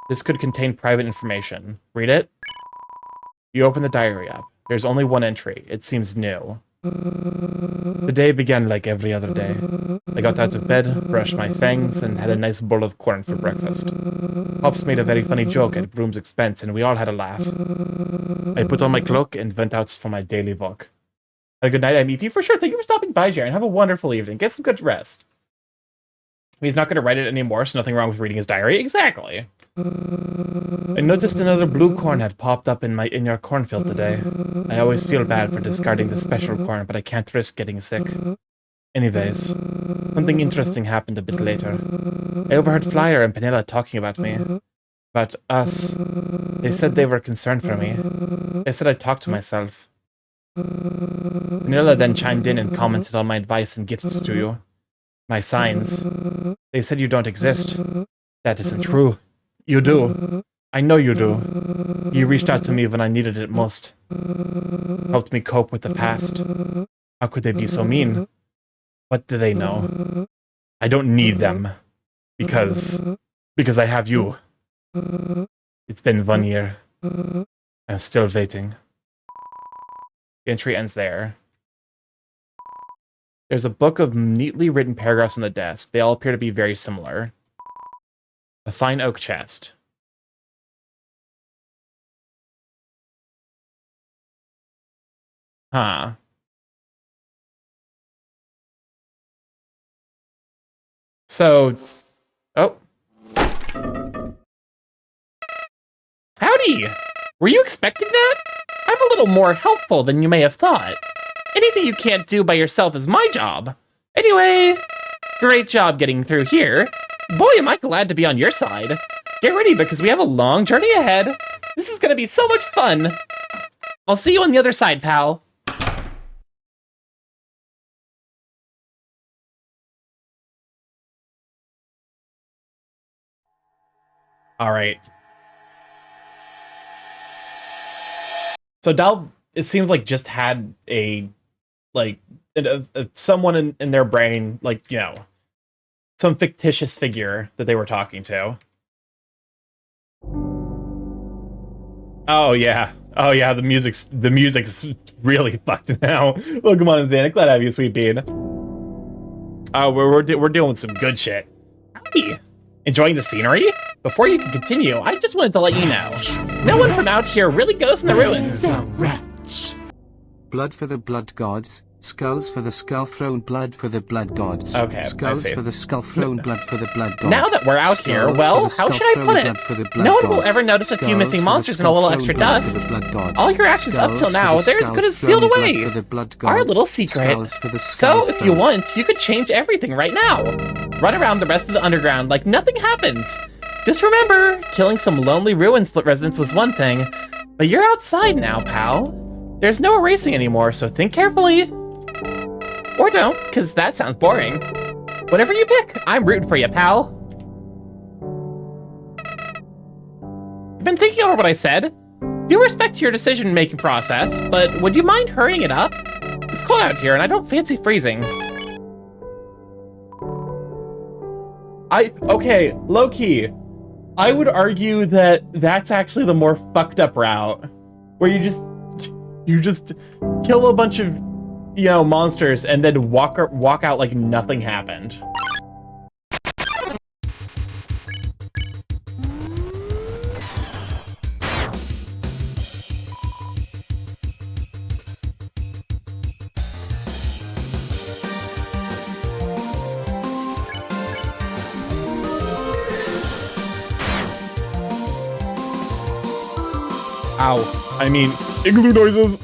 This could contain private information. Read it. You open the diary up. There's only one entry. It seems new. The day began like every other day. I got out of bed, brushed my fangs, and had a nice bowl of corn for breakfast. Pops made a very funny joke at Broom's expense, and we all had a laugh. I put on my cloak and went out for my daily walk. Have a good night, MEP. For sure. Thank you for stopping by, Jaren. Have a wonderful evening. Get some good rest. He's not going to write it anymore, so nothing wrong with reading his diary. Exactly. I noticed another blue corn had popped up in your cornfield today. I always feel bad for discarding the special corn, but I can't risk getting sick. Anyways, something interesting happened a bit later. I overheard Flyer and Penilla talking about me. About us. They said they were concerned for me. They said I'd talk to myself. Penilla then chimed in and commented on my advice and gifts to you. My signs. They said you don't exist. That isn't true. You do. I know you do. You reached out to me when I needed it most. Helped me cope with the past. How could they be so mean? What do they know? I don't need them. Because I have you. It's been 1 year. I'm still waiting. The entry ends there. There's a book of neatly written paragraphs on the desk. They all appear to be very similar. A fine oak chest. Huh. So... Oh. Howdy! Were you expecting that? I'm a little more helpful than you may have thought. Anything you can't do by yourself is my job. Anyway, great job getting through here. Boy, am I glad to be on your side. Get ready because we have a long journey ahead. This is gonna be so much fun. I'll see you on the other side, pal. All right. So Dal, it seems like just had someone in their brain, like, you know, some fictitious figure that they were talking to. Oh yeah, the music's really fucked now. Welcome on, Xana. Glad to have you, sweet bean. We're dealing with some good shit. Howdy. Enjoying the scenery? Before you can continue, I just wanted to let you know. No one from out here really goes in the ruins. Blood for the blood gods. Skulls for the skull-thrown, blood for the blood gods. Okay, I Skulls see. for the skull-thrown, blood for the blood gods. Now that we're out here, Skulls well, for the how should I skull-thrown, put blood for the it? blood No one will gods. ever notice a few Skulls missing for the monsters and a little extra skull-thrown, blood dust. for the blood gods. All your actions up till Skulls now, for the they're as good as sealed skull-thrown, blood away. for the blood Our gods. little secret. Skulls for the So, if you skull-thrown. want, you could change everything right now. Run around the rest of the underground like nothing happened. Just remember, killing some lonely ruins residents was one thing, but you're outside now, pal. There's no erasing anymore, so think carefully. Or don't, because that sounds boring. Whatever you pick, I'm rooting for you, pal. You've been thinking over what I said. Due respect to your decision-making process, but would you mind hurrying it up? It's cold out here, and I don't fancy freezing. Okay, low-key, I would argue that that's actually the more fucked up route, where you just kill a bunch of, monsters and then walk out like nothing happened. Ow. I mean, igloo noises.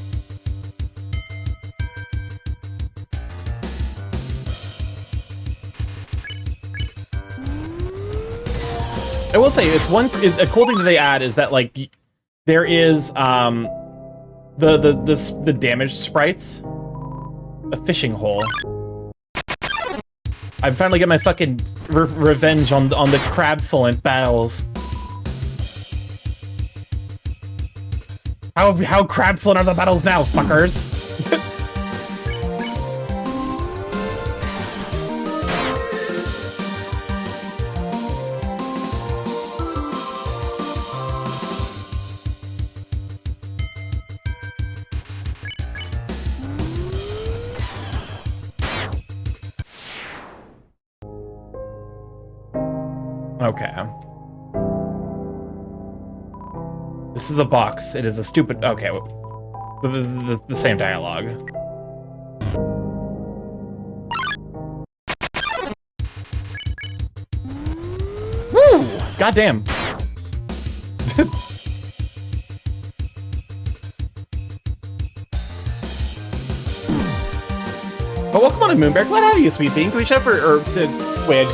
I will say, a cool thing that they add is that, like, there is, the damaged sprites. A fishing hole. I finally get my fucking revenge on the crab-solent battles. How crab-solent are the battles now, fuckers? Okay. This is a box. It is a stupid... Okay. The same dialogue. Woo! Goddamn. Oh, welcome on to Moonbear. Glad to have you, sweet bean. Can we shut for... wait,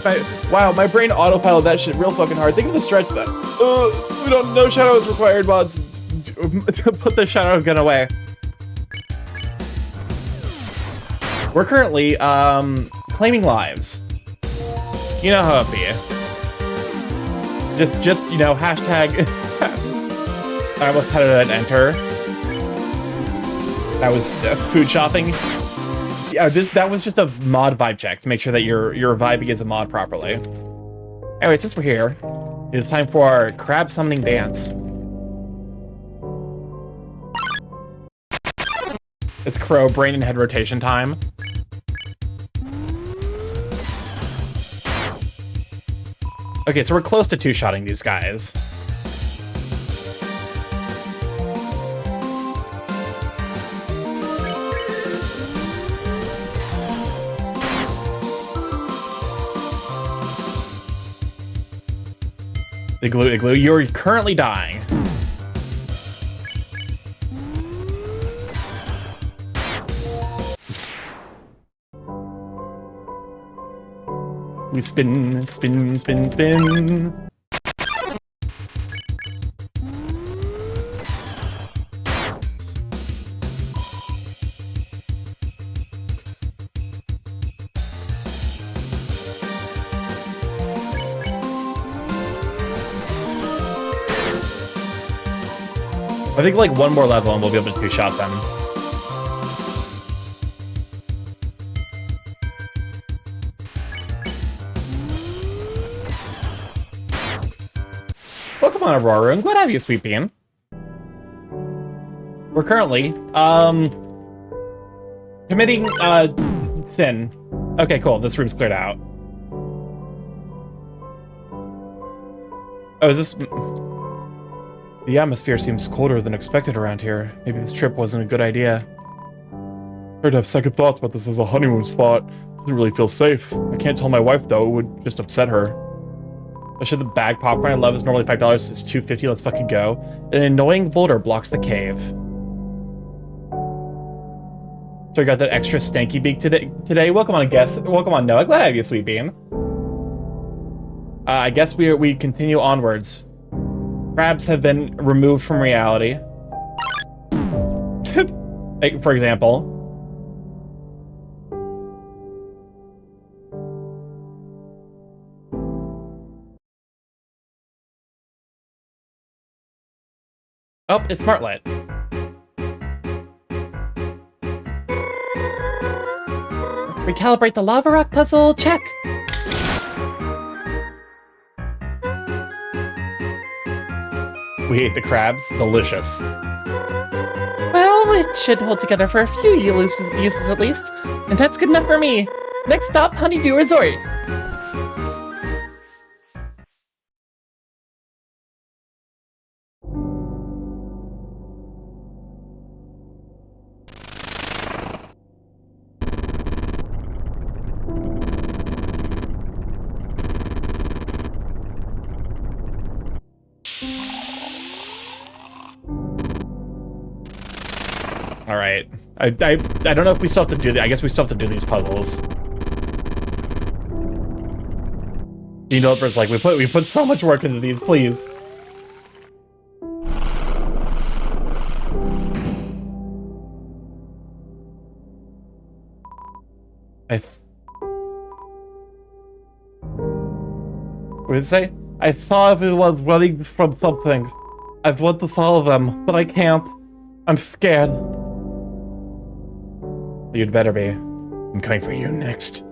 I just... wow, my brain autopilot that shit real fucking hard. Think of the stretch that. We don't know shadow is required, mods. Put the shadow gun away. We're currently, claiming lives. You know how it be. Just, hashtag... I almost had it enter. That was food shopping. Yeah, that was just a mod vibe check to make sure that you're vibing as a mod properly. Anyway, since we're here, it's time for our crab summoning dance. It's crow, brain, and head rotation time. Okay, so we're close to two-shotting these guys. Igloo, you're currently dying. We spin, spin, spin, spin. I think like one more level and we'll be able to two-shot them. Welcome on, Aurora, and glad to have you, sweet bean. We're currently, committing, sin. Okay, cool, this room's cleared out. Oh, is this... The atmosphere seems colder than expected around here. Maybe this trip wasn't a good idea. I'd have second thoughts about this as a honeymoon spot. Doesn't really feel safe. I can't tell my wife though, it would just upset her. Especially the bag popcorn I love is normally $5, it's $2.50, let's fucking go. An annoying boulder blocks the cave. So I got that extra stanky beak today. Welcome on, guest. Welcome on, Noah. Glad I have you, Sweet Bean. I guess we continue onwards. Crabs have been removed from reality. Like, for example. Oh, it's Smartlight. Recalibrate the lava rock puzzle, check! We ate the crabs, delicious. Well, it should hold together for a few uses at least, and that's good enough for me. Next stop, Honeydew Resort. All right. I don't know if we still have to do I guess we still have to do these puzzles. The developer's like, we put so much work into these, please. What did it say? I thought it was running from something. I want to follow them, but I can't. I'm scared. You'd better be. I'm coming for you next.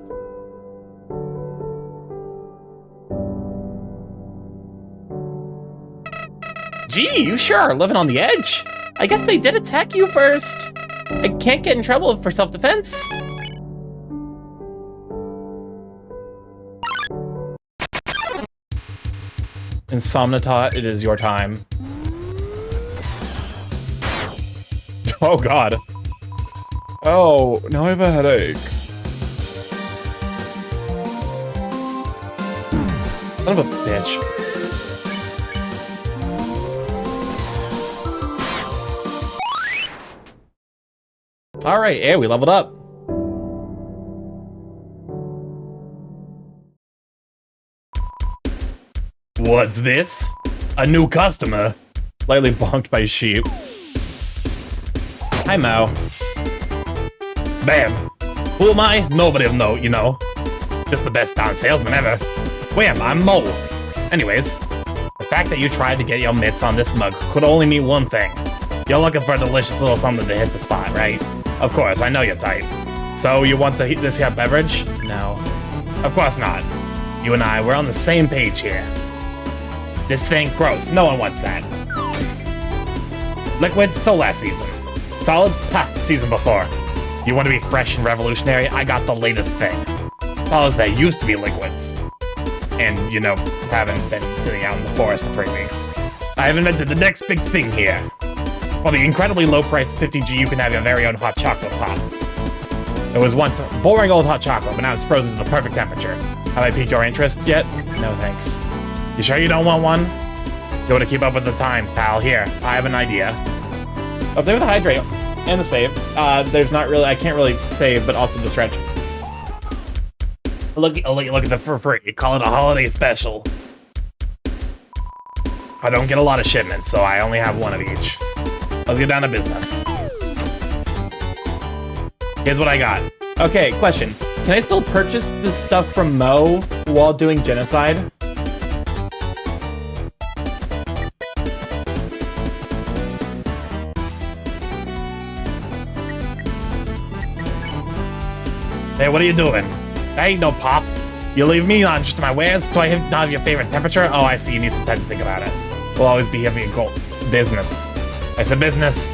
Gee, you sure are living on the edge. I guess they did attack you first. I can't get in trouble for self-defense. Insomnitot, it is your time. Oh god. Oh, now I have a headache. Son of a bitch. Alright, yeah, we leveled up. What's this? A new customer? Lightly bonked by sheep. Hi, Mo. Bam. Who am I? Nobody'll know, you know. Just the best darn salesman ever. Wham, I'm Mo. Anyways, the fact that you tried to get your mitts on this mug could only mean one thing. You're looking for a delicious little something to hit the spot, right? Of course, I know you're tight. So you want this here beverage? No. Of course not. You and I, we're on the same page here. This thing, gross. No one wants that. Liquid, so last season. Solids, ha, season before. You want to be fresh and revolutionary? I got the latest thing. Solids that used to be liquids. And, you know, haven't been sitting out in the forest for 3 weeks. I have invented the next big thing here. For the incredibly low price 50G, you can have your very own hot chocolate pop. It was once boring old hot chocolate, but now it's frozen to the perfect temperature. Have I piqued your interest yet? No thanks. You sure you don't want one? You want to keep up with the times, pal. Here, I have an idea. Up there with the hydrate and the save. There's not really, I can't really save, but also the stretch. Look at the for free. Call it a holiday special. I don't get a lot of shipments, so I only have one of each. Let's get down to business. Here's what I got. Okay, question. Can I still purchase this stuff from Mo while doing genocide? Hey, what are you doing? That ain't no pop. You leave me on just my wares? Do I not have your favorite temperature? Oh, I see. You need some time to think about it. We'll always be having a goal. Business. I said business.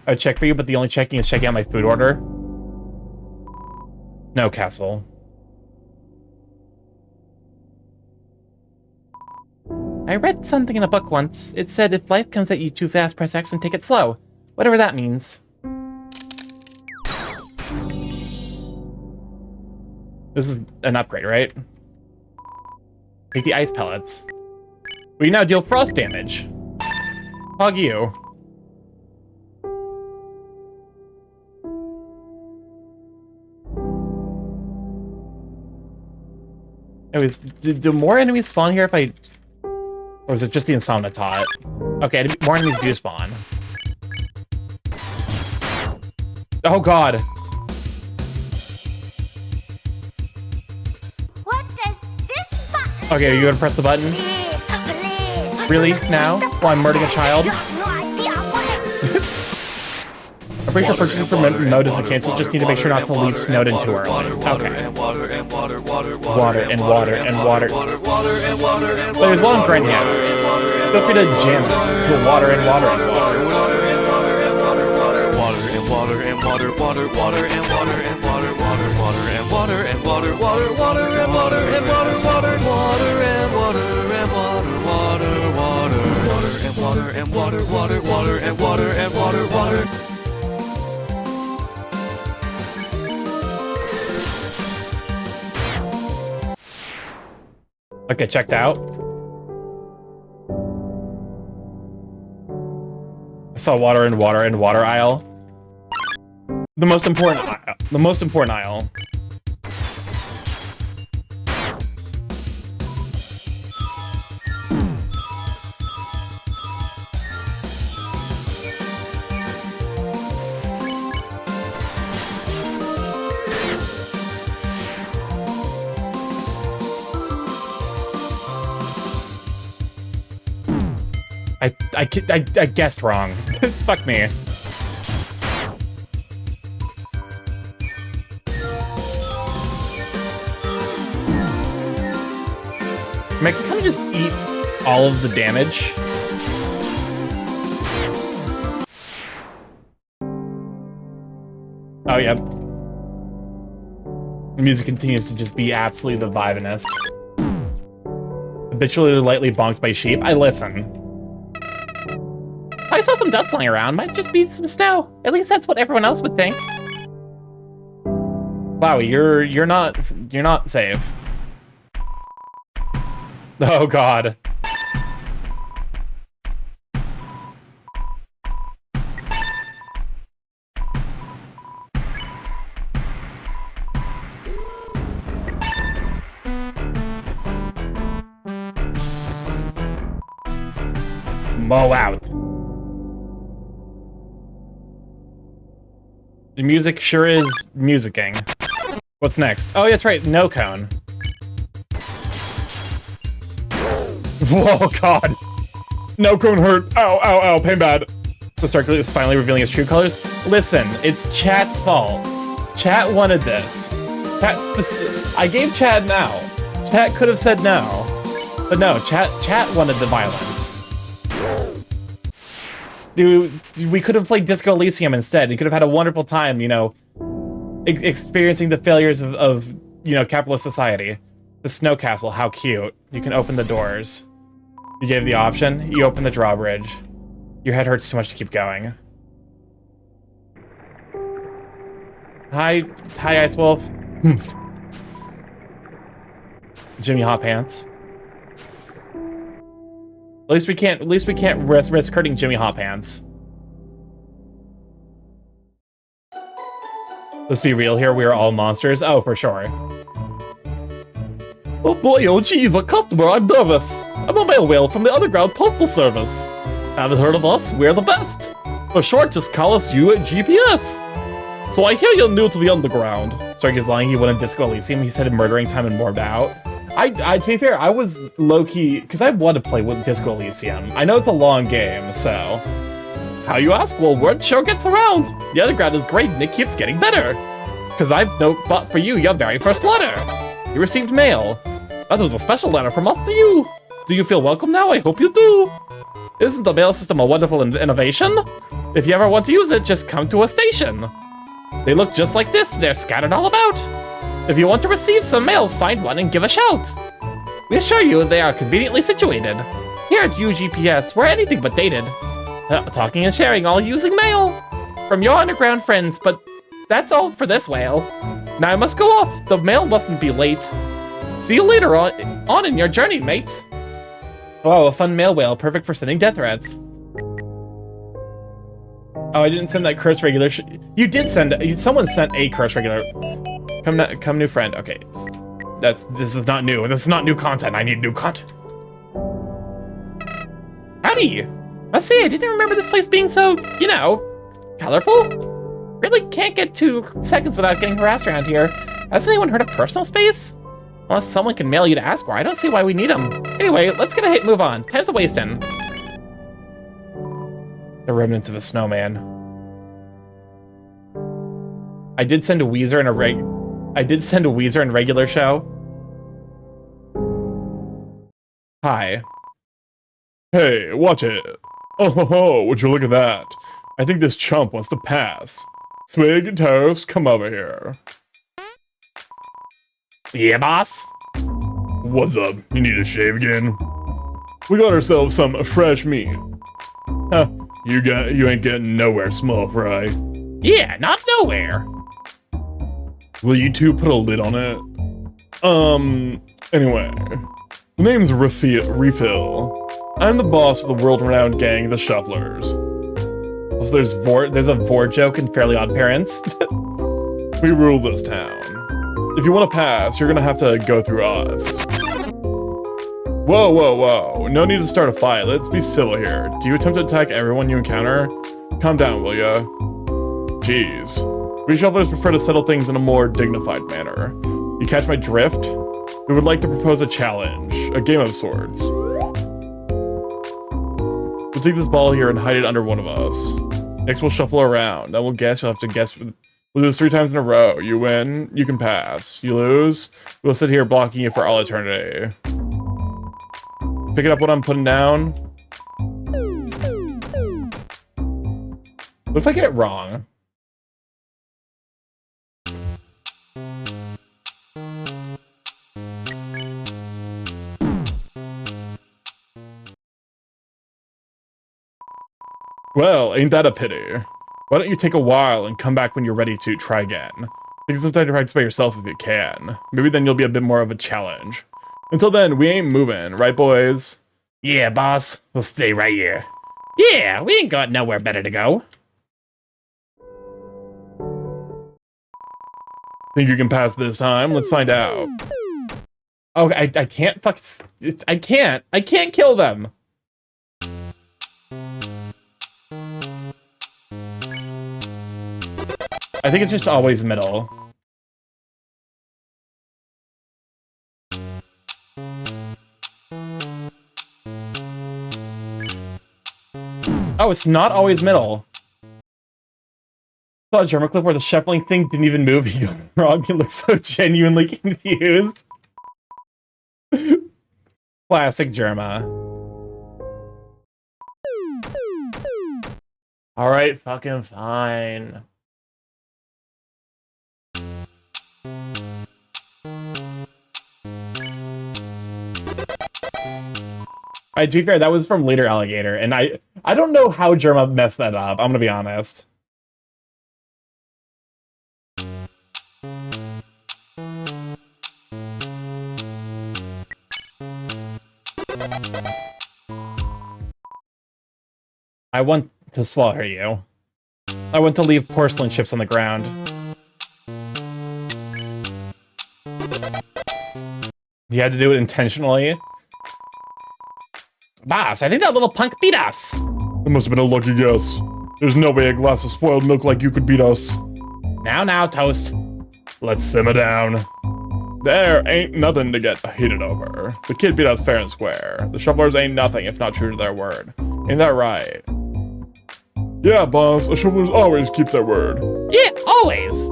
I would check for you, but the only checking is checking out my food order. No, Castle. I read something in a book once. It said if life comes at you too fast, press X and take it slow. Whatever that means. This is an upgrade, right? Take the ice pellets. We now deal frost damage. Hug you. Anyways, do more enemies spawn here if I... Or is it just the Insomnitot? Okay, more enemies do spawn. Oh god! What does this button Okay, are you gonna press the button? Please. Really? Now? While I'm murdering a child? I have no idea what it... I'm pretty sure purchasing for mode isn't canceled, just need to make sure not to leave Snowden too early. Okay. Water and water. Players, while I'm grinding out, feel free to jam to water and water. Okay, checked out. I saw water aisle. The most important aisle. I guessed wrong. Fuck me. I can kind of just eat all of the damage. Oh, yeah. The music continues to just be absolutely the vibeness. Habitually lightly bonked by sheep. I listen. I saw some dust flying around. Might just be some snow. At least that's what everyone else would think. Wow, you're not safe. Oh god. Mow out. The music sure is musicking. What's next? Oh, yeah, that's right. No cone. Whoa, god. No cone hurt. Ow, ow, ow. Pain bad. The Starky is finally revealing his true colors. Listen, it's chat's fault. Chat wanted this. I gave Chat now. Chat could have said no. But no, Chat wanted the violence. Dude, we could have played Disco Elysium instead. We could have had a wonderful time, you know, experiencing the failures of, you know, capitalist society. The snow castle, how cute. You can open the doors. You gave the option, you open the drawbridge. Your head hurts too much to keep going. Hi, Ice Wolf. Jimmy Hot Pants. At least we can't risk hurting Jimmy Hot Pants. Let's be real here, we are all monsters. Oh, for sure. Oh boy, oh geez, a customer, I'm nervous. I'm a mail whale from the Underground Postal Service. Haven't heard of us? We're the best. For short, just call us you at GPS. So I hear you're new to the Underground. Starky's lying, he wanted Disco Elysium, he said murdering time and morbed out. To be fair, I was low-key, because I want to play with Disco Elysium. I know it's a long game, so... How you ask? Well, word sure gets around. The Underground is great and it keeps getting better. Because I've bought for you your very first letter. You received mail. That was a special letter from us to you. Do you feel welcome now? I hope you do. Isn't the mail system a wonderful innovation? If you ever want to use it, just come to a station. They look just like this. They're scattered all about. If you want to receive some mail, find one and give a shout. We assure you they are conveniently situated. Here at UGPS, we're anything but dated. Talking and sharing, all using mail from your underground friends, but that's all for this whale. Now I must go off. The mail mustn't be late. See you later on in your journey, mate. Wow, a fun mail whale, perfect for sending death threats. Oh, I didn't send that curse regular. You did send. Someone sent a curse regular. Come, new friend. Okay, this is not new. This is not new content. I need new content. Howdy. Must say, I didn't remember this place being so, you know, colorful. Really can't get 2 seconds without getting harassed around here. Has anyone heard of personal space? Unless someone can mail you to Asgore, I don't see why we need them. Anyway, let's get a hit, move on. Time's a wasting. The remnants of a snowman. I did send a Weezer and a regular show. Hi. Hey, watch it. Oh ho ho, would you look at that? I think this chump wants to pass. Swig and Toast, come over here. Yeah, boss? What's up? You need a shave again? We got ourselves some fresh meat. Huh, you ain't getting nowhere, small fry. Yeah, not nowhere. Will you two put a lid on it? Anyway. The name's Refill. I'm the boss of the world-renowned gang, the Shufflers. Also, there's a Vore joke in Fairly Odd Parents. We rule this town. If you want to pass, you're gonna have to go through us. Whoa, whoa, whoa. No need to start a fight. Let's be civil here. Do you attempt to attack everyone you encounter? Calm down, will ya? Jeez. We Shufflers prefer to settle things in a more dignified manner. You catch my drift? We would like to propose a challenge. A game of sorts. We'll take this ball here and hide it under one of us. Next we'll shuffle around. Then we'll guess. You'll have to guess. We'll do this 3 times in a row. You win, you can pass. You lose, we'll sit here blocking you for all eternity. Picking up what I'm putting down. What if I get it wrong? Well, ain't that a pity? Why don't you take a while and come back when you're ready to try again? Take some time to practice by yourself if you can. Maybe then you'll be a bit more of a challenge. Until then, we ain't moving, right boys? Yeah, boss. We'll stay right here. Yeah, we ain't got nowhere better to go. Think you can pass this time? Let's find out. Oh, I can't I can't kill them. I think it's just always middle. Oh, it's not always middle. I saw a Germa clip where the shuffling thing didn't even move. He got wrong. He looks so genuinely confused. Classic Germa. Alright, fucking fine. To be fair, that was from Later Alligator, and I don't know how Germa messed that up, I'm gonna be honest. I want to slaughter you. I want to leave porcelain chips on the ground. You had to do it intentionally. Boss, I think that little punk beat us. It must have been a lucky guess. There's no way a glass of spoiled milk like you could beat us. Now, Toast. Let's simmer down. There ain't nothing to get heated over. The kid beat us fair and square. The Shufflers ain't nothing if not true to their word. Ain't that right? Yeah, boss. The Shufflers always keep their word. Yeah, always.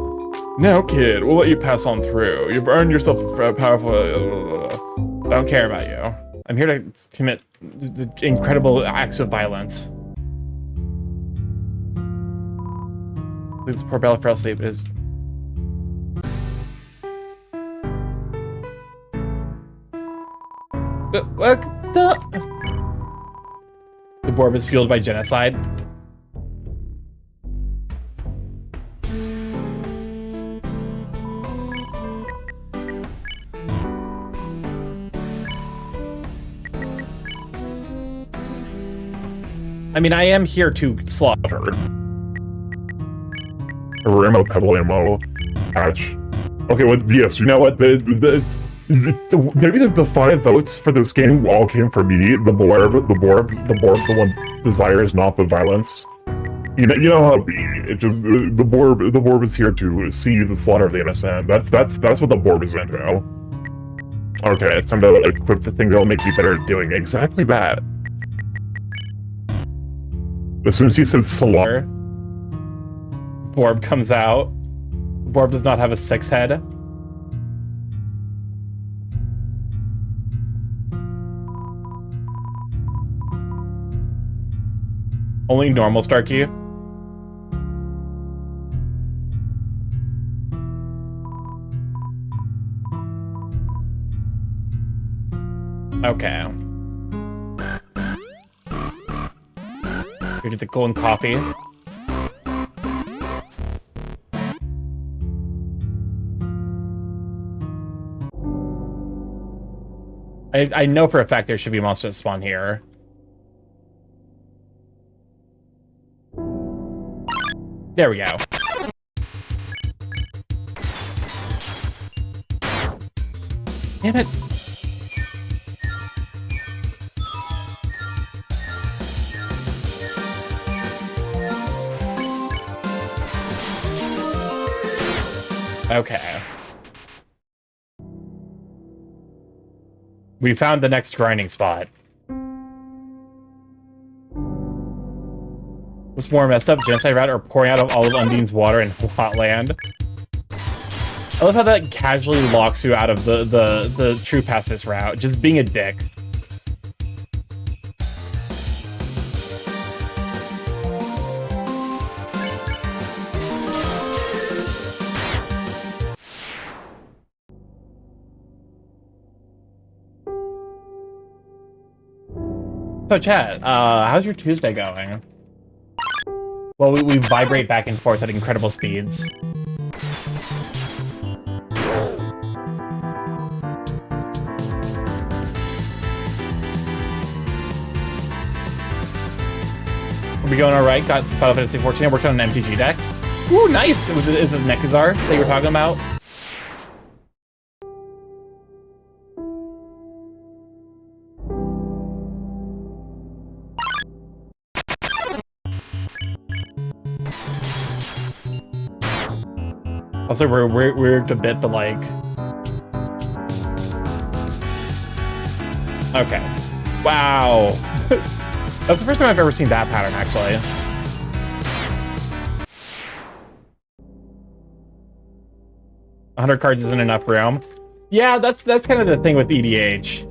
Now, kid, we'll let you pass on through. You've earned yourself a powerful... I don't care about you. I'm here to commit incredible acts of violence. This poor Belafrel sleep is... What the... Borb is fueled by genocide. I mean, I am here to slaughter. Ammo, pebble ammo, patch. Okay, well, yes, you know what? Maybe the 5 votes for this game all came from me. The Borb, the one desires not the violence. You know how it be. It just the Borb is here to see the slaughter of the innocent. That's what the Borb is into. Okay, it's time to equip the thing that'll make me better at doing exactly that. As soon as he said slaughter, Borb comes out. Borb does not have a 6 head. Only normal Starky. Okay. We get the golden coffee. I know for a fact there should be monsters spawn here. There we go. Damn it. Okay. We found the next grinding spot. What's more messed up, genocide route or pouring out of all of Undine's water in Hotland? I love how that casually locks you out of the true pacifist route, just being a dick. So chat, how's your Tuesday going? Well, we vibrate back and forth at incredible speeds. Are we going alright? Got some Final Fantasy 14. I worked on an MTG deck. Ooh, nice! Is the Nekazar that you were talking about? Also, we're a bit the like. Okay. Wow. That's the first time I've ever seen that pattern, actually. $100 cards isn't enough room. Yeah, that's kind of the thing with EDH.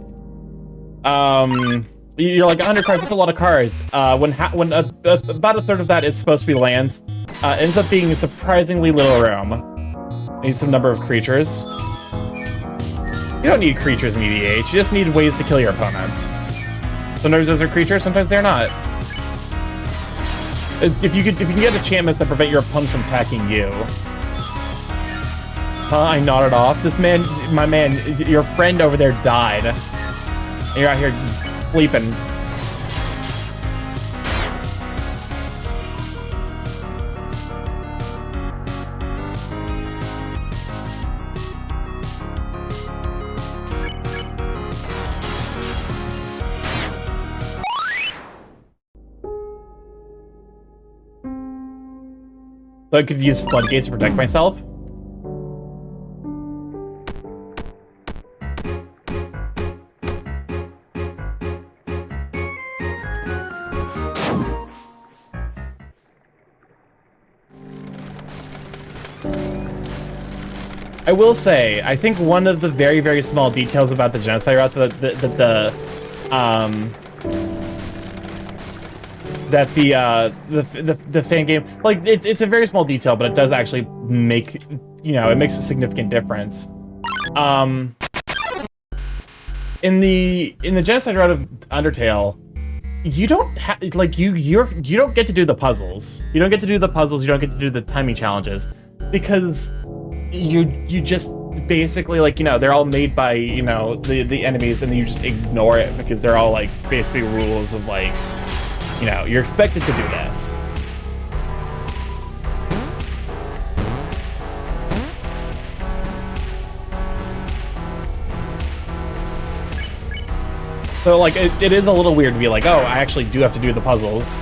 You're like 100 cards. That's a lot of cards. When about a third of that is supposed to be lands, ends up being surprisingly little room. Need some number of creatures. You don't need creatures in EDH. You just need ways to kill your opponents. Sometimes those are creatures, sometimes they're not. If you can get enchantments that prevent your opponents from attacking you. I nodded off. This man, my man, your friend over there died. And you're out here sleeping. So I could use floodgates to protect myself. I will say, I think one of the very, very small details about the genocide route that the fan game, like, it's a very small detail, but it does actually make, you know, it makes a significant difference. In the genocide route of Undertale, you don't like you don't get to do the puzzles. You don't get to do the puzzles. You don't get to do the timing challenges because you just basically like they're all made by the enemies, and you just ignore it because they're all like basically rules of like you're expected to do this. So, like, it is a little weird to be like, oh, I actually do have to do the puzzles.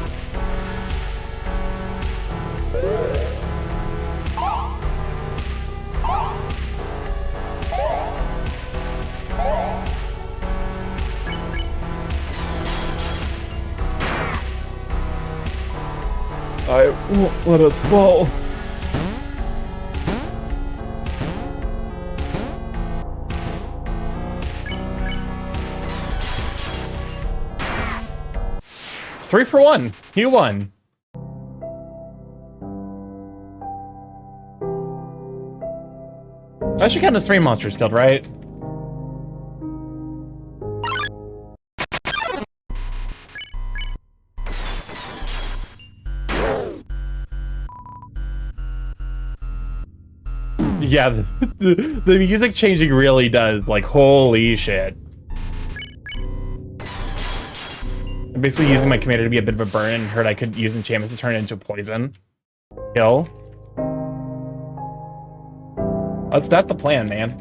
I won't let us fall. Three for one. You won. That should count as 3 monsters killed, right? Yeah, the music changing really does, like, holy shit. I'm basically using my commander to be a bit of a burn, and heard I could use enchantments to turn it into poison. Kill. That's the plan, man.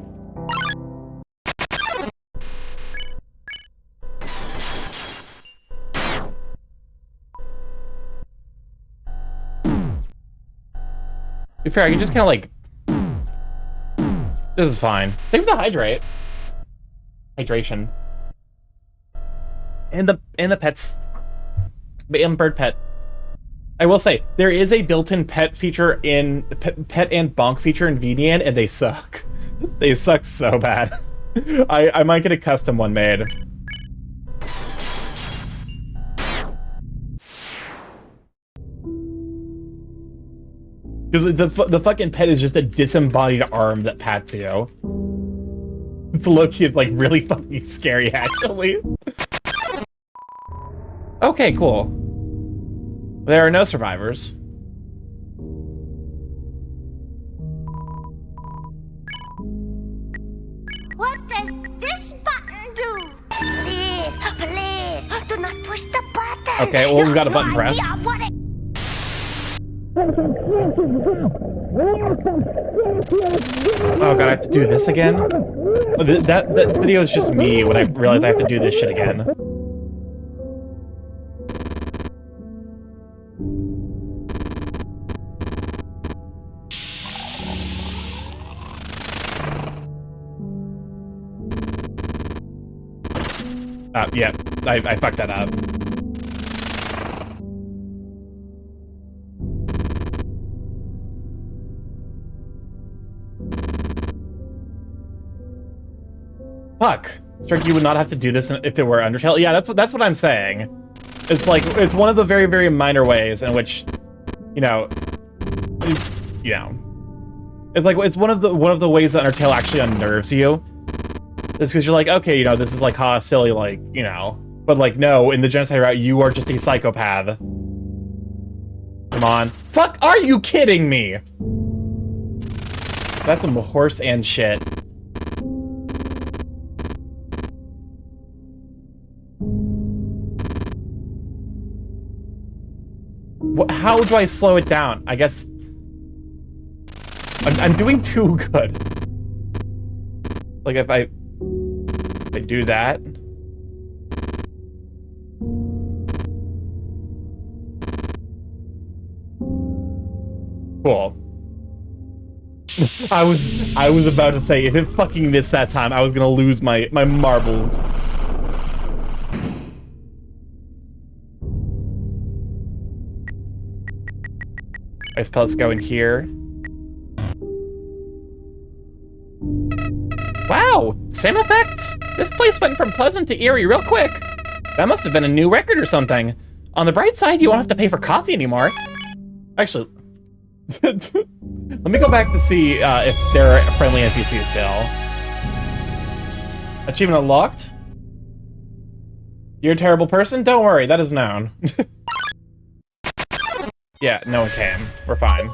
To be fair, I can just kind of like... This is fine. Think of the hydrate. Hydration. And the pets. And bird pet. I will say, there is a built-in pet feature in... Pet and bonk feature in VDN, and they suck. They suck so bad. I might get a custom one made. Because the fucking pet is just a disembodied arm that pats you. It's low-key, like, really fucking scary, actually. Okay, cool. There are no survivors. What does this button do? Please, please, do not push the button. Okay, well, we've got a button press. Oh god, I have to do this again? That video is just me when I realize I have to do this shit again. Yeah, I fucked that up. Fuck. Starky would not have to do this if it were Undertale. Yeah, that's what I'm saying. It's like, it's one of the very, very minor ways in which, it's like, it's one of the ways that Undertale actually unnerves you. It's because you're like, okay, this is like silly, like, but like, no, in the genocide route, you are just a psychopath. Come on. Fuck, are you kidding me? That's some horse and shit. How do I slow it down? I guess... I'm doing too good. Like, if I do that... Cool. I was about to say, if it fucking missed that time, I was gonna lose my marbles. Ice pellets go in here. Wow, same effect. This place went from pleasant to eerie real quick. That must have been a new record or something. On the bright side, you won't have to pay for coffee anymore. Actually, let me go back to see if there are friendly NPCs still. Achievement unlocked. You're a terrible person? Don't worry, that is known. Yeah, no one can. We're fine.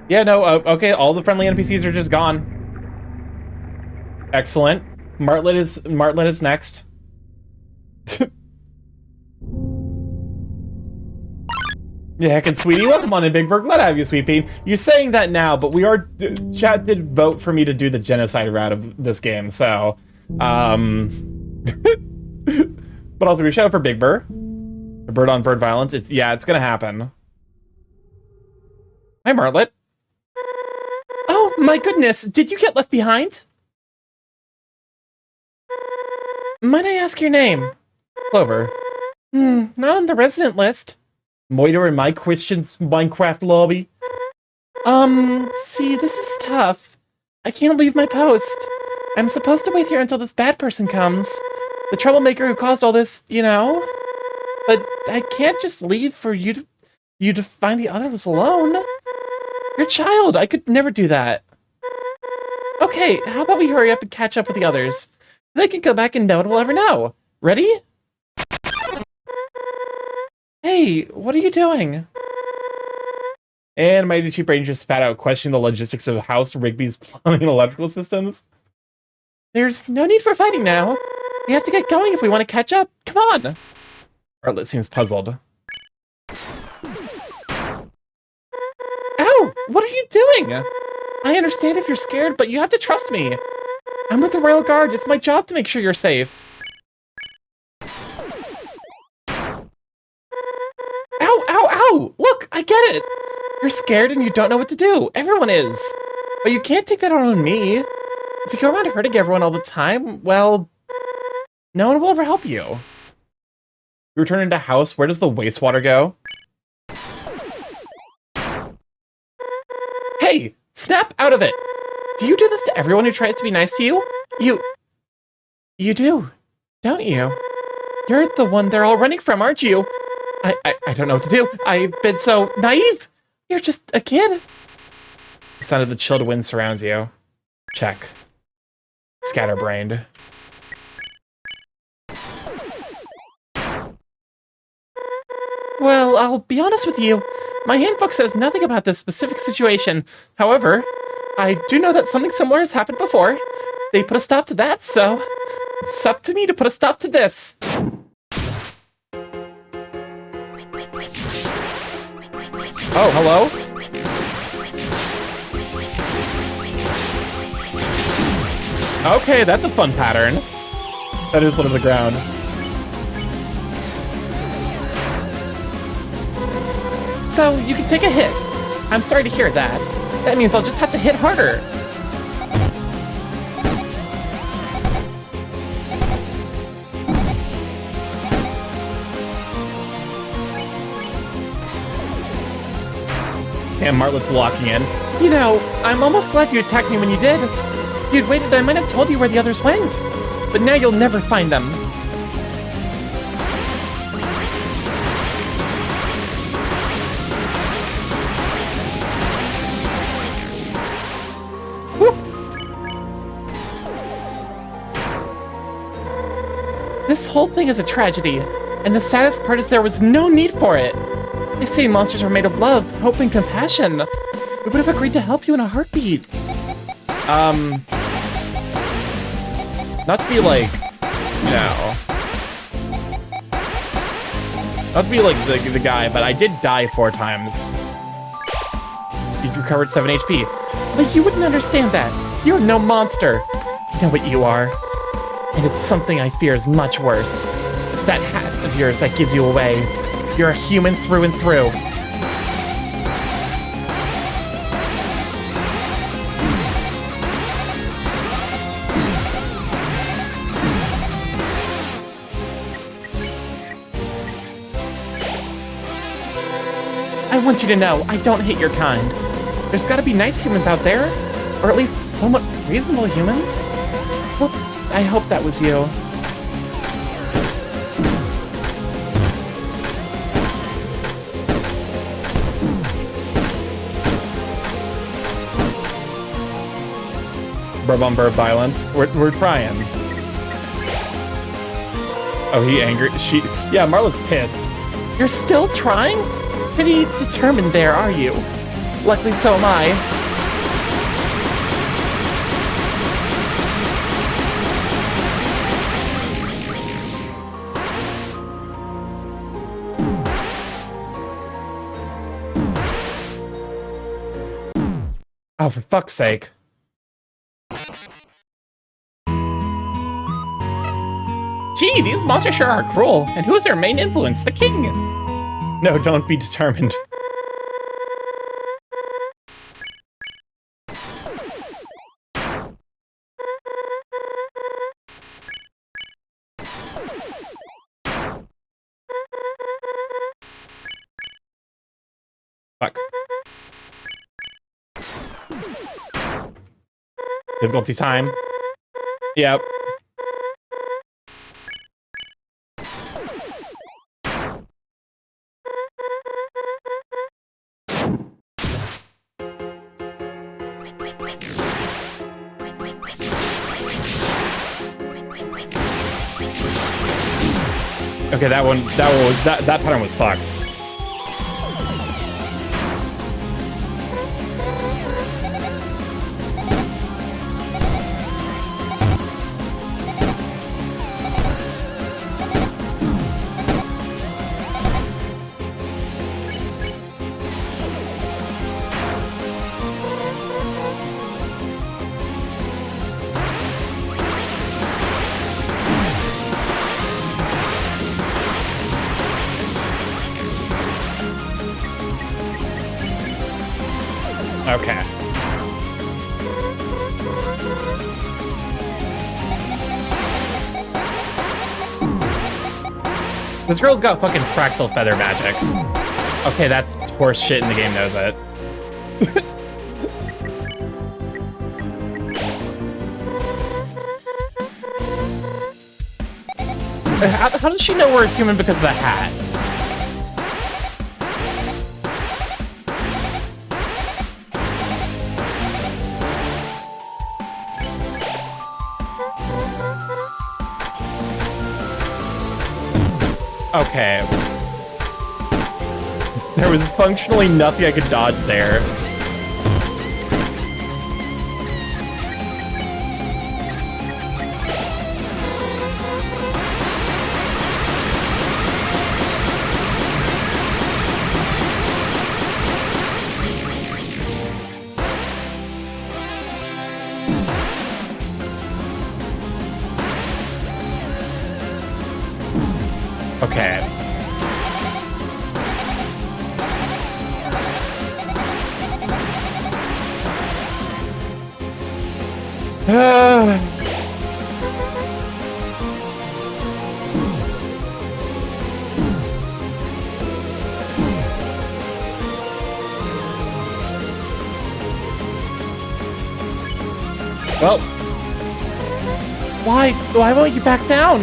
Yeah, no, okay, all the friendly NPCs are just gone. Excellent. Martlet is next. Yeah, heck, and Sweetie, welcome on in, Big Bird. Glad to have you, Sweet Pea. You're saying that now, but we are... Chat did vote for me to do the genocide route of this game, so... But also, we shout out for Big Bird. The bird-on-bird violence. It's gonna happen. Hi, Martlet. Oh, my goodness. Did you get left behind? Might I ask your name? Clover. Not on the resident list. Moiter in my Christian Minecraft lobby. See, this is tough. I can't leave my post. I'm supposed to wait here until this bad person comes. The troublemaker who caused all this, you know? But I can't just leave for you to find the others alone. You're a child. I could never do that. Okay, how about we hurry up and catch up with the others? They can go back and no one will ever know. Ready? Hey, what are you doing? And Mighty Chief Ranger spat out questioning the logistics of House Rigby's plumbing and electrical systems. There's no need for fighting now. We have to get going if we want to catch up. Come on! Bartlett seems puzzled. Ow! What are you doing? I understand if you're scared, but you have to trust me. I'm with the Royal Guard. It's my job to make sure you're safe. Ow, ow, ow! Look, I get it! You're scared and you don't know what to do. Everyone is. But you can't take that out on me. If you go around hurting everyone all the time, well, no one will ever help you. You return into house. Where does the wastewater go? Hey! Snap out of it! Do you do this to everyone who tries to be nice to you? You do, don't you? You're the one they're all running from, aren't you? I don't know what to do. I've been so naive. You're just a kid. The sound of the chilled wind surrounds you. Check. Scatterbrained. Well, I'll be honest with you. My handbook says nothing about this specific situation. However, I do know that something similar has happened before. They put a stop to that, so it's up to me to put a stop to this. Oh, hello? Okay, that's a fun pattern. That is one of the ground. So, you can take a hit. I'm sorry to hear that. That means I'll just have to hit harder. Damn, Martlet's locking in. You know, I'm almost glad you attacked me when you did. If you'd waited, I might have told you where the others went. But now you'll never find them. This whole thing is a tragedy, and the saddest part is there was no need for it. They say monsters are made of love, hope, and compassion. We would have agreed to help you in a heartbeat. Not to be like, you know, not to be like the guy, but I did die 4 times. You recovered 7 HP. But you wouldn't understand that. You're no monster. I know what you are. And it's something I fear is much worse. It's that hat of yours that gives you away. You're a human through and through. I want you to know, I don't hate your kind. There's gotta be nice humans out there. Or at least somewhat reasonable humans. Well, I hope that was you. bumper violence. We're trying. Oh, he angry. Yeah, Marlon's pissed. You're still trying? Pretty determined there, are you? Luckily, so am I. Oh, for fuck's sake. Gee, these monsters sure are cruel. And who's their main influence? The king. No, don't be determined. Fuck. Difficulty time. Yep. Okay, that pattern was fucked. Okay. This girl's got fucking fractal feather magic. Okay, that's horse shit and the game knows it. How does she know we're human because of the hat? Okay. There was functionally nothing I could dodge there. Okay. Well, why won't you back down?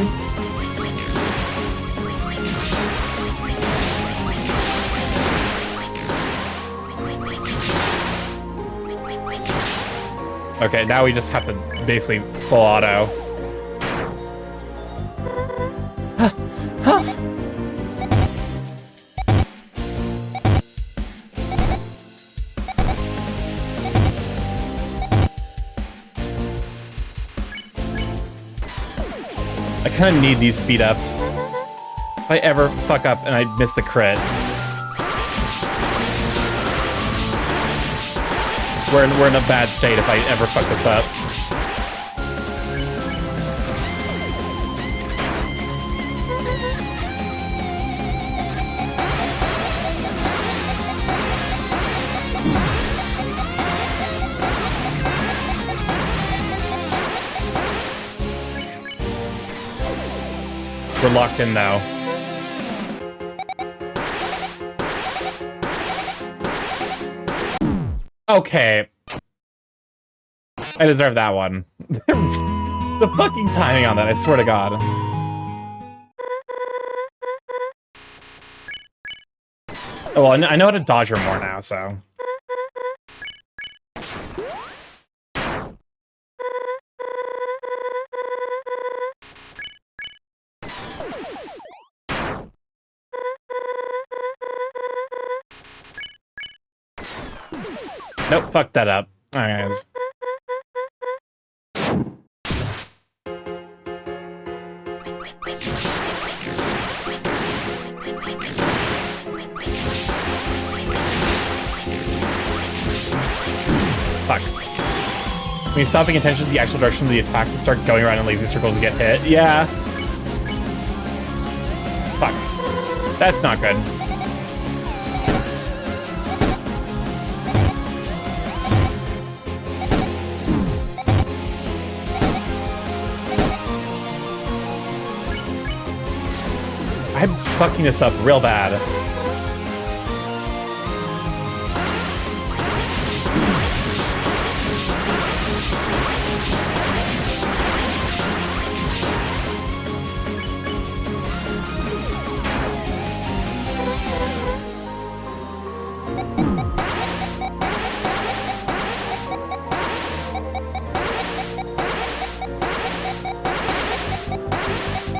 Okay, now we just have to basically full auto. I kind of need these speed ups. If I ever fuck up and I miss the crit. We're in a bad state if I ever fuck this up. We're locked in now. Okay. I deserve that one. The fucking timing on that, I swear to God. Oh, well, I know how to dodge her more now, so. Nope, fuck that up. Alright, guys. Fuck. When you stop paying attention to the actual direction of the attack and start going around in lazy circles and get hit. Yeah. Fuck. That's not good. I'm fucking this up real bad.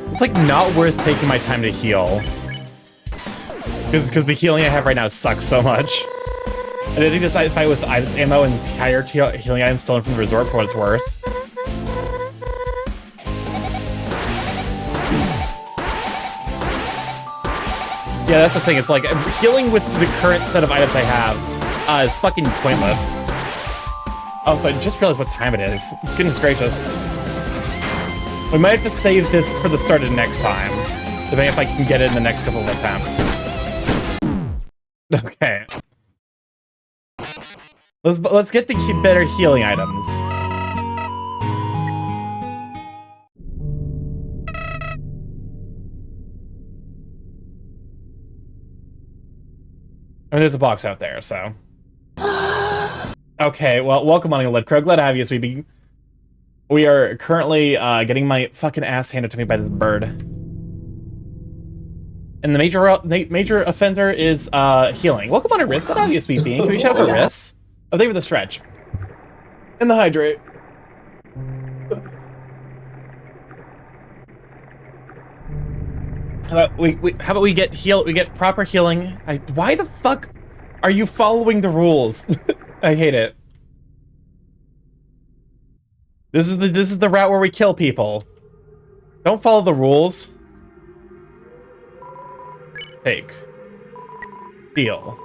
It's like not worth taking my time to heal. Because the healing I have right now sucks so much. And I think this fight with Itis ammo and higher healing items stolen from the resort for what it's worth. Yeah, that's the thing. It's like healing with the current set of items I have is fucking pointless. Oh, so I just realized what time it is. Goodness gracious. We might have to save this for the start of next time, depending if I can get it in the next couple of attempts. Okay. Let's get the better healing items. I mean, there's a box out there, so. Okay, well, welcome on, Lead Crow. Glad to have you, sweetie. We are currently getting my fucking ass handed to me by this bird. And the major offender is healing. Welcome on a Riz. Glad to have you, sweet being. Can we shout for Riz? Oh, thank you for the stretch. And the hydrate. How about we get We get proper healing. Why the fuck are you following the rules? I hate it. This is the route where we kill people. Don't follow the rules. Take. Deal.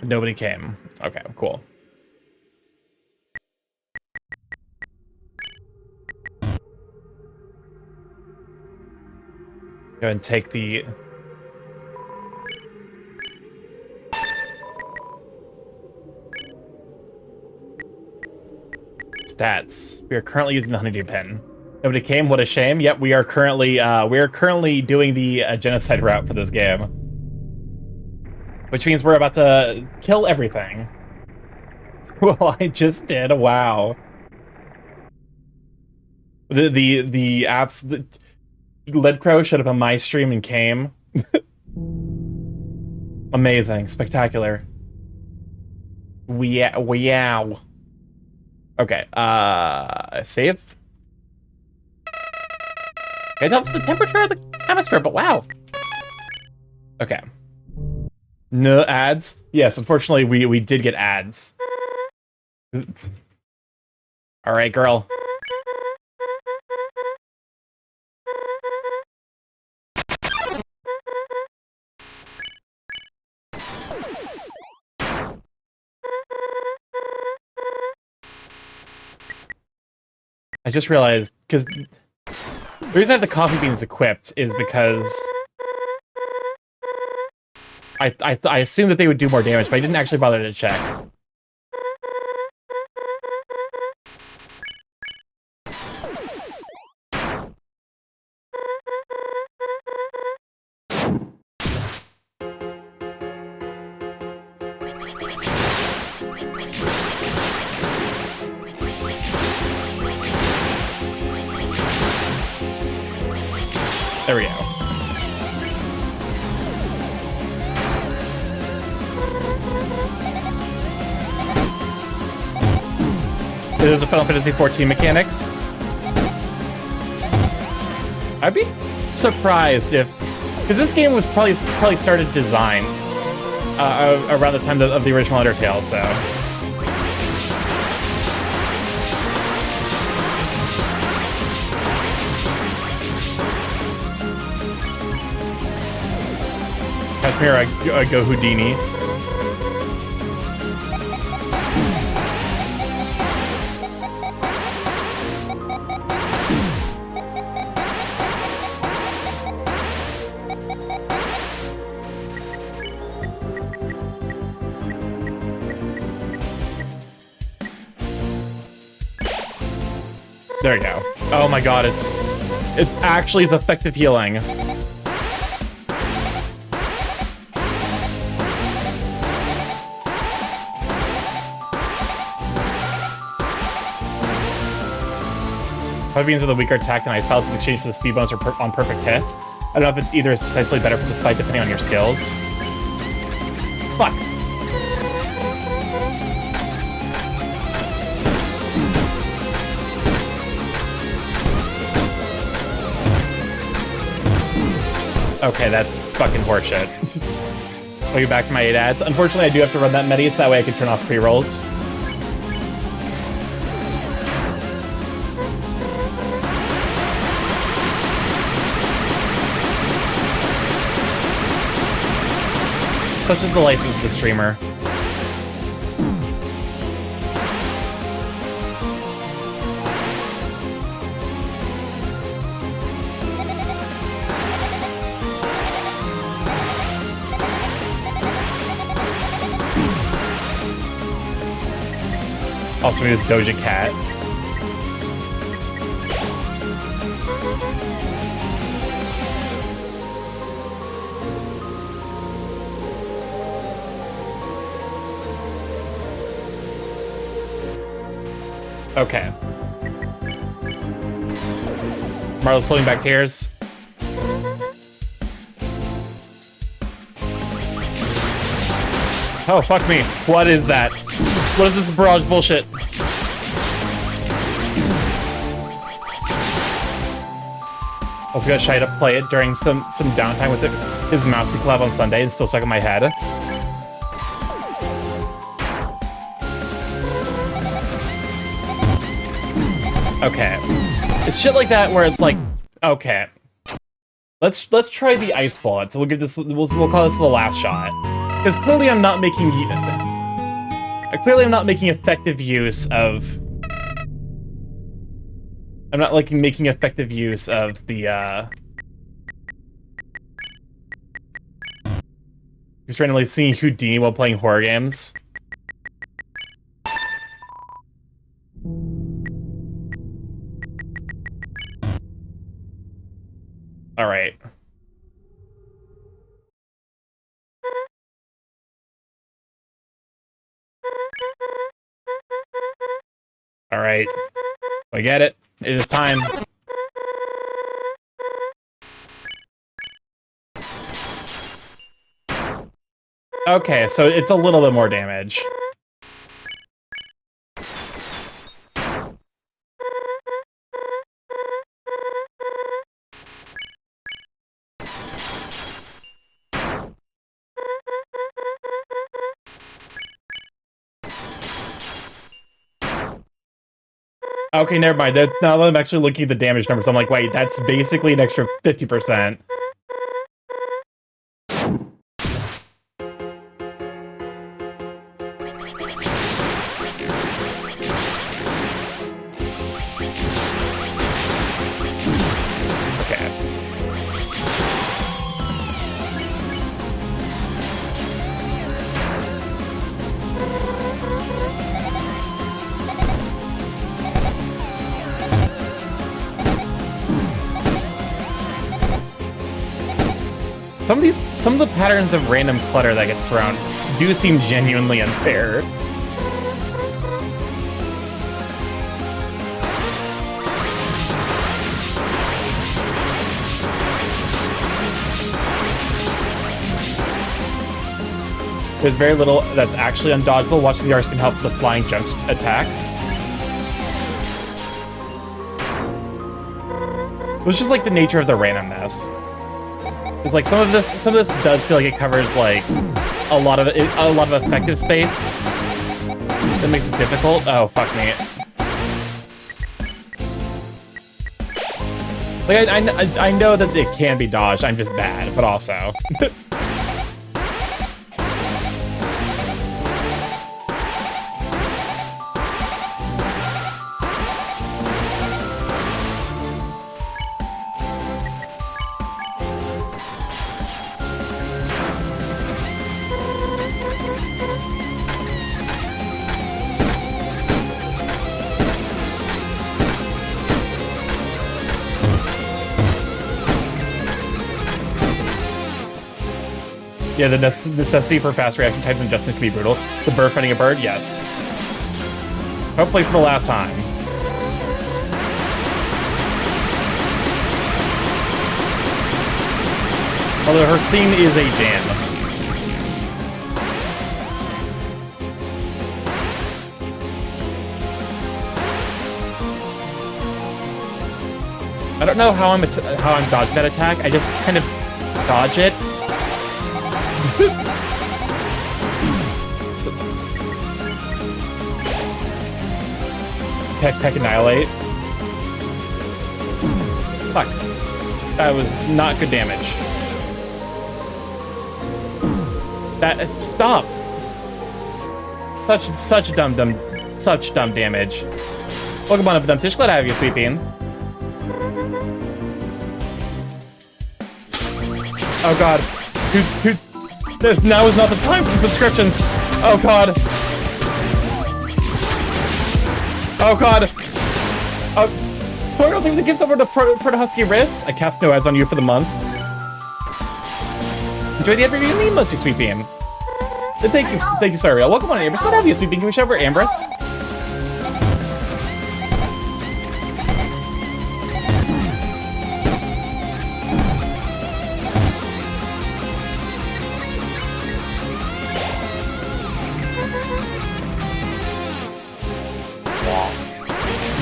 Nobody came. Okay, cool. Go ahead and take the... stats. We are currently using the honeydew pen. Nobody came. What a shame. Yep, we are currently doing the genocide route for this game, which means we're about to kill everything. Well, I just did. Wow. The apps. Lead Crow showed up on my stream and came. Amazing. Spectacular. Wow. Okay, save. It helps the temperature of the atmosphere, but wow. Okay. No ads? Yes, unfortunately, we did get ads. Alright, girl. I just realized, because the reason I have the coffee beans equipped is because I assumed that they would do more damage, but I didn't actually bother to check. There we go. This is a Final Fantasy XIV mechanics. I'd be surprised if, because this game was probably started design around the time of the original Undertale, so. Here I go Houdini. There you go. Oh my god, it actually is effective healing. Heavy beams with a weaker attack and ice pellets in exchange for the speed bonus on perfect hits. I don't know if it either is decisively better for this fight depending on your skills. Fuck. Okay, that's fucking horseshit. I'll get back to my 8 ads. Unfortunately, I do have to run that medi, so that way I can turn off pre-rolls. Such is the life of the streamer. Also, we have Doja Cat. Okay. Marlo's holding back tears. Oh, fuck me. What is that? What is this barrage bullshit? Also got Shy to play it during some downtime with his Mousy collab on Sunday and still stuck in my head. Okay. It's shit like that where it's like, okay. Let's try the ice bullet. So we'll give this we'll call this the last shot. Because clearly I'm not making effective use of making effective use of the just randomly seeing Houdini while playing horror games. All right. All right. I get it. It is time. Okay, so it's a little bit more damage. Okay, never mind. Now that I'm actually looking at the damage numbers, I'm like, wait, that's basically an extra 50%. Some of the patterns of random clutter that gets thrown do seem genuinely unfair. There's very little that's actually undodgeable. Watching the arcs can help the flying junk attacks. It was just like the nature of the randomness. It's like some of this does feel like it covers like a lot of effective space. That makes it difficult. Oh, fuck me. Like, I know that it can be dodged, I'm just bad, but also. Yeah, the necessity for fast reaction times and adjustment can be brutal. The bird fighting a bird, yes. Hopefully for the last time. Although her theme is a jam. I don't know how I'm dodging that attack. I just kind of dodge it. Peck annihilate. Fuck. That was not good damage. Stop. Such dumb damage. Welcome on up, Dumb Tish. Glad to have you, Sweet Bean. Oh god. Now is not the time for the subscriptions. Oh god. Oh god. So I don't think to give someone the Proto-Husky wrist. I cast no ads on you for the month. Enjoy the every emotes, you Sweet Bean. Thank you, sorry. Welcome on, Ambrose. Glad to have you, Sweet Bean. Can we show over Ambrose?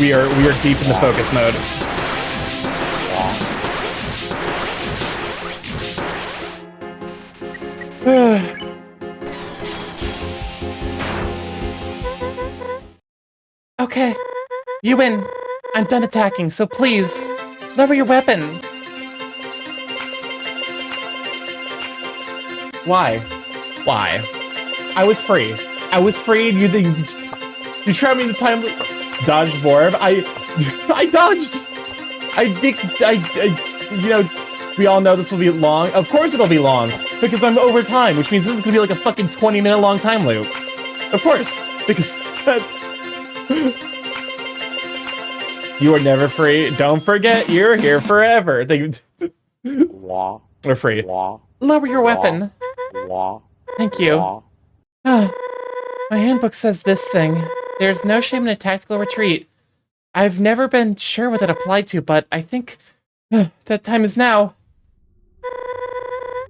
We are deep in the focus mode. Okay, you win. I'm done attacking, so please lower your weapon. Why? I was free. And you trapped me in the time. Dodged Vorb. I dodged. You know, we all know this will be long. Of course it'll be long because I'm over time, which means this is gonna be like a fucking 20-minute long time loop. Of course, because you are never free. Don't forget, you're here forever. We're free. Lower your weapon. Thank you. My handbook says this thing. There's no shame in a tactical retreat. I've never been sure what that applied to, but I think that time is now.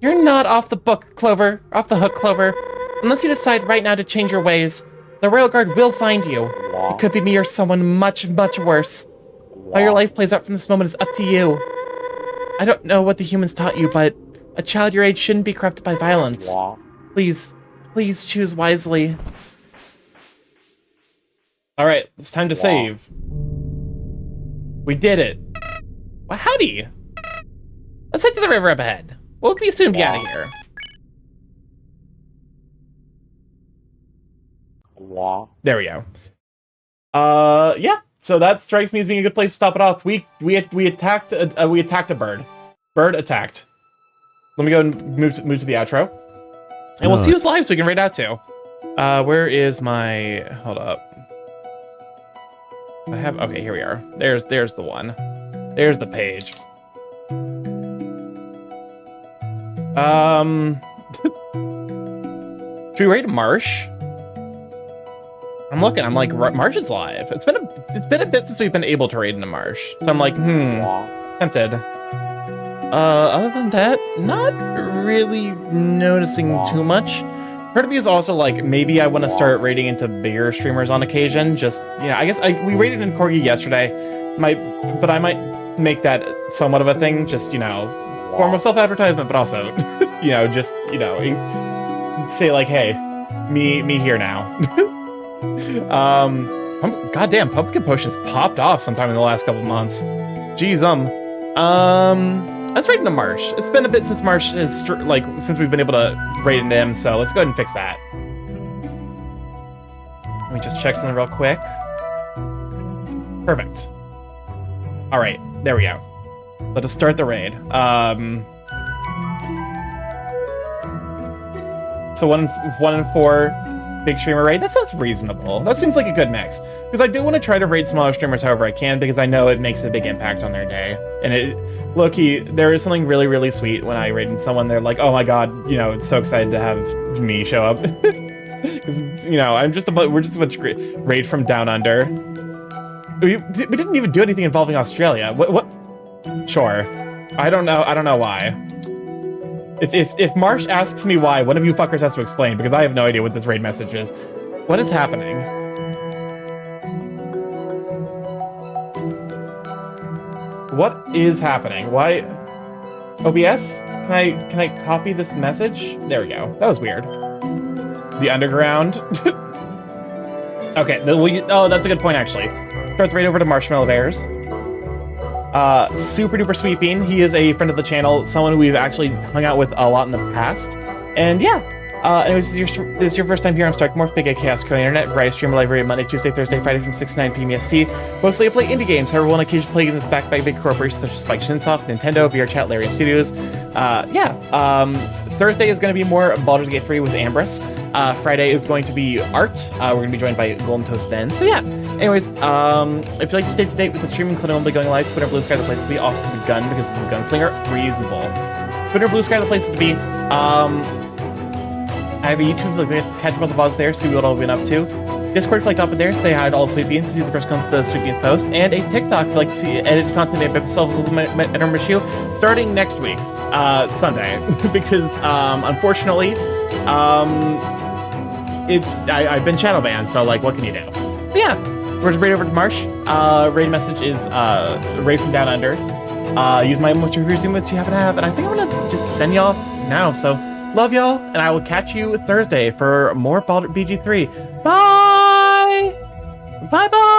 You're not off the hook, Clover. Unless you decide right now to change your ways, the Royal Guard will find you. It could be me or someone much, much worse. How your life plays out from this moment is up to you. I don't know what the humans taught you, but a child your age shouldn't be corrupted by violence. Please choose wisely. Alright, it's time to save. We did it. Well, howdy! Let's head to the river up ahead. We'll soon be out of here. There we go. Yeah. So that strikes me as being a good place to stop it off. We attacked a bird. Bird attacked. Let me go and move to the outro, and we'll see who's live so we can raid out too. Where is my? Hold up. I have. Okay, here we are. There's the one. There's the page. Should we raid Marsh? I'm looking. I'm like, Marsh is live. It's been a bit since we've been able to raid into Marsh, so I'm like, tempted. Other than that, not really noticing too much. Part of me is also like, maybe I want to start raiding into bigger streamers on occasion. Just, you know, I guess we raided in Corgi yesterday. But I might make that somewhat of a thing, just, you know, form of self-advertisement, but also, you know, just, you know, say like, hey, me here now. Goddamn, pumpkin potions popped off sometime in the last couple months. Jeez, let's raid into Marsh. It's been a bit since Marsh has, like, since we've been able to raid into him, so let's go ahead and fix that. Let me just check something real quick. Perfect. All right, there we go. Let us start the raid. So 1 in 4 big streamer raid. That sounds reasonable. That seems like a good mix. Because I do want to try to raid smaller streamers however I can, because I know it makes a big impact on their day. And it, low-key, there is something really, really sweet when I raid someone. They're like, oh my god, you know, it's so excited to have me show up. Because, you know, we're just a bunch of raid from down under. We didn't even do anything involving Australia. What? Sure. I don't know why. If Marsh asks me why, one of you fuckers has to explain, because I have no idea what this raid message is. What is happening? What is happening? Why? OBS? Can I copy this message? There we go. That was weird. The underground. Okay. Oh, that's a good point actually. Start right over to Marshmallow Bears. Super duper sweet bean. He is a friend of the channel, someone who we've actually hung out with a lot in the past. And yeah. Anyways, this is your first time here on StarkyMorph, Big A Chaos Curly Internet, where I stream live every Monday, Tuesday, Thursday, Friday from 6 to 9 p.m. EST. Mostly I play indie games, however, one occasion play games backed by big corporations such as Spike Chunsoft, Nintendo, VRChat, Lariat Studios. Thursday is going to be more Baldur's Gate 3 with Ambrose. Friday is going to be art. We're going to be joined by Golden Toast then. So yeah. Anyways, if you'd like to stay up to date with the streaming, Twitter will be going live. Twitter Blue Sky, the place to be. Also the gun, because the gunslinger, reasonable. Twitter Blue Sky, the place to be. I have a YouTube, so catch up on the vlogs there, see what I've been up to. Discord, if you like to hop in there, say hi to all the Sweet Beans, see the first comment the Sweet Beans post, and a TikTok if you like to see edited content of episodes with my issue, starting next week, Sunday, because unfortunately, I've been shadow banned, so like, what can you do? But yeah, we're just raid over to Marsh. Raid message is raid from down under. Use my emoji resume if you happen to have, and I think I'm gonna just send y'all now. So love y'all, and I will catch you Thursday for more BG3. Bye! Bye-bye!